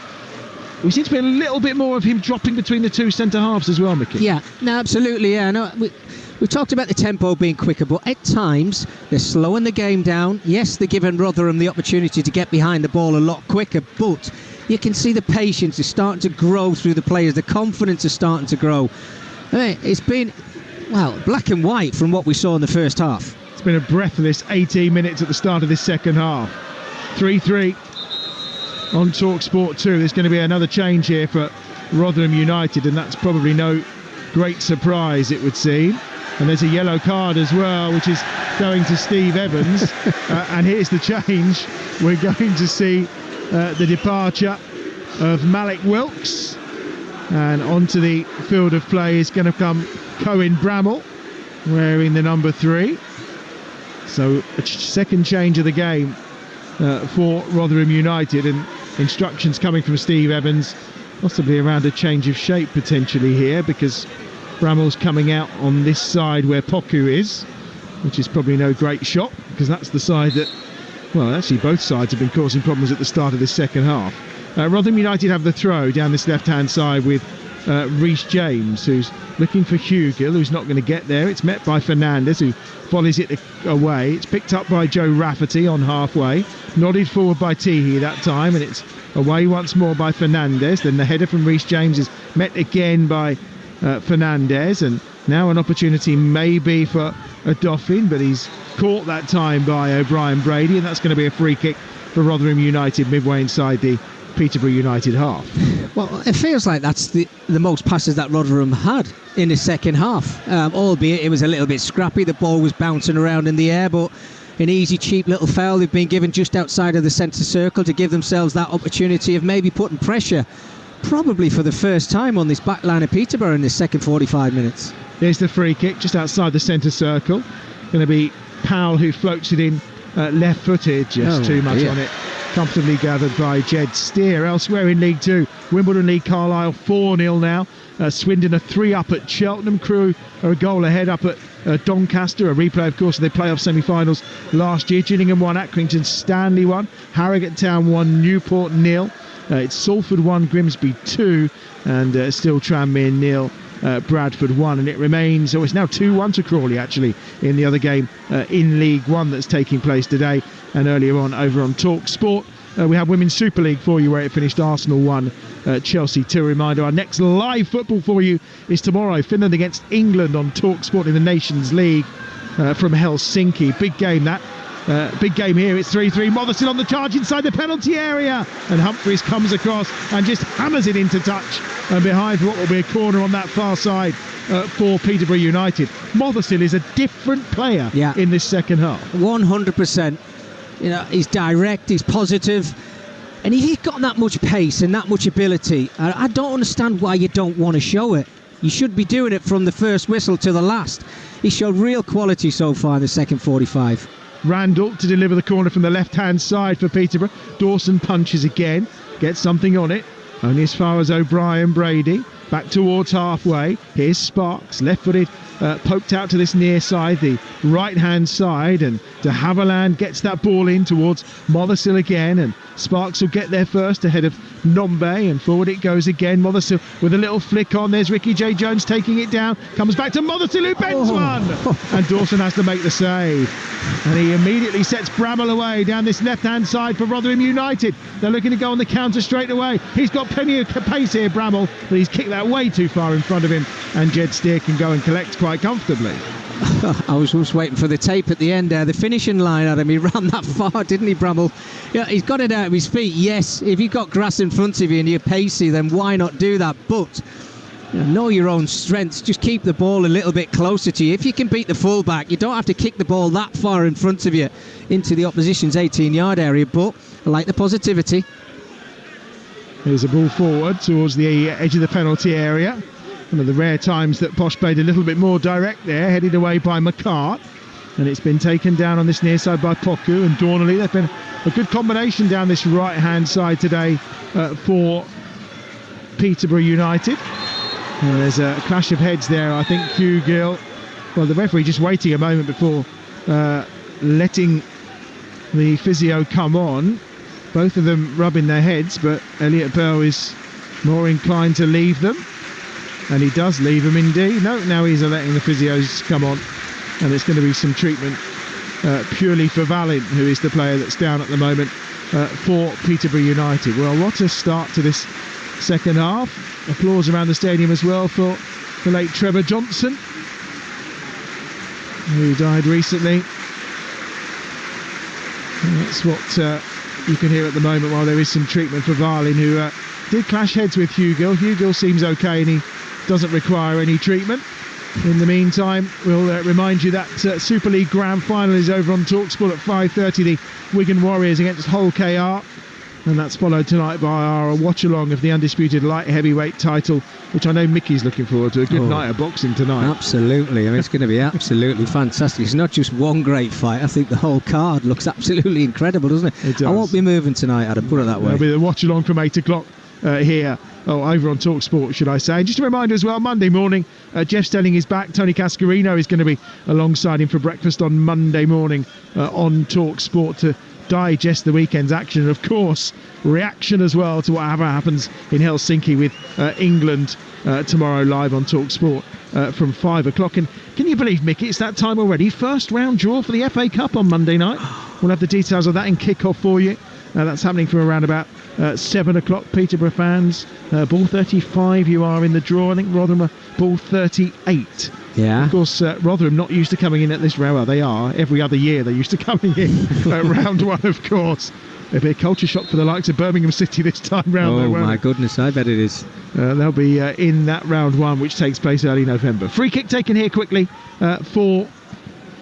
we seem to be a little bit more of him dropping between the two centre-halves as well, Mickey. Yeah, no, absolutely, yeah. No, We've talked about the tempo being quicker, but at times they're slowing the game down. Yes, they're giving Rotherham the opportunity to get behind the ball a lot quicker, but You can see the patience is starting to grow through the players. The confidence is starting to grow. I mean, it's been, well, black and white from what we saw in the first half. It's been a breathless 18 minutes at the start of this second half. 3-3 on Talksport 2. There's going to be another change here for Rotherham United, and that's probably no great surprise, it would seem. And there's a yellow card as well, which is going to Steve Evans. And here's the change. We're going to see the departure of Malik Wilkes. And onto the field of play is going to come Cohen Bramall, wearing the number 3. So a second change of the game for Rotherham United, and instructions coming from Steve Evans, possibly around a change of shape potentially here, because Bramall's coming out on this side where Poku is, which is probably no great shot, because that's the side that, well, actually both sides have been causing problems at the start of this second half. Rotherham United have the throw down this left-hand side with Reece James, who's looking for Hugill, who's not going to get there. It's met by Fernandez, who volleys it away. It's picked up by Joe Rafferty on halfway, nodded forward by Teehee that time, and it's away once more by Fernandez. Then the header from Reece James is met again by Fernandez, and now an opportunity maybe for a Dauphin, but he's caught that time by O'Brien Brady, and that's going to be a free kick for Rotherham United midway inside the Peterborough United half. Well, it feels like that's the most passes that Rotherham had in the second half, albeit it was a little bit scrappy. The ball was bouncing around in the air, but an easy, cheap little foul they've been given just outside of the centre circle to give themselves that opportunity of maybe putting pressure, probably for the first time, on this back line of Peterborough in this second 45 minutes. There's the free kick just outside the centre circle. Going to be Powell who floats it in left-footed, just too much on it. Comfortably gathered by Jed Steer. Elsewhere in League 2, Wimbledon lead Carlisle 4-0 now. Swindon are 3 up at Cheltenham. Crewe are a goal ahead up at Doncaster. A replay, of course, of the playoff semi-finals last year. Gillingham 1, Accrington Stanley 1, Harrogate Town 1, Newport 0. It's Salford 1, Grimsby 2, and still Tranmere 0. Bradford 1, and it remains, it's now 2-1 to Crawley actually in the other game in League 1 that's taking place today. And earlier on over on Talksport we have Women's Super League for you, where it finished Arsenal 1, Chelsea 2. Reminder, our next live football for you is tomorrow, Finland against England on Talksport in the Nations League from Helsinki. Big game that. Big game here. It's 3-3. Motherson on the charge inside the penalty area, and Humphreys comes across and just hammers it into touch and behind what will be a corner on that far side for Peterborough United. Motherson is a different player in this second half. 100%. You know, he's direct, he's positive, and if he's got that much pace and that much ability, I don't understand why you don't want to show it. You should be doing it from the first whistle to the last. He showed real quality so far in the second 45. Randall to deliver the corner from the left-hand side for Peterborough. Dawson punches again, gets something on it, only as far as O'Brien Brady. Back towards halfway. Here's Sparks, left-footed, poked out to this near side, the right-hand side, and de Havilland gets that ball in towards Mothersill again, and Sparks will get there first ahead of Nombe, and forward it goes again. Mothersill with a little flick on. There's Ricky J. Jones taking it down, comes back to Mothersill, who bends one, and Dawson has to make the save, and he immediately sets Bramall away down this left-hand side for Rotherham United. They're looking to go on the counter straight away. He's got plenty of pace here, Bramall, but he's kicked that way too far in front of him, and Jed Steer can go and collect quite comfortably. I was just waiting for the tape at the end there. The finishing line at him, he ran that far, didn't he, Bramall? Yeah, he's got it out of his feet. Yes, if you've got grass in front of you and you're pacey, then why not do that? But know your own strengths. Just keep the ball a little bit closer to you. If you can beat the fullback, you don't have to kick the ball that far in front of you into the opposition's 18-yard area. But I like the positivity. There's a ball forward towards the edge of the penalty area. One of the rare times that Posh played a little bit more direct there, headed away by McCart, and it's been taken down on this near side by Poku and Dornley. They've been a good combination down this right hand side today for Peterborough United. And there's a clash of heads there. I think Hugill, well, the referee just waiting a moment before letting the physio come on. Both of them rubbing their heads, but Elliot Bell is more inclined to leave them. And he does leave them indeed. No, now he's letting the physios come on. And it's going to be some treatment purely for Valin, who is the player that's down at the moment for Peterborough United. Well, what a start to this second half. Applause around the stadium as well for the late Trevor Johnson, who died recently. And that's what you can hear at the moment while there is some treatment for Varlin, who did clash heads with Hugill. Hugill seems okay and he doesn't require any treatment. In the meantime, we'll remind you that Super League Grand Final is over on Talksport at 5:30. The Wigan Warriors against Hull KR. And that's followed tonight by our watch-along of the undisputed light heavyweight title, which I know Mickey's looking forward to. A good night of boxing tonight. Absolutely. I mean, it's going to be absolutely fantastic. It's not just one great fight. I think the whole card looks absolutely incredible, doesn't it? It does. I won't be moving tonight, Adam, put it that way. There'll be the watch-along from 8 o'clock here. Over on Talksport, should I say. And just a reminder as well, Monday morning, Jeff Stelling is back. Tony Cascarino is going to be alongside him for breakfast on Monday morning on Talksport to digest the weekend's action, and of course reaction as well to whatever happens in Helsinki with England tomorrow live on Talksport from 5 o'clock. And can you believe, Mickey, it's that time already? First round draw for the FA Cup on Monday night. We'll have the details of that in kick-off for you. That's happening from around about 7 o'clock. Peterborough fans, ball 35 you are in the draw. I think Rotherham are ball 38. Yeah. Of course, Rotherham not used to coming in at this round. Well, they are. Every other year they're used to coming in round one, of course. It'll be a culture shock for the likes of Birmingham City this time round. Oh, my goodness, I bet it is. They'll be in that round one, which takes place early November. Free kick taken here quickly for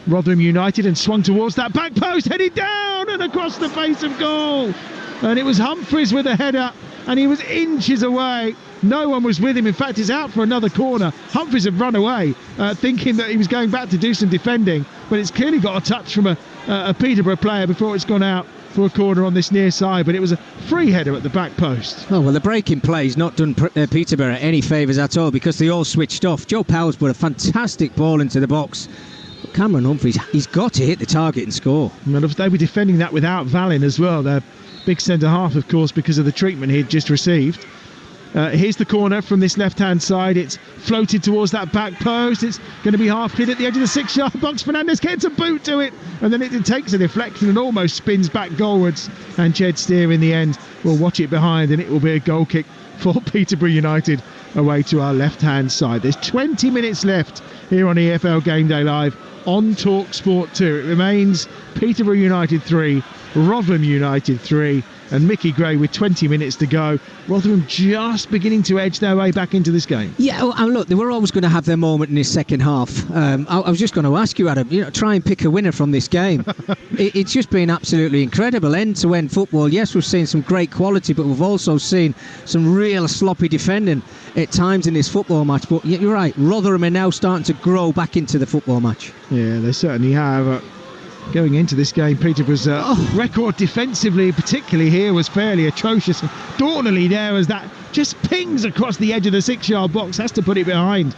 Rotherham United and swung towards that back post, headed down and across the face of goal. And it was Humphreys with a header, and he was inches away. No one was with him. In fact, he's out for another corner. Humphreys had run away, thinking that he was going back to do some defending, but it's clearly got a touch from a Peterborough player before it's gone out for a corner on this near side. But it was a free header at the back post. Oh, well, the breaking play's not done Peterborough any favours at all, because they all switched off. Joe Powers put a fantastic ball into the box. But Cameron Humphreys, he's got to hit the target and score. And they were defending that without Valin as well. Their big centre-half, of course, because of the treatment he'd just received. Here's the corner from this left-hand side. It's floated towards that back post. It's going to be half cleared at the edge of the 6-yard box. Fernandez gets a boot to it, and then it takes a deflection and almost spins back goalwards. And Jed Steer in the end will watch it behind, and it will be a goal kick for Peterborough United away to our left-hand side. There's 20 minutes left here on EFL Game Day Live on Talksport 2. It remains Peterborough United 3, Rotherham United 3, and Mickey Gray with 20 minutes to go. Rotherham just beginning to edge their way back into this game. Yeah, well, look, they were always going to have their moment in this second half. I was just going to ask you, Adam, try and pick a winner from this game. It's just been absolutely incredible, end-to-end football. Yes, we've seen some great quality, but we've also seen some real sloppy defending at times in this football match. But you're right, Rotherham are now starting to grow back into the football match. Yeah, they certainly have. Going into this game, Peterborough's record defensively, particularly here, was fairly atrocious. Dornley there, as that just pings across the edge of the 6-yard box, has to put it behind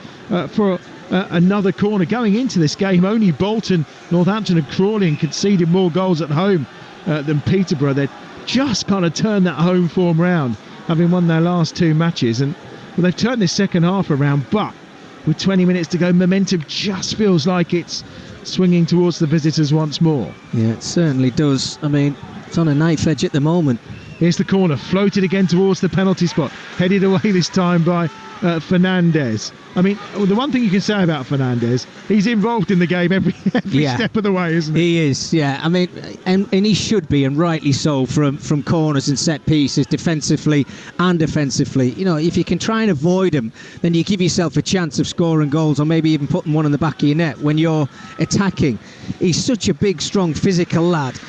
for another corner. Going into this game, only Bolton, Northampton and Crawley conceded more goals at home than Peterborough. They'd just kind of turned that home form round, having won their last 2 matches. And well, they've turned this second half around, but with 20 minutes to go, momentum just feels like it's swinging towards the visitors once more. Yeah, it certainly does. I mean, it's on a knife edge at the moment. Here's the corner, floated again towards the penalty spot, headed away this time by Fernandez. I mean, the one thing you can say about Fernandez, he's involved in the game every step of the way, isn't he? He is, yeah. I mean, and he should be, and rightly so, from corners and set pieces, defensively and offensively. If you can try and avoid him, then you give yourself a chance of scoring goals, or maybe even putting one in the back of your net when you're attacking. He's such a big, strong, physical lad.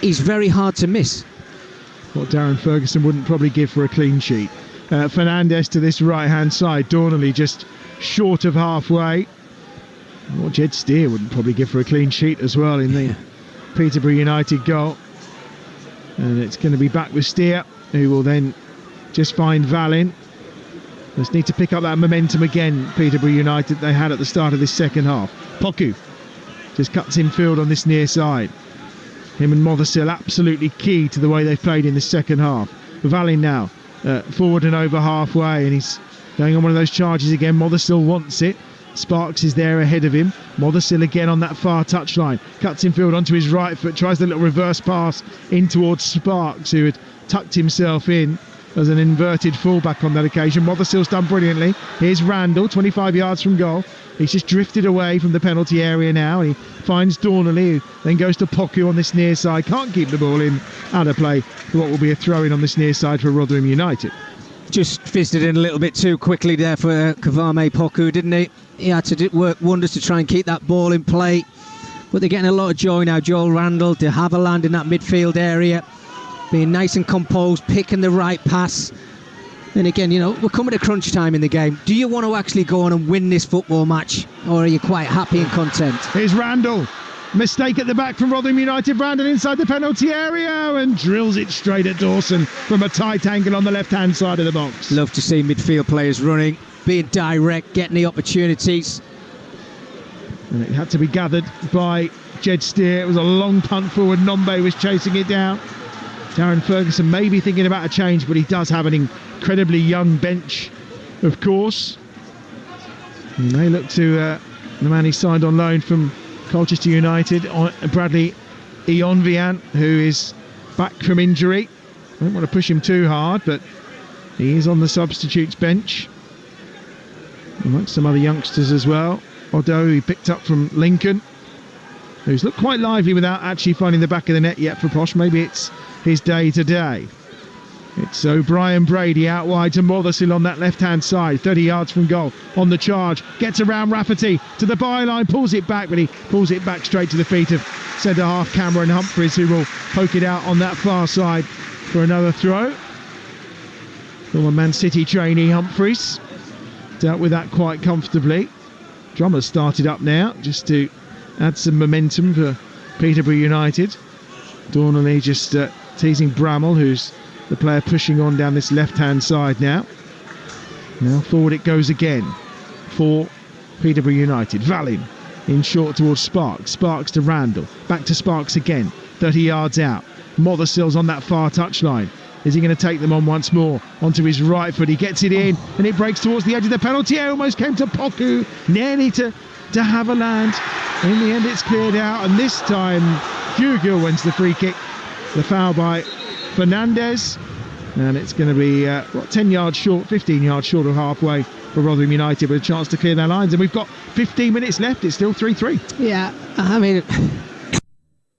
He's very hard to miss. What Darren Ferguson wouldn't probably give for a clean sheet. Fernandez to this right-hand side. Dornley just short of halfway. What Jed Steer wouldn't probably give for a clean sheet as well in the Peterborough United goal. And it's going to be back with Steer, who will then just find Valin. Just need to pick up that momentum again, Peterborough United, they had at the start of this second half. Poku just cuts in field on this near side. Him and Mothersill absolutely key to the way they've played in the second half. Valin now forward and over halfway, and he's going on one of those charges again. Mothersill wants it. Sparks is there ahead of him. Mothersill again on that far touchline. Cuts infield onto his right foot. Tries the little reverse pass in towards Sparks, who had tucked himself in as an inverted fullback on that occasion. Mothersill's done brilliantly. Here's Randall, 25 yards from goal. He's just drifted away from the penalty area now. He finds Dornley, who then goes to Poku on this near side. Can't keep the ball in. Out of play for what will be a throw-in on this near side for Rotherham United. Just fizzed it in a little bit too quickly there for Kavame Poku, didn't he? He had to work wonders to try and keep that ball in play. But they're getting a lot of joy now. Joel Randall, De Havilland in that midfield area, being nice and composed, picking the right pass. And again, you know, we're coming to crunch time in the game. Do you want to actually go on and win this football match, or are you quite happy and content? Here's Randall. Mistake at the back from Rotherham United. Brandon inside the penalty area and drills it straight at Dawson from a tight angle on the left-hand side of the box. Love to see midfield players running, being direct, getting the opportunities. And it had to be gathered by Jed Steer. It was a long punt forward. Nombe was chasing it down. Darren Ferguson may be thinking about a change, but he does have an incredibly young bench, of course. And they look to the man he signed on loan from Colchester United, Bradley Ionvian, who is back from injury. I don't want to push him too hard, but he is on the substitutes bench, amongst some other youngsters as well. Odo, he picked up from Lincoln, who's looked quite lively without actually finding the back of the net yet for Posh. Maybe it's his day today. It's O'Brien Brady out wide to Mothersill on that left-hand side, 30 yards from goal, on the charge, gets around Rafferty to the byline, pulls it back, but he pulls it back straight to the feet of centre-half Cameron Humphreys, who will poke it out on that far side for another throw. Former Man City trainee Humphreys dealt with that quite comfortably. Drummers started up now, just to add some momentum for Peterborough United. Dornley just teasing Bramall, who's the player pushing on down this left-hand side now. Now forward it goes again for Peterborough United. Vallin in short towards Sparks. Sparks to Randall. Back to Sparks again. 30 yards out. Mothersill's on that far touchline. Is he going to take them on once more? Onto his right foot. He gets it in and it breaks towards the edge of the penalty area. Almost came to Poku. Nearly to Havilland. In the end it's cleared out, and this time Hugill wins the free kick. The foul by Fernandez, and it's going to be 10 yards short, 15 yards short of halfway for Rotherham United, with a chance to clear their lines. And we've got 15 minutes left. It's still 3-3. Yeah, I mean,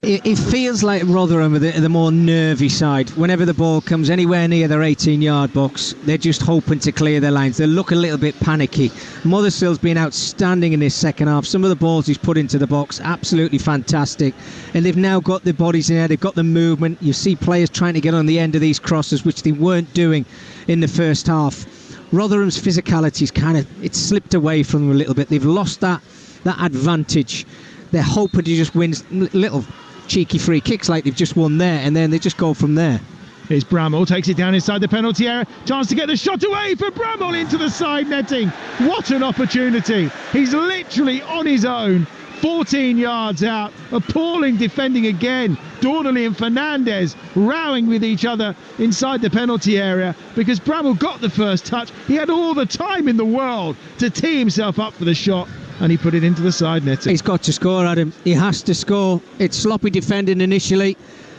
it feels like Rotherham are the more nervy side. Whenever the ball comes anywhere near their 18-yard box, they're just hoping to clear their lines. They look a little bit panicky. Mothersill's been outstanding in this second half. Some of the balls he's put into the box, absolutely fantastic. And they've now got the bodies in there, they've got the movement. You see players trying to get on the end of these crosses, which they weren't doing in the first half. Rotherham's physicality's it's slipped away from them a little bit. They've lost that advantage. They're hoping to just win little cheeky free kicks like they've just won there, and then they just go from there. Here's Bramall, takes it down inside the penalty area. Chance to get the shot away for Bramall into the side netting. What an opportunity. He's literally on his own, 14 yards out. Appalling defending again. Dornley and Fernandez rowing with each other inside the penalty area, because Bramall got the first touch. He had all the time in the world to tee himself up for the shot, and he put it into the side netting. He's got to score, Adam. He has to score. It's sloppy defending initially.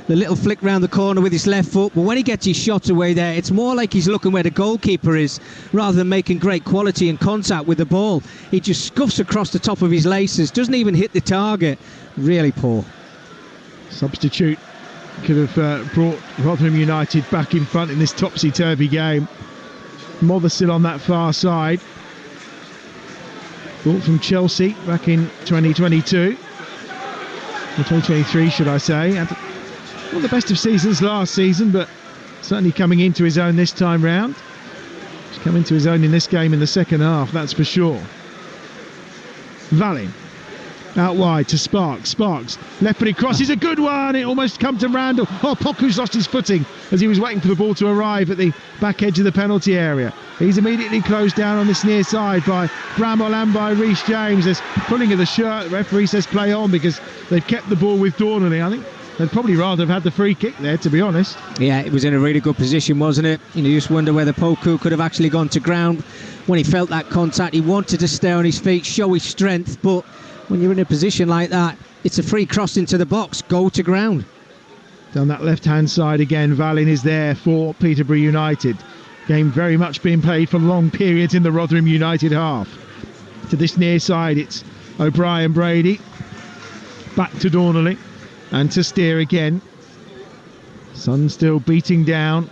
The little flick round the corner with his left foot, but when he gets his shot away there, it's more like he's looking where the goalkeeper is rather than making great quality and contact with the ball. He just scuffs across the top of his laces, doesn't even hit the target. Really poor. Substitute could have brought Rotherham United back in front in this topsy-turvy game. Mothersill on that far side. Bought from Chelsea back in 2022. Or 2023, should I say. Had not the best of seasons last season, but certainly coming into his own this time round. He's come into his own in this game in the second half, that's for sure. Vallin out wide to Sparks. Sparks, left footed cross is a good one. It almost come to Randall. Oh, Poku's lost his footing as he was waiting for the ball to arrive at the back edge of the penalty area. He's immediately closed down on this near side by Bramall and by Reece James. There's pulling of the shirt. The referee says play on because they've kept the ball with Dornley. I think They'd probably rather have had the free kick there, to be honest. Yeah, it was in a really good position, wasn't it? You just wonder whether Poku could have actually gone to ground when he felt that contact. He wanted to stay on his feet, show his strength, but when you're in a position like that, it's a free cross into the box. Go to ground. Down that left-hand side again, Valin is there for Peterborough United. Game very much being played for long periods in the Rotherham United half. To this near side, it's O'Brien Brady. Back to Dornelly. And to Steer again. Sun still beating down.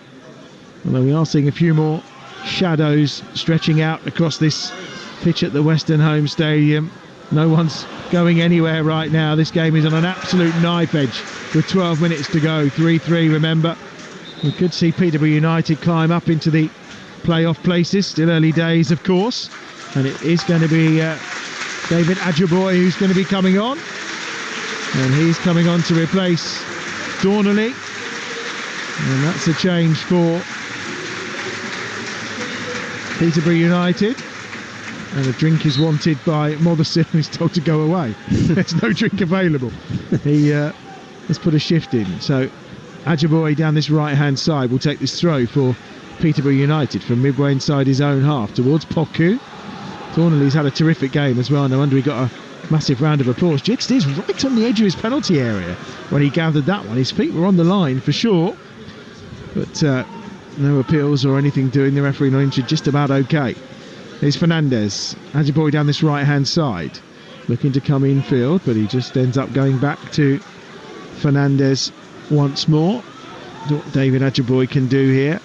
Although we are seeing a few more shadows stretching out across this pitch at the Western Home Stadium. No one's going anywhere right now. This game is on an absolute knife edge with 12 minutes to go. 3-3, remember. We could see Peterborough United climb up into the playoff places. Still early days, of course. And it is going to be David Ajiboye who's going to be coming on. And he's coming on to replace Dornelly. And that's a change for Peterborough United. And a drink is wanted by Motherson, who's told to go away. There's no drink available. He has put a shift in. So Ajiboye down this right-hand side will take this throw for Peterborough United from midway inside his own half towards Poku. Dornelly's had a terrific game as well. No wonder he got a massive round of applause. Jixt is right on the edge of his penalty area when he gathered that one. His feet were on the line for sure, but no appeals or anything doing. The referee not injured, just about okay. Here's Fernandez. Ajiboye down this right hand side, looking to come infield, but he just ends up going back to Fernandez once more. What David Ajiboye can do here,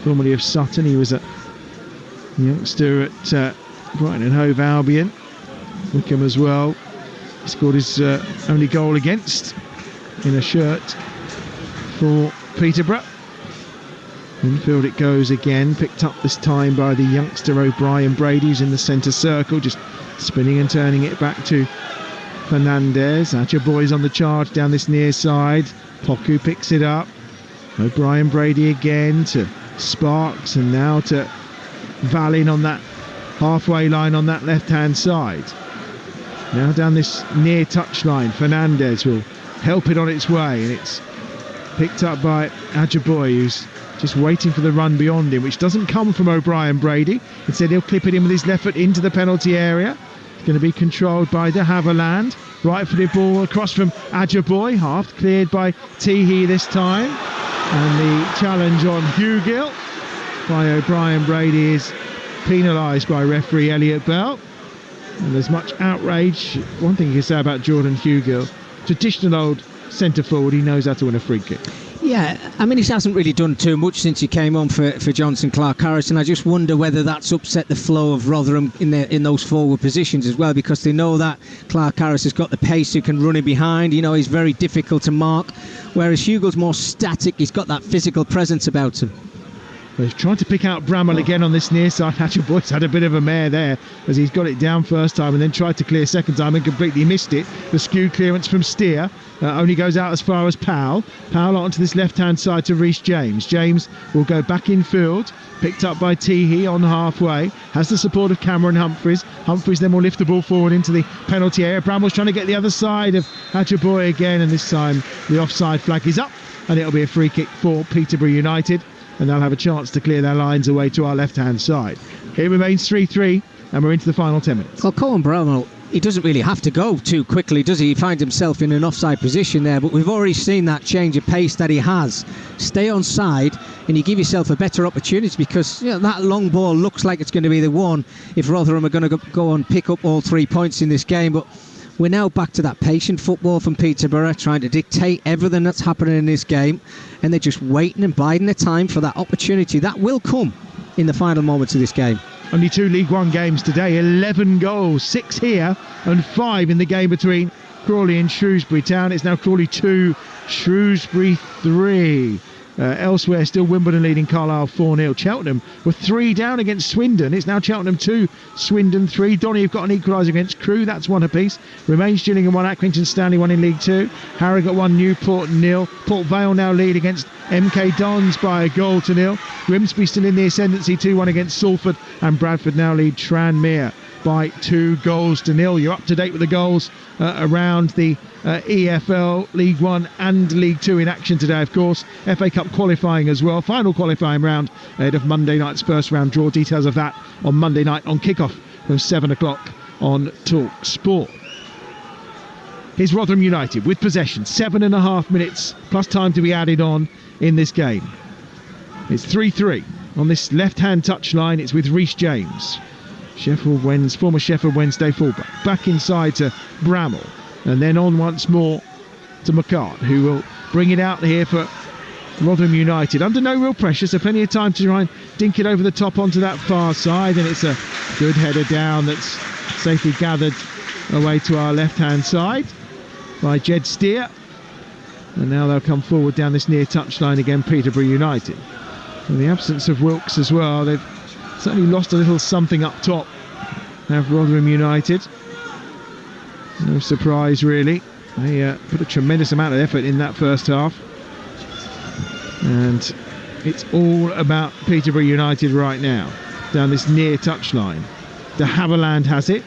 formerly of Sutton. He was a youngster at Brighton and Hove Albion. Wickham as well. He scored his only goal against in a shirt for Peterborough. Infield it goes again, picked up this time by the youngster O'Brien Brady, who's in the centre circle, just spinning and turning it back to Fernandez. Ajiboye's on the charge down this near side. Poku picks it up. O'Brien Brady again to Sparks, and now to Valin on that halfway line on that left-hand side. Now down this near touchline, Fernandez will help it on its way, and it's picked up by Ajiboye, who's just waiting for the run beyond him, which doesn't come from O'Brien Brady. Instead, he'll clip it in with his left foot into the penalty area. It's going to be controlled by de Havilland. Right-footed ball across from Ajiboye, half cleared by Teehee this time. And the challenge on Hugill by O'Brien Brady is penalised by referee Elliot Bell. And there's much outrage. One thing you can say about Jordan Hugill, traditional old centre forward, he knows how to win a free kick. Yeah, I mean, he hasn't really done too much since he came on for Johnson Clark-Harris, and I just wonder whether that's upset the flow of Rotherham in those forward positions as well, because they know that Clark-Harris has got the pace, who can run in behind. You know, he's very difficult to mark, whereas Hugill's more static. He's got that physical presence about him. He's trying to pick out Bramall again on this near side. Ajiboye's had a bit of a mare there as he's got it down first time and then tried to clear second time and completely missed it. The skew clearance from Steer only goes out as far as Powell. Powell onto this left-hand side to Reece James. James will go back in field, picked up by Teehee on halfway. Has the support of Cameron Humphreys. Humphreys then will lift the ball forward into the penalty area. Bramall's trying to get the other side of Ajiboye again, and this time the offside flag is up and it'll be a free kick for Peterborough United. And they'll have a chance to clear their lines away to our left-hand side. It remains 3-3, and we're into the final 10 minutes. Well, Colin Bramall, he doesn't really have to go too quickly, does he? He finds himself in an offside position there, but we've already seen that change of pace that he has. Stay on side, and you give yourself a better opportunity, because that long ball looks like it's going to be the one if Rotherham are going to go and pick up all 3 points in this game. But we're now back to that patient football from Peterborough, trying to dictate everything that's happening in this game, and they're just waiting and biding their time for that opportunity that will come in the final moments of this game. Only 2 League One games today, 11 goals, 6 here and 5 in the game between Crawley and Shrewsbury Town. It's now Crawley 2, Shrewsbury 3. Elsewhere, still Wimbledon leading Carlisle 4-0. Cheltenham were 3 down against Swindon. It's now Cheltenham 2, Swindon 3. Donny have got an equaliser against Crewe. That's 1 apiece. Remains Gillingham 1, Accrington Stanley 1 in League 2. Harrogate 1, Newport 0. Port Vale now lead against MK Dons by a goal to 0. Grimsby still in the ascendancy, 2-1 against Salford. And Bradford now lead Tranmere by 2-0. You're up to date with the goals around the EFL, League One and League Two in action today, of course. FA Cup qualifying as well, final qualifying round ahead of Monday night's first round draw. Details of that on Monday night on kickoff from 7 o'clock on Talksport. Here's Rotherham United with possession, 7.5 minutes plus time to be added on in this game. It's 3-3 on this left-hand touchline. It's with Reece James, former Sheffield Wednesday fullback, back inside to Bramall, and then on once more to McCart, who will bring it out here for Rotherham United under no real pressure, so plenty of time to try and dink it over the top onto that far side, and it's a good header down that's safely gathered away to our left-hand side by Jed Steer. And now they'll come forward down this near touchline again, Peterborough United. In the absence of Wilkes as well, they've certainly lost a little something up top, have Rotherham United. No surprise really. They put a tremendous amount of effort in that first half, and it's all about Peterborough United right now down this near touchline. De Havilland has it.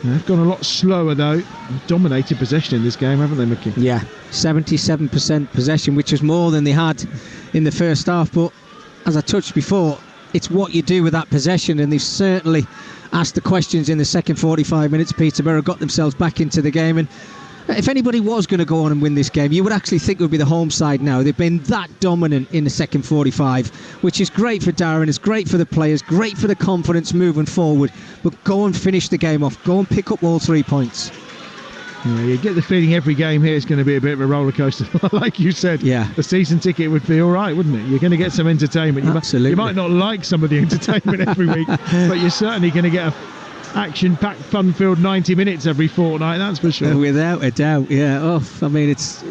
They've gone a lot slower though. They've dominated possession in this game, haven't they, Mickey? Yeah, 77% possession, which was more than they had in the first half. But as I touched before, it's what you do with that possession, and they've certainly asked the questions in the second 45 minutes. Peterborough got themselves back into the game, and if anybody was going to go on and win this game, you would actually think it would be the home side now. They've been that dominant in the second 45, which is great for Darren, it's great for the players, great for the confidence moving forward. But go and finish the game off. Go and pick up all 3 points. Yeah, you get the feeling every game here is going to be a bit of a roller coaster. Like you said, yeah, the season ticket would be all right, wouldn't it? You're going to get some entertainment. Absolutely. You might not like some of the entertainment every week, but you're certainly going to get a action-packed, fun-filled 90 minutes every fortnight, that's for sure. Without a doubt, yeah. Oh, I mean, it's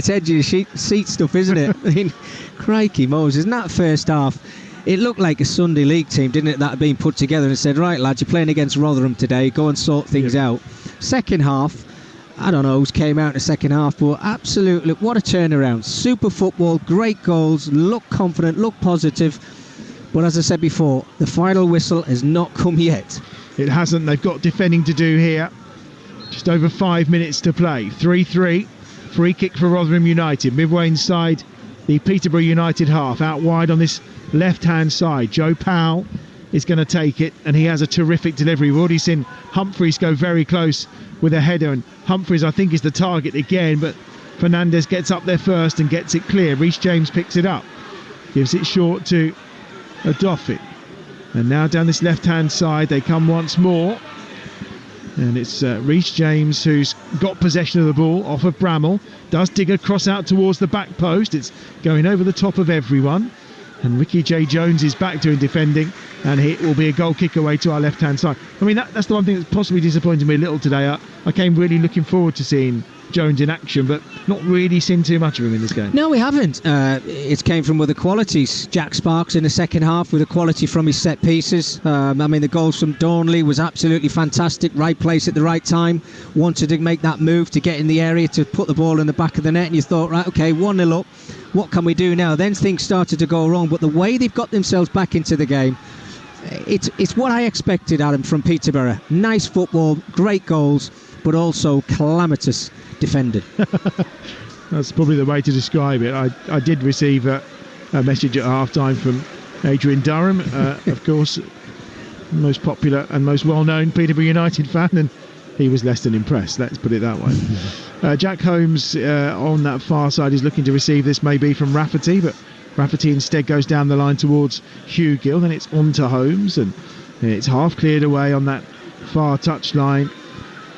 edge of your seat stuff, isn't it? I mean, crikey Moses, in that first half, it looked like a Sunday League team, didn't it, that had been put together and said, right, lads, you're playing against Rotherham today, go and sort things out. Second half, I don't know who's came out in the second half, but absolutely, what a turnaround. Super football, great goals, look confident, look positive. But as I said before, the final whistle has not come yet. It hasn't. They've got defending to do here. Just over 5 minutes to play. 3-3. Free kick for Rotherham United. Midway inside the Peterborough United half. Out wide on this left-hand side. Joe Powell is going to take it, and he has a terrific delivery. We've already seen Humphreys go very close with a header, and Humphreys, I think, is the target again, but Fernandez gets up there first and gets it clear. Reece James picks it up. Gives it short to Adofin. And now down this left-hand side, they come once more. And it's Reece James who's got possession of the ball off of Bramall. Does dig a cross out towards the back post. It's going over the top of everyone. And Ricky J. Jones is back doing defending. And it will be a goal kick away to our left-hand side. I mean, that's the one thing that's possibly disappointed me a little today. I came really looking forward to seeing Jones in action, but not really seen too much of him in this game. No, we haven't. It came from other qualities. Jack Sparks in the second half with a quality from his set pieces. I mean, the goals from Dornley was absolutely fantastic. Right place at the right time. Wanted to make that move to get in the area to put the ball in the back of the net, and you thought, right, okay, 1-0 up. What can we do now? Then things started to go wrong, but the way they've got themselves back into the game, it's what I expected, Adam, from Peterborough. Nice football, great goals, but also calamitous defending. That's probably the way to describe it. I did receive a message at half-time from Adrian Durham, of course, most popular and most well-known Peterborough United fan, and he was less than impressed, let's put it that way. Jack Holmes on that far side is looking to receive this, maybe from Rafferty, but Rafferty instead goes down the line towards Hugh Gill. Then it's on to Holmes, and it's half cleared away on that far touch line,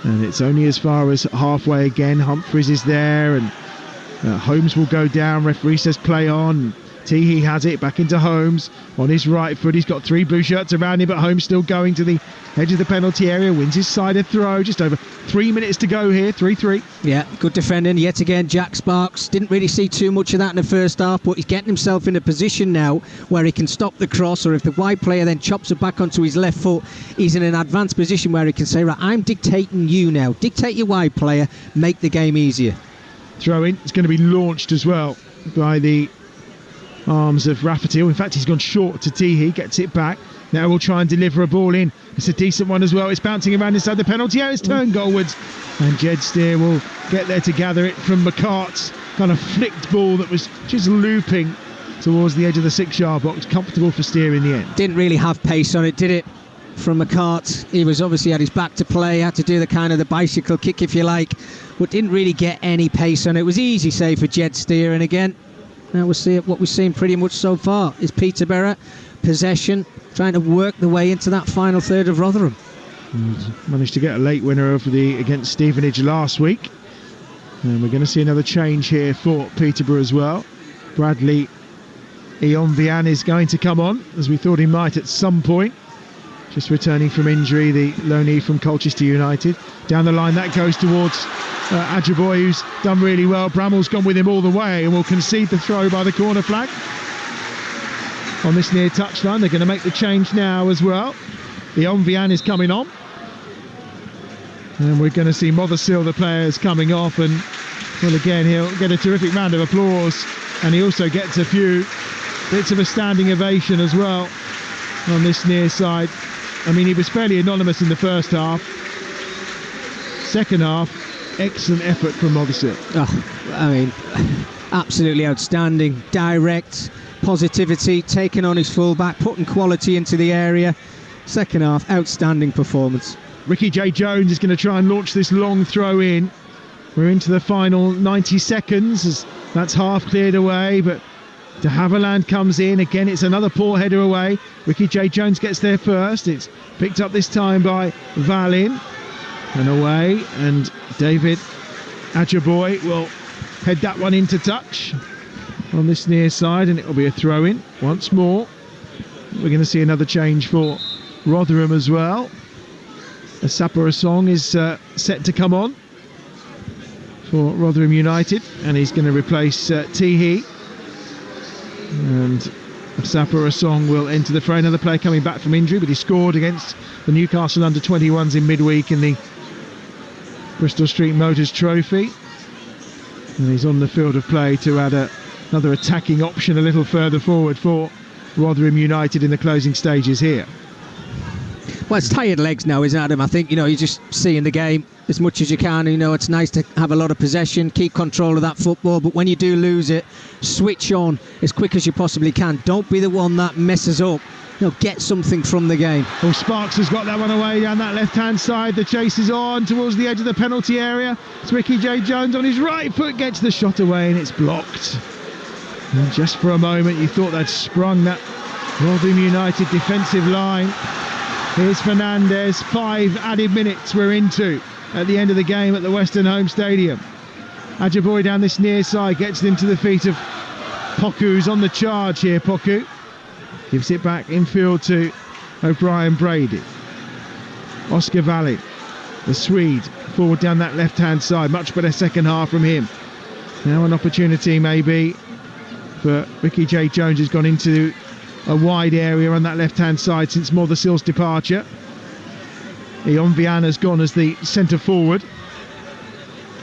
and it's only as far as halfway again. Humphreys is there, and Holmes will go down. Referee says play on. Teehee has it back into Holmes on his right foot. He's got 3 blue shirts around him, but Holmes still going to the edge of the penalty area, wins his side of throw. Just over 3 minutes to go here. 3-3. Yeah, good defending yet again. Jack Sparks didn't really see too much of that in the first half, but he's getting himself in a position now where he can stop the cross, or if the wide player then chops it back onto his left foot, he's in an advanced position where he can say, right, I'm dictating you now. Dictate your wide player, make the game easier. Throw in. It's going to be launched as well by the arms of Rafferty. In fact, he's gone short to Teehee, gets it back. Now we'll try and deliver a ball in. It's a decent one as well. It's bouncing around inside the penalty area. It's turned goalwards. And Jed Steer will get there to gather it from McCart's kind of flicked ball that was just looping towards the edge of the 6-yard box. Comfortable for Steer in the end. Didn't really have pace on it, did it? From McCart, he was obviously had his back to play, had to do the kind of the bicycle kick, if you like, but didn't really get any pace on it. It was easy save for Jed Steer, and again, now we'll see what we've seen pretty much so far is Peterborough possession, trying to work the way into that final third of Rotherham. Managed to get a late winner against Stevenage last week, and we're going to see another change here for Peterborough as well. Bradley Ionvian is going to come on, as we thought he might at some point. Just returning from injury, the loanee from Colchester United. Down the line, that goes towards Ajiboye, who's done really well. Bramall's gone with him all the way and will concede the throw by the corner flag. On this near touchline, they're going to make the change now as well. Ionvian is coming on. And we're going to see Mothersill, the players, coming off. And, well, again, he'll get a terrific round of applause. And he also gets a few bits of a standing ovation as well on this near side. I mean, he was fairly anonymous in the first half. Second half, excellent effort from Mothersill. Oh, I mean, absolutely outstanding. Direct, positivity, taking on his fullback, putting quality into the area. Second half, outstanding performance. Ricky J. Jones is going to try and launch this long throw in. We're into the final 90 seconds as that's half cleared away, but De Havilland comes in. Again, it's another poor header away. Ricky J. Jones gets there first. It's picked up this time by Valin. And away. And David Ajiboye will head that one into touch on this near side. And it'll be a throw in once more. We're going to see another change for Rotherham as well. Asapa Asong is set to come on for Rotherham United. And he's going to replace Teehee. And Asapa Asong will enter the fray. Another player coming back from injury, but he scored against the Newcastle under-21s in midweek in the Bristol Street Motors Trophy. And he's on the field of play to add another attacking option a little further forward for Rotherham United in the closing stages here. Well, it's tired legs now, isn't it, Adam? I think, you're just seeing the game as much as you can. It's nice to have a lot of possession, keep control of that football, but when you do lose it, switch on as quick as you possibly can. Don't be the one that messes up. Get something from the game. Well, Sparks has got that one away down that left-hand side. The chase is on towards the edge of the penalty area. It's Ricky J. Jones on his right foot, gets the shot away, and it's blocked. And just for a moment, you thought they'd sprung that Rotherham United defensive line. Here's Fernandez. 5 added minutes we're into at the end of the game at the Western Home Stadium. Ajiboye down this near side gets it into the feet of Poku, who's on the charge here. Poku gives it back infield to O'Brien Brady. Oscar Valle, the Swede, forward down that left-hand side. Much better second half from him. Now an opportunity maybe for Ricky J. Jones, has gone into a wide area on that left-hand side since Mothersill's departure. Ionvian has gone as the centre forward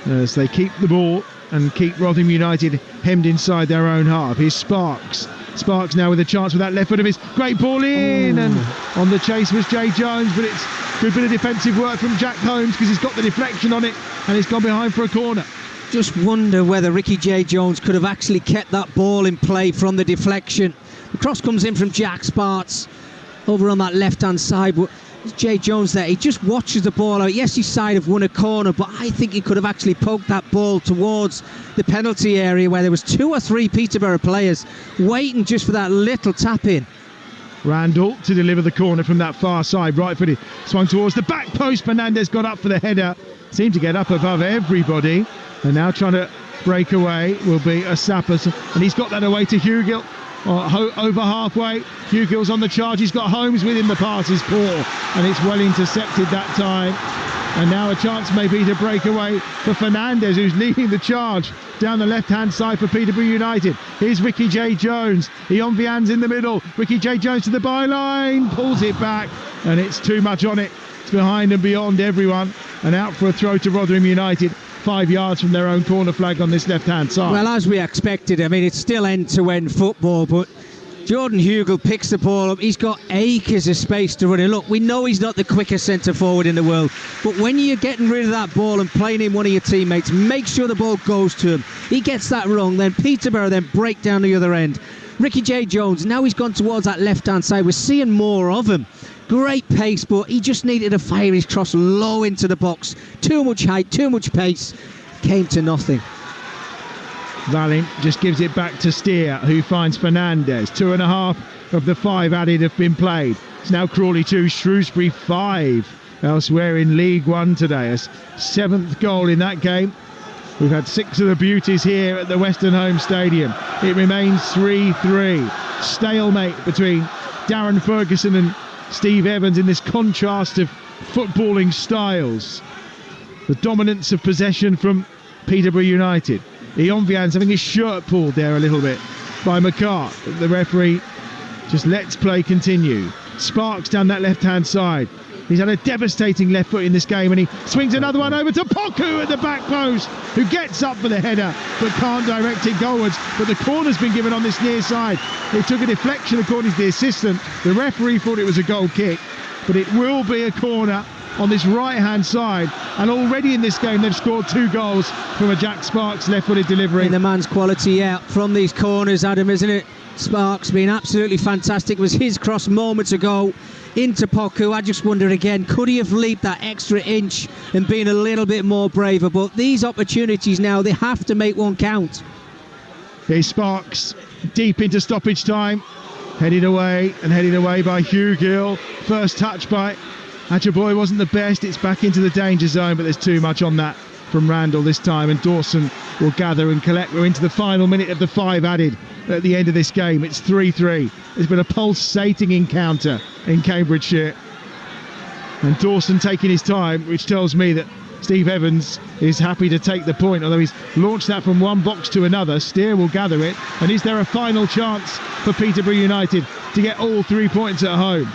as they keep the ball and keep Rotherham United hemmed inside their own half. Here's Sparks. Sparks now with a chance with that left foot of his. Great ball in, and on the chase was J. Jones, but it's a good bit of defensive work from Jack Holmes because he's got the deflection on it and it's gone behind for a corner. Just wonder whether Ricky J. Jones could have actually kept that ball in play from the deflection. The cross comes in from Jack Sparks over on that left-hand side, but J. Jones there, he just watches the ball out. Yes, his side have won a corner, but I think he could have actually poked that ball towards the penalty area where there was 2 or 3 Peterborough players waiting just for that little tap-in. Randall to deliver the corner from that far side, right-footed, swung towards the back post. Fernandez got up for the header, seemed to get up above everybody, and now trying to break away will be Asapa, and he's got that away to Hugill. Over halfway, Hugill's on the charge. He's got Holmes with him. The pass is poor, and it's well intercepted that time. And now a chance maybe to break away for Fernandez, who's leading the charge down the left-hand side for Peterborough United. Here's Ricky J. Jones. Ionvian's in the middle. Ricky J. Jones to the byline, pulls it back, and it's too much on it. It's behind and beyond everyone, and out for a throw to Rotherham United. 5 yards from their own corner flag on this left-hand side. Well, as we expected, I mean, it's still end-to-end football, but Jordan Hugel picks the ball up. He's got acres of space to run in. Look, we know he's not the quickest centre forward in the world, but when you're getting rid of that ball and playing in one of your teammates, make sure the ball goes to him. He gets that wrong, then Peterborough then break down the other end. Ricky J. Jones, now he's gone towards that left-hand side. We're seeing more of him. Great pace, but he just needed to fire his cross low into the box. Too much height, too much pace. Came to nothing. Valin just gives it back to Steer, who finds Fernandez. 2.5 of the 5 added have been played. It's now Crawley 2, Shrewsbury 5 elsewhere in League One today. A 7th goal in that game. We've had 6 of the beauties here at the Western Home Stadium. It remains 3-3. Stalemate between Darren Ferguson and Steve Evans in this contrast of footballing styles. The dominance of possession from Peterborough United. Ian Vian's having his shirt pulled there a little bit by McCart. The referee just lets play continue. Sparks down that left-hand side. He's had a devastating left foot in this game, and he swings another one over to Poku at the back post, who gets up for the header but can't direct it goalwards. But the corner's been given on this near side. It took a deflection according to the assistant. The referee thought it was a goal kick, but it will be a corner on this right-hand side, and already in this game they've scored 2 goals from a Jack Sparks left-footed delivery. And the man's quality out from these corners, Adam, isn't it? Sparks been absolutely fantastic. It was his cross moments ago into Poku. I just wonder again, could he have leaped that extra inch and been a little bit more braver? But these opportunities now, they have to make one count. Here's Sparks deep into stoppage time, headed away by Hugh Gill. First touch by Achaboy wasn't the best. It's back into the danger zone, but there's too much on that from Randall this time, and Dawson will gather and collect. We're into the final minute of the 5 added at the end of this game. It's 3-3. It's been a pulsating encounter in Cambridgeshire, and Dawson taking his time, which tells me that Steve Evans is happy to take the point, although he's launched that from one box to another. Steer will gather it, and is there a final chance for Peterborough United to get all 3 points at home?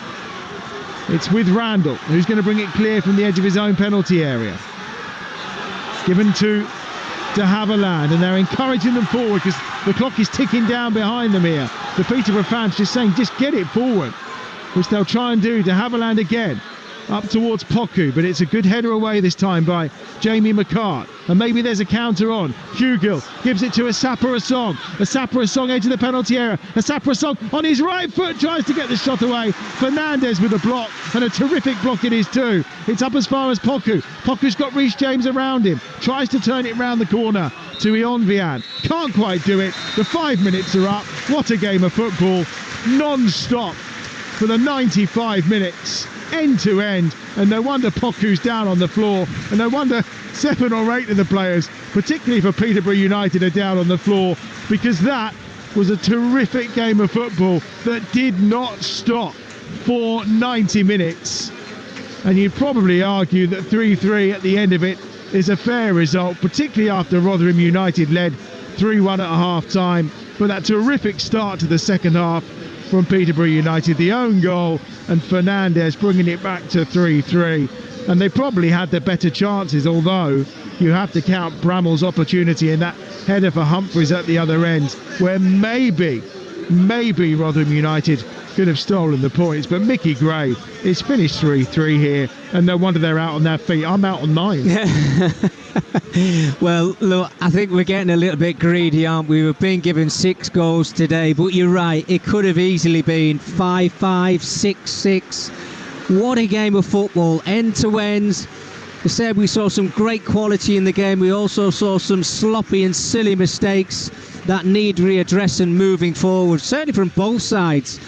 It's with Randall, who's going to bring it clear from the edge of his own penalty area. Given to de Havilland, and they're encouraging them forward because the clock is ticking down behind them here. The Peterborough fans just saying, just get it forward, which they'll try and do. De Havilland again, up towards Poku, but it's a good header away this time by Jamie McCart, and maybe there's a counter on. Hugill gives it to Asapa Asong edge of the penalty area. Asapa Asong on his right foot tries to get the shot away. Fernandez with a block, and a terrific block it is too. It's up as far as Poku. Poku's got Reece James around him, tries to turn it round the corner to Ian Vian, can't quite do it. The 5 minutes are up. What a game of football, non-stop for the 95 minutes, end to end, and no wonder Poku's down on the floor, and no wonder 7 or 8 of the players, particularly for Peterborough United, are down on the floor, because that was a terrific game of football that did not stop for 90 minutes. And you'd probably argue that 3-3 at the end of it is a fair result, particularly after Rotherham United led 3-1 at half time. But that terrific start to the second half from Peterborough United, the own goal, and Fernandez bringing it back to 3-3. And they probably had the better chances, although you have to count Bramall's opportunity in that header for Humphreys at the other end, where maybe Rotherham United could have stolen the points. But Mickey Gray is finished 3-3 here, and no wonder they're out on their feet. I'm out on mine. Well, look, I think we're getting a little bit greedy, aren't we? We've been given 6 goals today, but you're right, it could have easily been 5-5, 6-6. What a game of football, end to ends. I said we saw some great quality in the game. We also saw some sloppy and silly mistakes that need readdressing moving forward, certainly from both sides.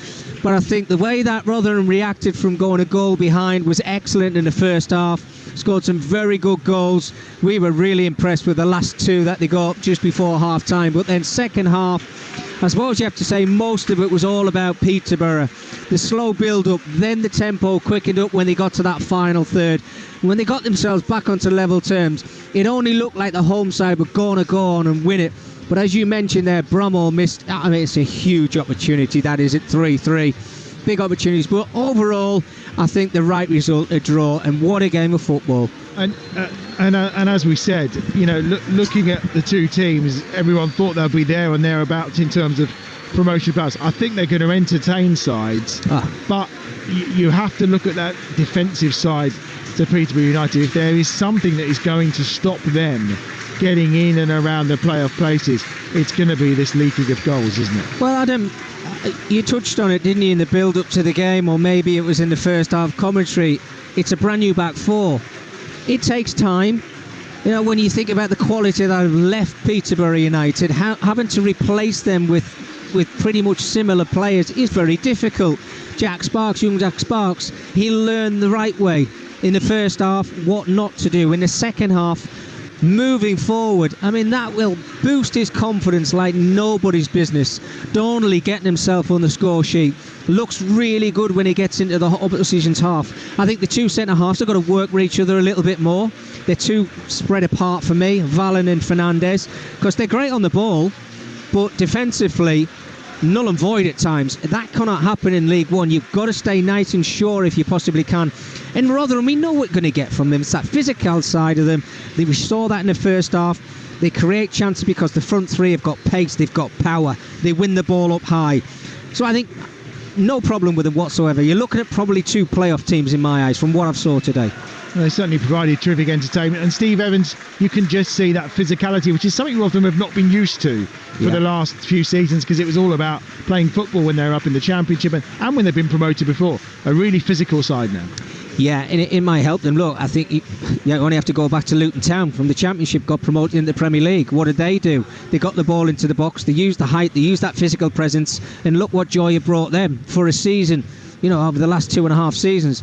But I think the way that Rotherham reacted from going a goal behind was excellent in the first half. Scored some very good goals. We were really impressed with the last 2 that they got just before half time. But then second half, I suppose you have to say most of it was all about Peterborough. The slow build-up, then the tempo quickened up when they got to that final third. When they got themselves back onto level terms, it only looked like the home side were going to go on and win it. But as you mentioned there, Bramall missed. I mean, it's a huge opportunity, that is, at 3-3. Big opportunities. But overall, I think the right result, a draw. And what a game of football. And as we said, looking at the two teams, everyone thought they'll be there and thereabouts in terms of promotion paths. I think they're going to entertain sides, but you have to look at that defensive side to Peterborough United. If there is something that is going to stop them getting in and around the playoff places, it's going to be this leaking of goals, isn't it? Well, Adam, you touched on it, didn't you, in the build-up to the game, or maybe it was in the first half commentary. It's a brand new back four. It takes time. When you think about the quality that have left Peterborough United, having to replace them with pretty much similar players is very difficult. Young Jack Sparks, he learned the right way in the first half what not to do. In the second half, moving forward, that will boost his confidence like nobody's business. Donnelly getting himself on the score sheet looks really good when he gets into the opposition's half. I think the two centre halves have got to work with each other a little bit more. They're too spread apart for me, Vallon and Fernandez, because they're great on the ball, but defensively null and void at times. That cannot happen in League One. You've got to stay nice and sure if you possibly can. And Rotherham, we know what we're going to get from them. It's that physical side of them. We saw that in the first half. They create chances because the front three have got pace, they've got power, they win the ball up high. So I think no problem with them whatsoever. You're looking at probably two playoff teams in my eyes from what I've saw today. They certainly provided terrific entertainment. And Steve Evans, you can just see that physicality, which is something Rotherham have not been used to for the last few seasons, because it was all about playing football when they're up in the Championship and when they've been promoted before. A really physical side now. Yeah, and it might help them. Look, I think you only have to go back to Luton Town from the Championship, got promoted into the Premier League. What did they do? They got the ball into the box, they used the height, they used that physical presence, and look what joy it brought them for a season, over the last 2.5 seasons.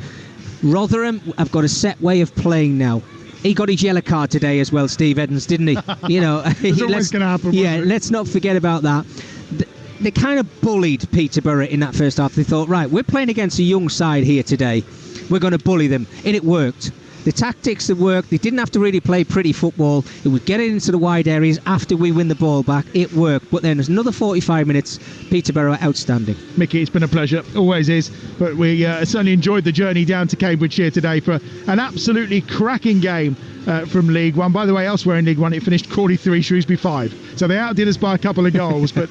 Rotherham have got a set way of playing now. He got his yellow card today as well, Steve Evans, didn't he? It's always going to happen. Yeah, let's not forget about that. They kind of bullied Peterborough in that first half. They thought, right, we're playing against a young side here today. We're going to bully them. And it worked. The tactics that worked, they didn't have to really play pretty football. It would get it into the wide areas after we win the ball back. It worked. But then there's another 45 minutes. Peterborough outstanding. Mickey, it's been a pleasure. Always is. But we certainly enjoyed the journey down to Cambridgeshire today for an absolutely cracking game from League One. By the way, elsewhere in League One, it finished Crawley 3, Shrewsbury 5. So they outdid us by a couple of goals, but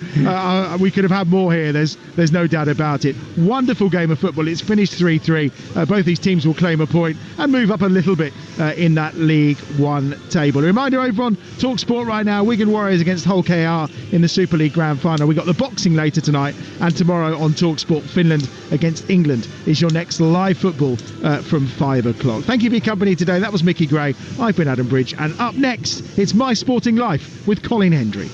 we could have had more here. There's no doubt about it. Wonderful game of football. It's finished 3-3. Both these teams will claim a point and move up a little bit in that League One table. A reminder over on Talksport right now, Wigan Warriors against Hull KR in the Super League Grand Final. We've got the boxing later tonight, and tomorrow on Talksport, Finland against England is your next live football from 5 o'clock. Thank you for your company today. That was Mickey Gray. I've been Adam Bridge, and up next, it's My Sporting Life with Colin Hendry.